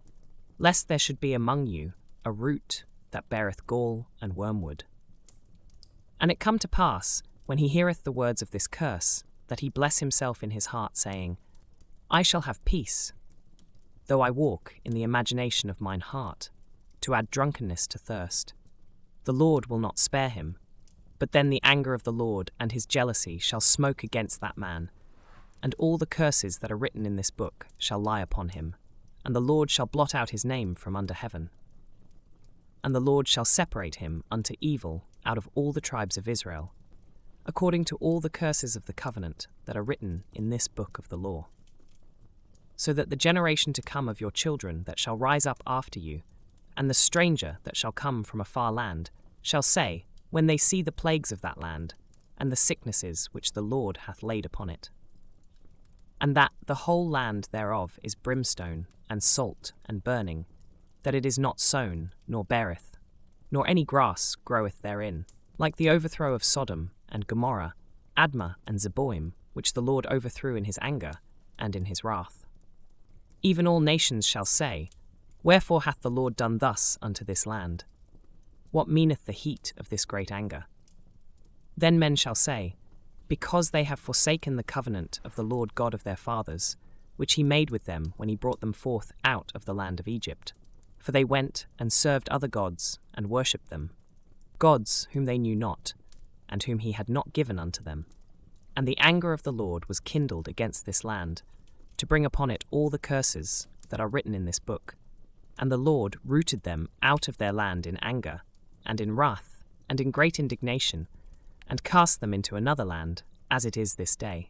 Lest there should be among you a root that beareth gall and wormwood. And it come to pass, when he heareth the words of this curse, that he bless himself in his heart, saying, I shall have peace, though I walk in the imagination of mine heart, to add drunkenness to thirst. The Lord will not spare him, but then the anger of the Lord and his jealousy shall smoke against that man, and all the curses that are written in this book shall lie upon him, and the Lord shall blot out his name from under heaven. And the Lord shall separate him unto evil out of all the tribes of Israel, according to all the curses of the covenant that are written in this book of the law. So that the generation to come of your children that shall rise up after you, and the stranger that shall come from a far land, shall say, when they see the plagues of that land, and the sicknesses which the Lord hath laid upon it, and that the whole land thereof is brimstone, and salt, and burning, that it is not sown, nor beareth, nor any grass groweth therein, like the overthrow of Sodom and Gomorrah, Admah and Zeboim, which the Lord overthrew in his anger and in his wrath. Even all nations shall say, Wherefore hath the Lord done thus unto this land? What meaneth the heat of this great anger? Then men shall say, Because they have forsaken the covenant of the Lord God of their fathers, which he made with them when he brought them forth out of the land of Egypt. For they went and served other gods and worshipped them, gods whom they knew not, and whom he had not given unto them. And the anger of the Lord was kindled against this land, to bring upon it all the curses that are written in this book. And the Lord rooted them out of their land in anger, and in wrath, and in great indignation, and cast them into another land, as it is this day.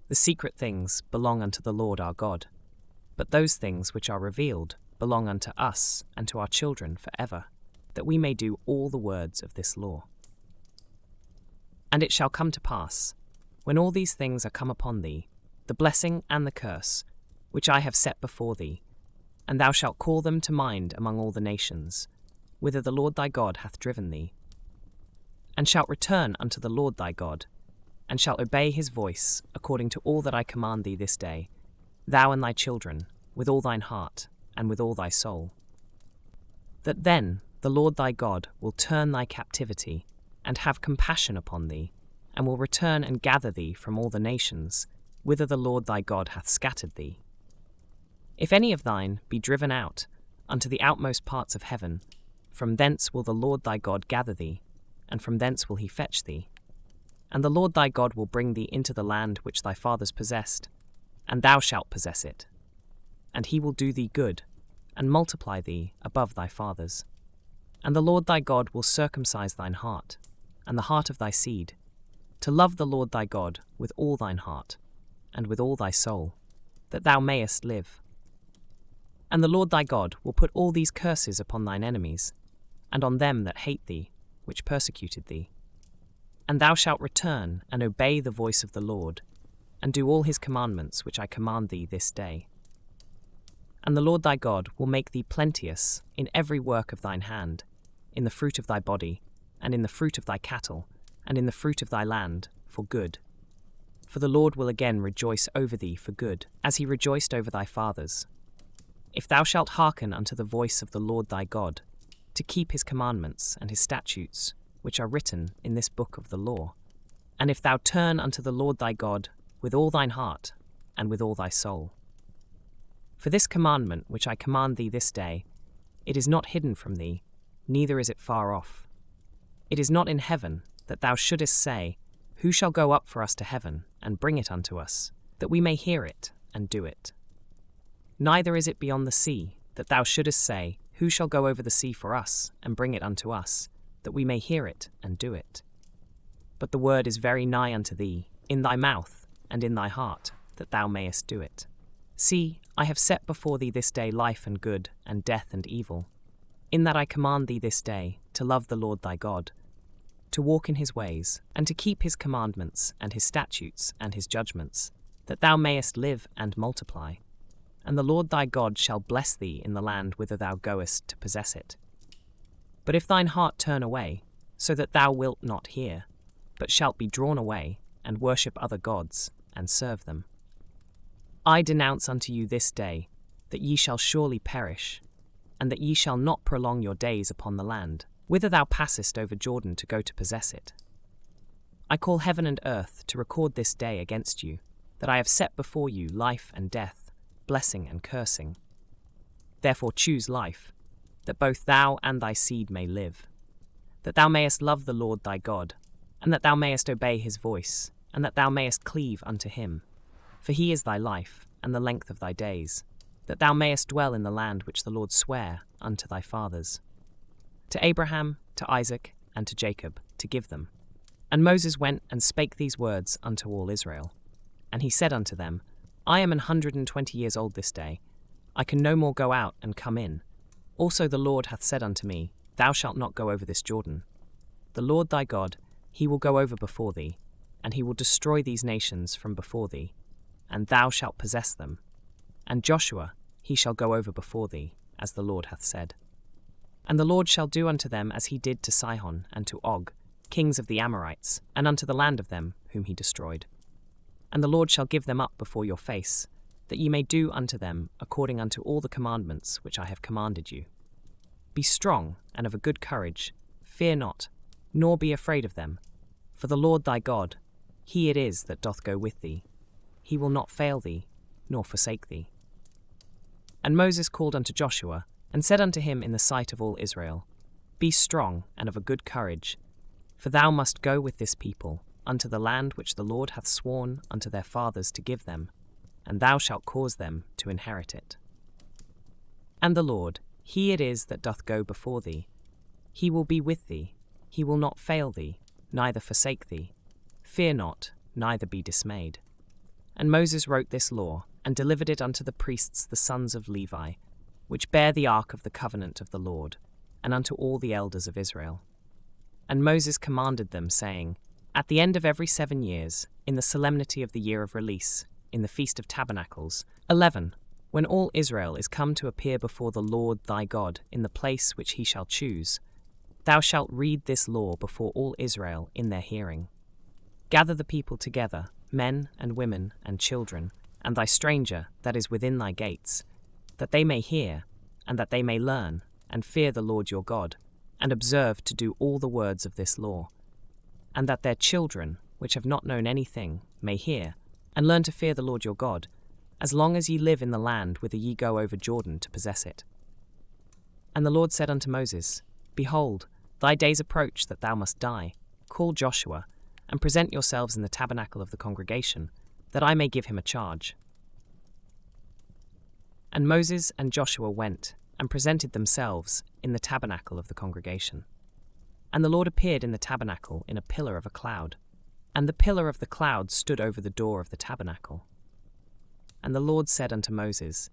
The secret things belong unto the Lord our God, but those things which are revealed belong unto us and to our children for ever, that we may do all the words of this law. And it shall come to pass, when all these things are come upon thee, the blessing and the curse, which I have set before thee, and thou shalt call them to mind among all the nations, whither the Lord thy God hath driven thee, and shalt return unto the Lord thy God, and shalt obey his voice according to all that I command thee this day, thou and thy children, with all thine heart, and with all thy soul. That then the Lord thy God will turn thy captivity, and have compassion upon thee, and will return and gather thee from all the nations, whither the Lord thy God hath scattered thee. If any of thine be driven out unto the outmost parts of heaven, from thence will the Lord thy God gather thee, and from thence will he fetch thee. And the Lord thy God will bring thee into the land which thy fathers possessed, and thou shalt possess it. And he will do thee good, and multiply thee above thy fathers. And the Lord thy God will circumcise thine heart, and the heart of thy seed, to love the Lord thy God with all thine heart, and with all thy soul, that thou mayest live. And the Lord thy God will put all these curses upon thine enemies, and on them that hate thee, which persecuted thee. And thou shalt return and obey the voice of the Lord, and do all his commandments which I command thee this day. And the Lord thy God will make thee plenteous in every work of thine hand, in the fruit of thy body, and in the fruit of thy cattle, and in the fruit of thy land, for good. For the Lord will again rejoice over thee for good, as he rejoiced over thy fathers. If thou shalt hearken unto the voice of the Lord thy God, to keep his commandments and his statutes, which are written in this book of the law, and if thou turn unto the Lord thy God with all thine heart, and with all thy soul. For this commandment which I command thee this day, it is not hidden from thee, neither is it far off. It is not in heaven, that thou shouldest say, Who shall go up for us to heaven, and bring it unto us, that we may hear it, and do it? Neither is it beyond the sea, that thou shouldest say, Who shall go over the sea for us, and bring it unto us, that we may hear it, and do it? But the word is very nigh unto thee, in thy mouth, and in thy heart, that thou mayest do it. See, I have set before thee this day life and good, and death and evil. In that I command thee this day to love the Lord thy God, to walk in his ways, and to keep his commandments, and his statutes, and his judgments, that thou mayest live and multiply. And the Lord thy God shall bless thee in the land whither thou goest to possess it. But if thine heart turn away, so that thou wilt not hear, but shalt be drawn away, and worship other gods, and serve them, I denounce unto you this day that ye shall surely perish, and that ye shall not prolong your days upon the land, whither thou passest over Jordan to go to possess it. I call heaven and earth to record this day against you, that I have set before you life and death, blessing and cursing. Therefore choose life, that both thou and thy seed may live, that thou mayest love the Lord thy God, and that thou mayest obey his voice, and that thou mayest cleave unto him. For he is thy life, and the length of thy days, that thou mayest dwell in the land which the Lord sware unto thy fathers, to Abraham, to Isaac, and to Jacob, to give them. And Moses went and spake these words unto all Israel. And he said unto them, I am 120 years old this day. I can no more go out and come in. Also the Lord hath said unto me, Thou shalt not go over this Jordan. The Lord thy God, he will go over before thee, and he will destroy these nations from before thee, and thou shalt possess them. And Joshua, he shall go over before thee, as the Lord hath said. And the Lord shall do unto them as he did to Sihon and to Og, kings of the Amorites, and unto the land of them whom he destroyed. And the Lord shall give them up before your face, that ye may do unto them according unto all the commandments which I have commanded you. Be strong and of a good courage, fear not, nor be afraid of them. For the Lord thy God, he it is that doth go with thee. He will not fail thee, nor forsake thee. And Moses called unto Joshua, and said unto him in the sight of all Israel, Be strong and of a good courage, for thou must go with this people unto the land which the Lord hath sworn unto their fathers to give them, and thou shalt cause them to inherit it. And the Lord, he it is that doth go before thee. He will be with thee, he will not fail thee, neither forsake thee. Fear not, neither be dismayed. And Moses wrote this law, and delivered it unto the priests the sons of Levi, which bear the ark of the covenant of the Lord, and unto all the elders of Israel. And Moses commanded them, saying, At the end of every 7 years, in the solemnity of the year of release, in the Feast of Tabernacles, 11, when all Israel is come to appear before the Lord thy God in the place which he shall choose, thou shalt read this law before all Israel in their hearing. Gather the people together, men and women and children, and thy stranger that is within thy gates, that they may hear, and that they may learn, and fear the Lord your God, and observe to do all the words of this law, and that their children, which have not known anything, may hear, and learn to fear the Lord your God, as long as ye live in the land whither ye go over Jordan to possess it. And the Lord said unto Moses, Behold, thy days approach that thou must die. Call Joshua, and present yourselves in the tabernacle of the congregation, that I may give him a charge. And Moses and Joshua went, and presented themselves in the tabernacle of the congregation. And the Lord appeared in the tabernacle in a pillar of a cloud, and the pillar of the cloud stood over the door of the tabernacle. And the Lord said unto Moses,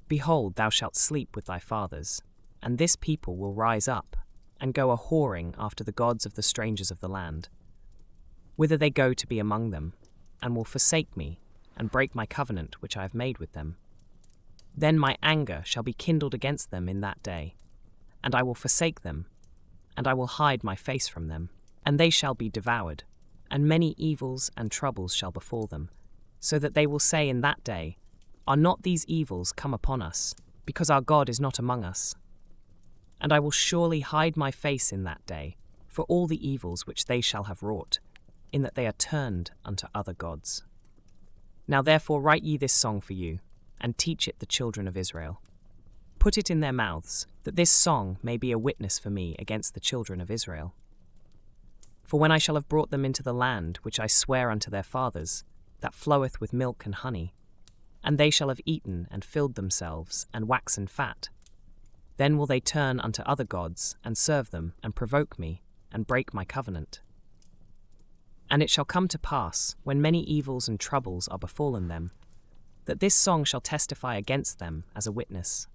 Behold, thou shalt sleep with thy fathers, and this people will rise up, and go a-whoring after the gods of the strangers of the land, whither they go to be among them, and will forsake me, and break my covenant which I have made with them. Then my anger shall be kindled against them in that day, and I will forsake them, and I will hide my face from them, and they shall be devoured, and many evils and troubles shall befall them, so that they will say in that day, Are not these evils come upon us, because our God is not among us? And I will surely hide my face in that day, for all the evils which they shall have wrought, in that they are turned unto other gods. Now therefore write ye this song for you, and teach it the children of Israel. Put it in their mouths, that this song may be a witness for me against the children of Israel. For when I shall have brought them into the land which I swear unto their fathers, that floweth with milk and honey, and they shall have eaten and filled themselves, and waxen fat, then will they turn unto other gods, and serve them, and provoke me, and break my covenant. And it shall come to pass, when many evils and troubles are befallen them, that this song shall testify against them as a witness.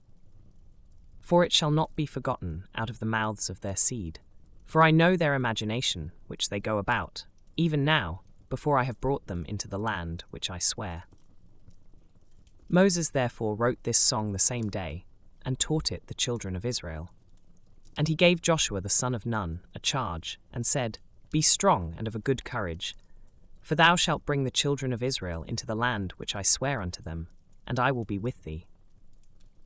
For it shall not be forgotten out of the mouths of their seed. For I know their imagination, which they go about, even now, before I have brought them into the land which I swear. Moses therefore wrote this song the same day, and taught it the children of Israel. And he gave Joshua the son of Nun a charge, and said, Be strong and of a good courage, for thou shalt bring the children of Israel into the land which I swear unto them, and I will be with thee.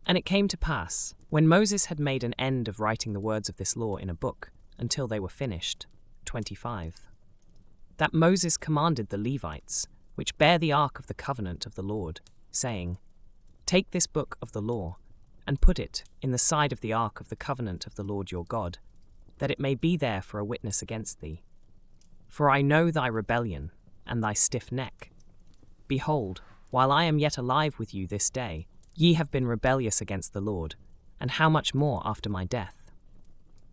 And it came to pass, when Moses had made an end of writing the words of this law in a book, until they were finished, 25, that Moses commanded the Levites, which bear the ark of the covenant of the Lord, saying, Take this book of the law, and put it in the side of the ark of the covenant of the Lord your God, that it may be there for a witness against thee. For I know thy rebellion, and thy stiff neck. Behold, while I am yet alive with you this day, ye have been rebellious against the Lord, and how much more after my death?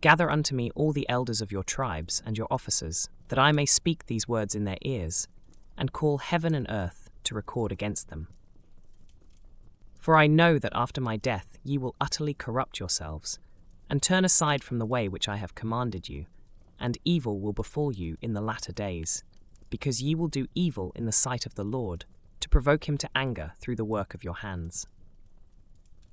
Gather unto me all the elders of your tribes and your officers, that I may speak these words in their ears, and call heaven and earth to record against them. For I know that after my death ye will utterly corrupt yourselves, and turn aside from the way which I have commanded you, and evil will befall you in the latter days, because ye will do evil in the sight of the Lord, to provoke him to anger through the work of your hands.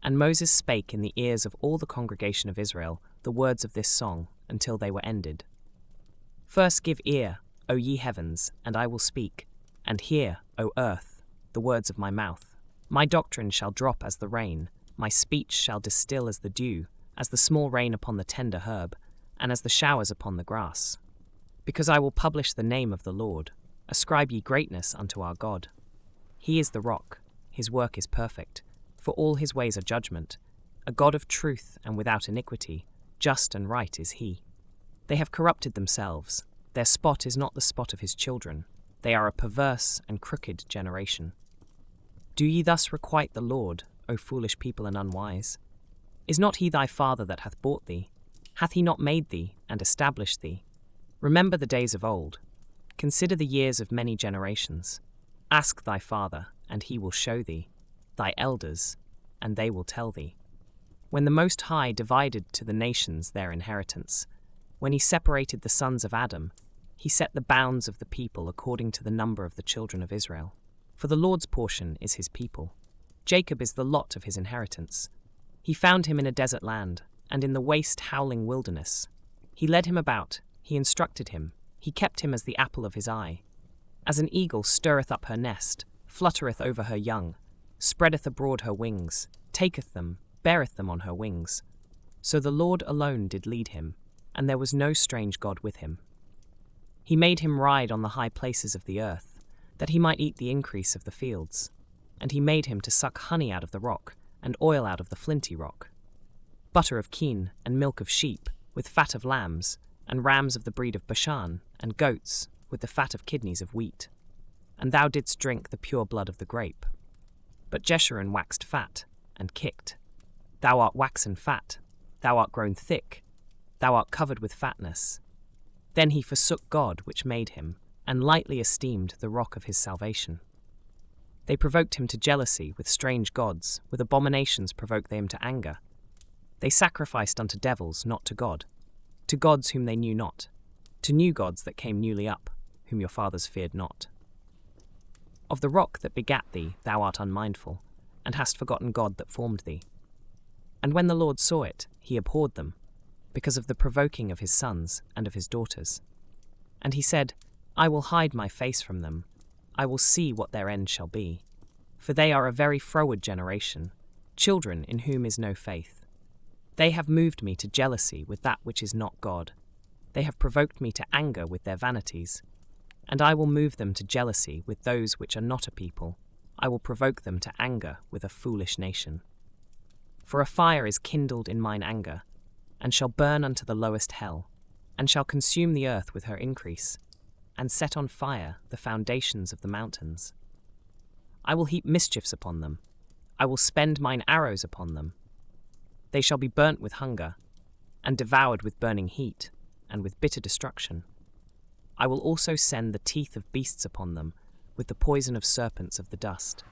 And Moses spake in the ears of all the congregation of Israel the words of this song until they were ended. First give ear, O ye heavens, and I will speak, and hear, O earth, the words of my mouth. My doctrine shall drop as the rain, my speech shall distill as the dew, as the small rain upon the tender herb, and as the showers upon the grass. Because I will publish the name of the Lord, ascribe ye greatness unto our God. He is the rock, his work is perfect, for all his ways are judgment, a God of truth and without iniquity, just and right is he. They have corrupted themselves, their spot is not the spot of his children, they are a perverse and crooked generation. Do ye thus requite the Lord, O foolish people and unwise? Is not he thy father that hath bought thee? Hath he not made thee and established thee? Remember the days of old, consider the years of many generations. Ask thy father, and he will show thee, thy elders, and they will tell thee. When the Most High divided to the nations their inheritance, when he separated the sons of Adam, he set the bounds of the people according to the number of the children of Israel. For the Lord's portion is his people. Jacob is the lot of his inheritance. He found him in a desert land, and in the waste howling wilderness. He led him about, he instructed him, he kept him as the apple of his eye. As an eagle stirreth up her nest, fluttereth over her young, spreadeth abroad her wings, taketh them, beareth them on her wings. So the Lord alone did lead him, and there was no strange God with him. He made him ride on the high places of the earth, that he might eat the increase of the fields. And he made him to suck honey out of the rock, and oil out of the flinty rock. Butter of kine, and milk of sheep, with fat of lambs, and rams of the breed of Bashan, and goats, with the fat of kidneys of wheat. And thou didst drink the pure blood of the grape. But Jeshurun waxed fat, and kicked. Thou art waxen fat, thou art grown thick, thou art covered with fatness. Then he forsook God which made him, and lightly esteemed the rock of his salvation. They provoked him to jealousy with strange gods, with abominations provoked they him to anger. They sacrificed unto devils, not to God, to gods whom they knew not, to new gods that came newly up, whom your fathers feared not. Of the rock that begat thee thou art unmindful, and hast forgotten God that formed thee. And when the Lord saw it, he abhorred them, because of the provoking of his sons and of his daughters. And he said, I will hide my face from them, I will see what their end shall be. For they are a very froward generation, children in whom is no faith. They have moved me to jealousy with that which is not God. They have provoked me to anger with their vanities. And I will move them to jealousy with those which are not a people. I will provoke them to anger with a foolish nation. For a fire is kindled in mine anger, and shall burn unto the lowest hell, and shall consume the earth with her increase, and set on fire the foundations of the mountains. I will heap mischiefs upon them, I will spend mine arrows upon them. They shall be burnt with hunger, and devoured with burning heat, and with bitter destruction. I will also send the teeth of beasts upon them, with the poison of serpents of the dust.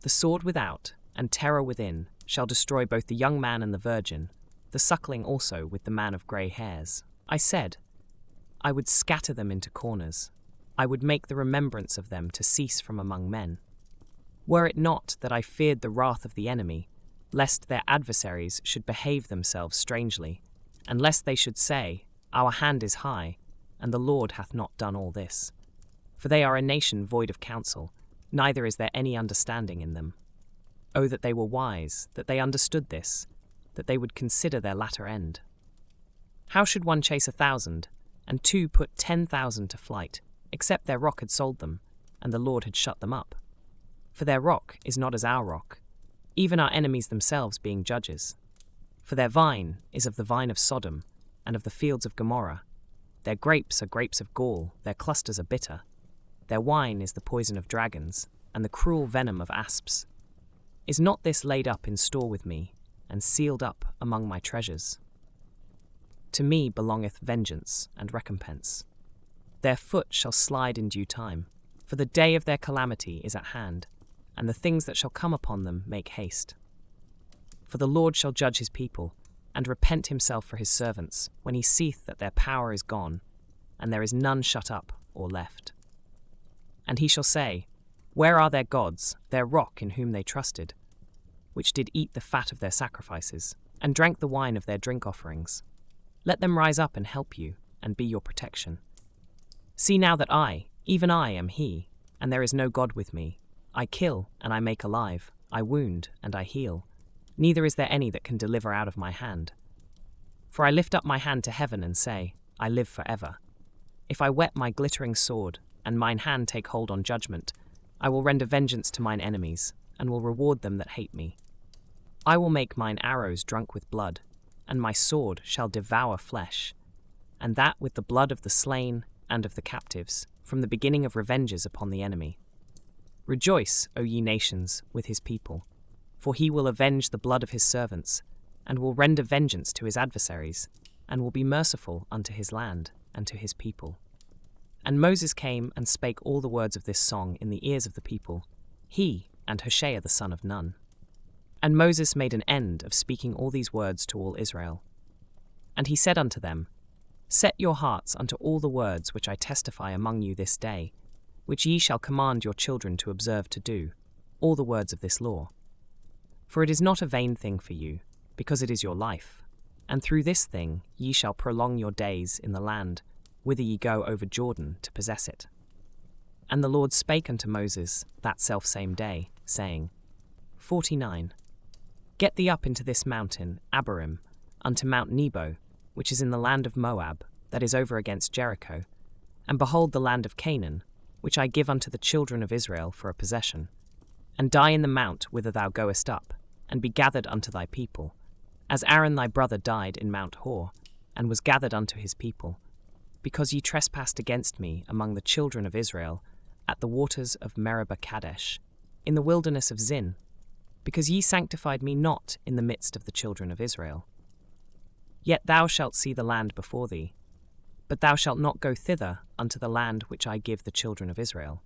The sword without, and terror within, shall destroy both the young man and the virgin, the suckling also with the man of grey hairs. I said, I would scatter them into corners. I would make the remembrance of them to cease from among men. Were it not that I feared the wrath of the enemy, lest their adversaries should behave themselves strangely, and lest they should say, Our hand is high, and the Lord hath not done all this. For they are a nation void of counsel, neither is there any understanding in them. Oh, that they were wise, that they understood this, that they would consider their latter end. How should one chase 1,000, and two put 10,000 to flight, except their rock had sold them, and the Lord had shut them up? For their rock is not as our rock, even our enemies themselves being judges. For their vine is of the vine of Sodom, and of the fields of Gomorrah. Their grapes are grapes of gall, their clusters are bitter. Their wine is the poison of dragons, and the cruel venom of asps. Is not this laid up in store with me, and sealed up among my treasures? To me belongeth vengeance and recompense. Their foot shall slide in due time, for the day of their calamity is at hand, and the things that shall come upon them make haste. For the Lord shall judge his people, and repent himself for his servants, when he seeth that their power is gone, and there is none shut up or left. And he shall say, Where are their gods, their rock in whom they trusted, which did eat the fat of their sacrifices, and drank the wine of their drink offerings. Let them rise up and help you, and be your protection. See now that I, even I, am He, and there is no God with me. I kill, and I make alive, I wound, and I heal. Neither is there any that can deliver out of my hand. For I lift up my hand to heaven and say, I live forever. If I whet my glittering sword, and mine hand take hold on judgment, I will render vengeance to mine enemies, and will reward them that hate me. I will make mine arrows drunk with blood, and my sword shall devour flesh, and that with the blood of the slain and of the captives, from the beginning of revenges upon the enemy. Rejoice, O ye nations, with his people, for he will avenge the blood of his servants, and will render vengeance to his adversaries, and will be merciful unto his land and to his people. And Moses came and spake all the words of this song in the ears of the people, he and Hoshea the son of Nun. And Moses made an end of speaking all these words to all Israel. And he said unto them, Set your hearts unto all the words which I testify among you this day, which ye shall command your children to observe to do, all the words of this law. For it is not a vain thing for you, because it is your life, and through this thing ye shall prolong your days in the land, whither ye go over Jordan to possess it. And the Lord spake unto Moses that selfsame day, saying, 49. Get thee up into this mountain, Abarim, unto Mount Nebo, which is in the land of Moab, that is over against Jericho, and behold the land of Canaan, which I give unto the children of Israel for a possession, and die in the mount whither thou goest up, and be gathered unto thy people, as Aaron thy brother died in Mount Hor, and was gathered unto his people, because ye trespassed against me among the children of Israel at the waters of Meribah Kadesh, in the wilderness of Zin, because ye sanctified me not in the midst of the children of Israel. Yet thou shalt see the land before thee, but thou shalt not go thither unto the land which I give the children of Israel.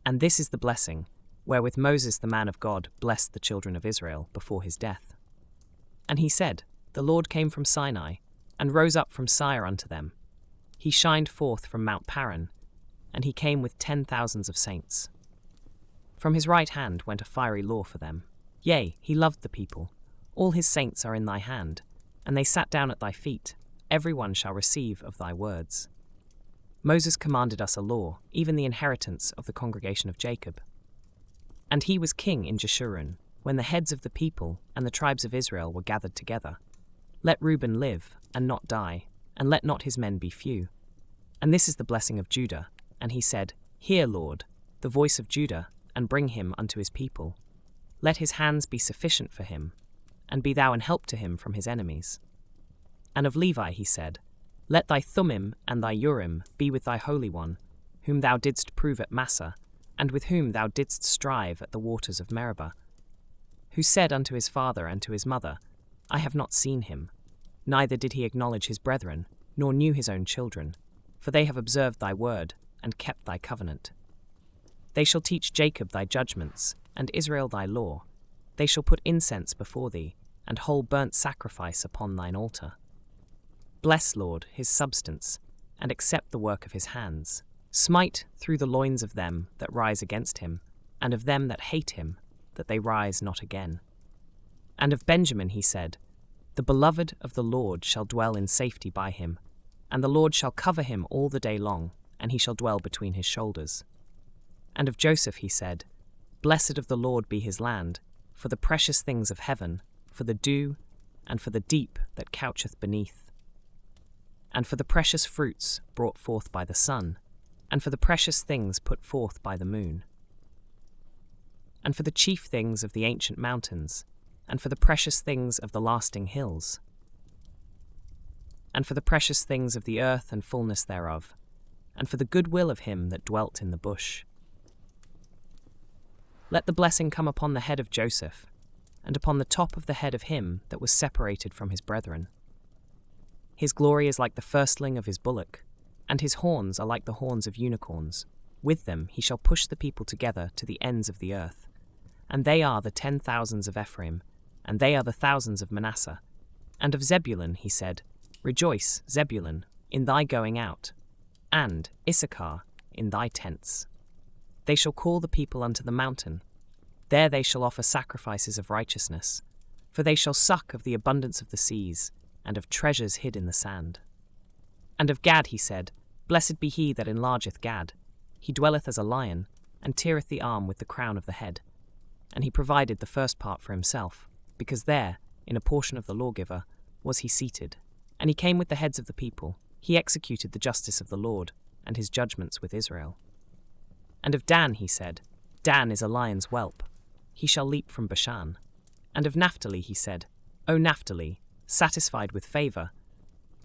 And this is the blessing, wherewith Moses the man of God blessed the children of Israel before his death. And he said, The Lord came from Sinai, and rose up from Seir unto them. He shined forth from Mount Paran, and he came with 10,000s of saints. From his right hand went a fiery law for them. Yea, he loved the people. All his saints are in thy hand, and they sat down at thy feet. Every one shall receive of thy words. Moses commanded us a law, even the inheritance of the congregation of Jacob. And he was king in Jeshurun, when the heads of the people and the tribes of Israel were gathered together. Let Reuben live, and not die, and let not his men be few. And this is the blessing of Judah. And he said, Hear, Lord, the voice of Judah, and bring him unto his people. Let his hands be sufficient for him, and be thou an help to him from his enemies. And of Levi he said, Let thy Thummim and thy Urim be with thy Holy One, whom thou didst prove at Massa, and with whom thou didst strive at the waters of Meribah, who said unto his father and to his mother, I have not seen him, neither did he acknowledge his brethren, nor knew his own children, for they have observed thy word, and kept thy covenant. They shall teach Jacob thy judgments, and Israel thy law. They shall put incense before thee, and whole burnt sacrifice upon thine altar. Bless, Lord, his substance, and accept the work of his hands. Smite through the loins of them that rise against him, and of them that hate him, that they rise not again. And of Benjamin he said, The beloved of the Lord shall dwell in safety by him, and the Lord shall cover him all the day long, and he shall dwell between his shoulders. And of Joseph he said, Blessed of the Lord be his land, for the precious things of heaven, for the dew, and for the deep that coucheth beneath, and for the precious fruits brought forth by the sun, and for the precious things put forth by the moon, and for the chief things of the ancient mountains, and for the precious things of the lasting hills, and for the precious things of the earth and fullness thereof, and for the good will of him that dwelt in the bush. Let the blessing come upon the head of Joseph, and upon the top of the head of him that was separated from his brethren. His glory is like the firstling of his bullock, and his horns are like the horns of unicorns. With them he shall push the people together to the ends of the earth. And they are the 10,000s of Ephraim, and they are the thousands of Manasseh. And of Zebulun he said, Rejoice, Zebulun, in thy going out, and Issachar in thy tents. They shall call the people unto the mountain, There they shall offer sacrifices of righteousness, for they shall suck of the abundance of the seas, and of treasures hid in the sand. And of Gad he said, Blessed be he that enlargeth Gad. He dwelleth as a lion, and teareth the arm with the crown of the head. And he provided the first part for himself, because there, in a portion of the lawgiver, was he seated. And he came with the heads of the people. He executed the justice of the Lord, and his judgments with Israel. And of Dan he said, Dan is a lion's whelp. He shall leap from Bashan. And of Naphtali he said, O Naphtali, satisfied with favour,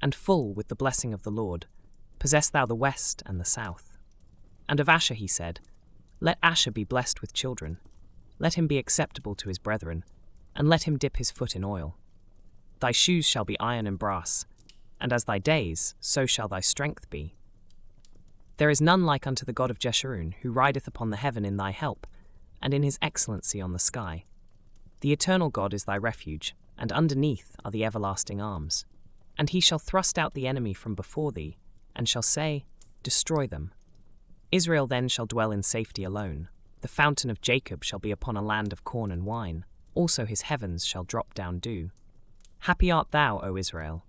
and full with the blessing of the Lord, possess thou the west and the south. And of Asher he said, Let Asher be blessed with children. Let him be acceptable to his brethren, and let him dip his foot in oil. Thy shoes shall be iron and brass, and as thy days, so shall thy strength be. There is none like unto the God of Jeshurun, who rideth upon the heaven in thy help, and in his excellency on the sky. The eternal God is thy refuge, and underneath are the everlasting arms. And he shall thrust out the enemy from before thee, and shall say, Destroy them. Israel then shall dwell in safety alone. The fountain of Jacob shall be upon a land of corn and wine. Also his heavens shall drop down dew. Happy art thou, O Israel!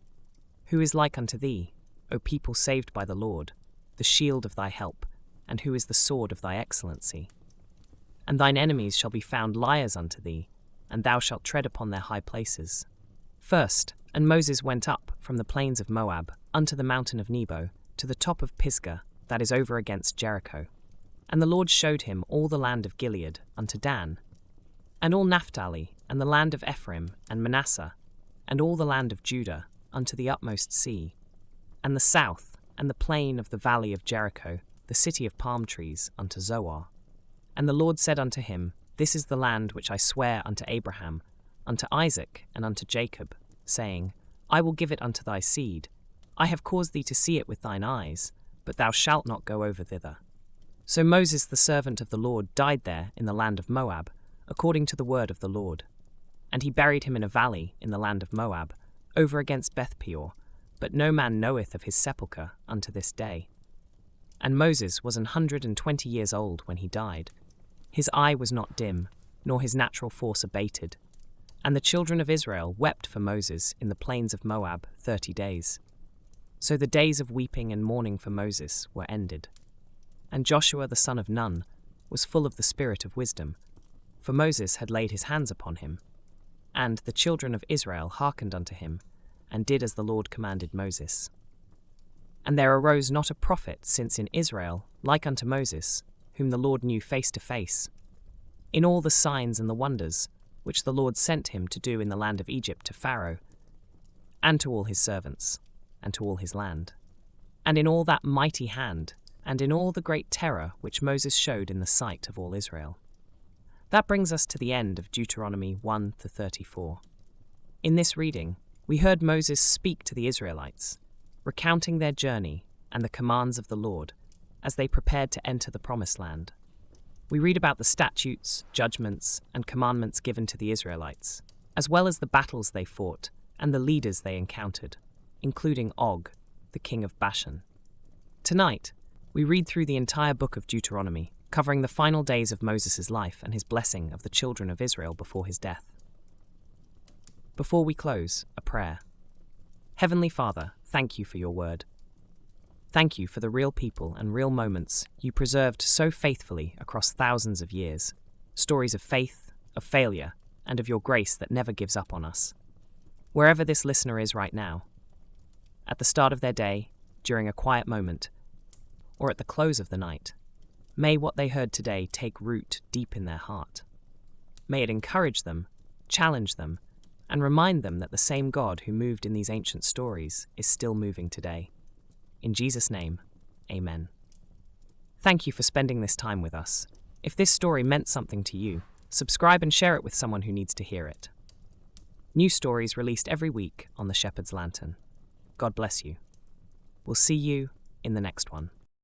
Who is like unto thee, O people saved by the Lord, the shield of thy help, and who is the sword of thy excellency? And thine enemies shall be found liars unto thee, and thou shalt tread upon their high places. First, and Moses went up from the plains of Moab unto the mountain of Nebo, to the top of Pisgah, that is over against Jericho. And the Lord showed him all the land of Gilead unto Dan, and all Naphtali, and the land of Ephraim and Manasseh, and all the land of Judah unto the utmost sea, and the south, and the plain of the valley of Jericho, the city of palm trees, unto Zoar. And the Lord said unto him, This is the land which I swear unto Abraham, unto Isaac, and unto Jacob, saying, I will give it unto thy seed. I have caused thee to see it with thine eyes, but thou shalt not go over thither. So Moses the servant of the Lord died there in the land of Moab, according to the word of the Lord. And he buried him in a valley in the land of Moab, over against Beth-peor, but no man knoweth of his sepulchre unto this day. And Moses was 120 years old when he died. His eye was not dim, nor his natural force abated. And the children of Israel wept for Moses in the plains of Moab 30 days. So the days of weeping and mourning for Moses were ended. And Joshua the son of Nun was full of the spirit of wisdom, for Moses had laid his hands upon him. And the children of Israel hearkened unto him, and did as the Lord commanded Moses. And there arose not a prophet since in Israel like unto Moses, whom the Lord knew face to face, in all the signs and the wonders which the Lord sent him to do in the land of Egypt to Pharaoh, and to all his servants, and to all his land, and in all that mighty hand, and in all the great terror which Moses showed in the sight of all Israel. That brings us to the end of Deuteronomy 1-34. In this reading, we heard Moses speak to the Israelites, recounting their journey and the commands of the Lord as they prepared to enter the Promised Land. We read about the statutes, judgments, and commandments given to the Israelites, as well as the battles they fought and the leaders they encountered, including Og, the king of Bashan. Tonight, we read through the entire book of Deuteronomy, covering the final days of Moses' life and his blessing of the children of Israel before his death. Before we close, a prayer. Heavenly Father, thank you for your word. Thank you for the real people and real moments you preserved so faithfully across thousands of years, stories of faith, of failure, and of your grace that never gives up on us. Wherever this listener is right now, at the start of their day, during a quiet moment, or at the close of the night, may what they heard today take root deep in their heart. May it encourage them, challenge them, and remind them that the same God who moved in these ancient stories is still moving today. In Jesus' name, amen. Thank you for spending this time with us. If this story meant something to you, subscribe and share it with someone who needs to hear it. New stories released every week on the Shepherd's Lantern. God bless you. We'll see you in the next one.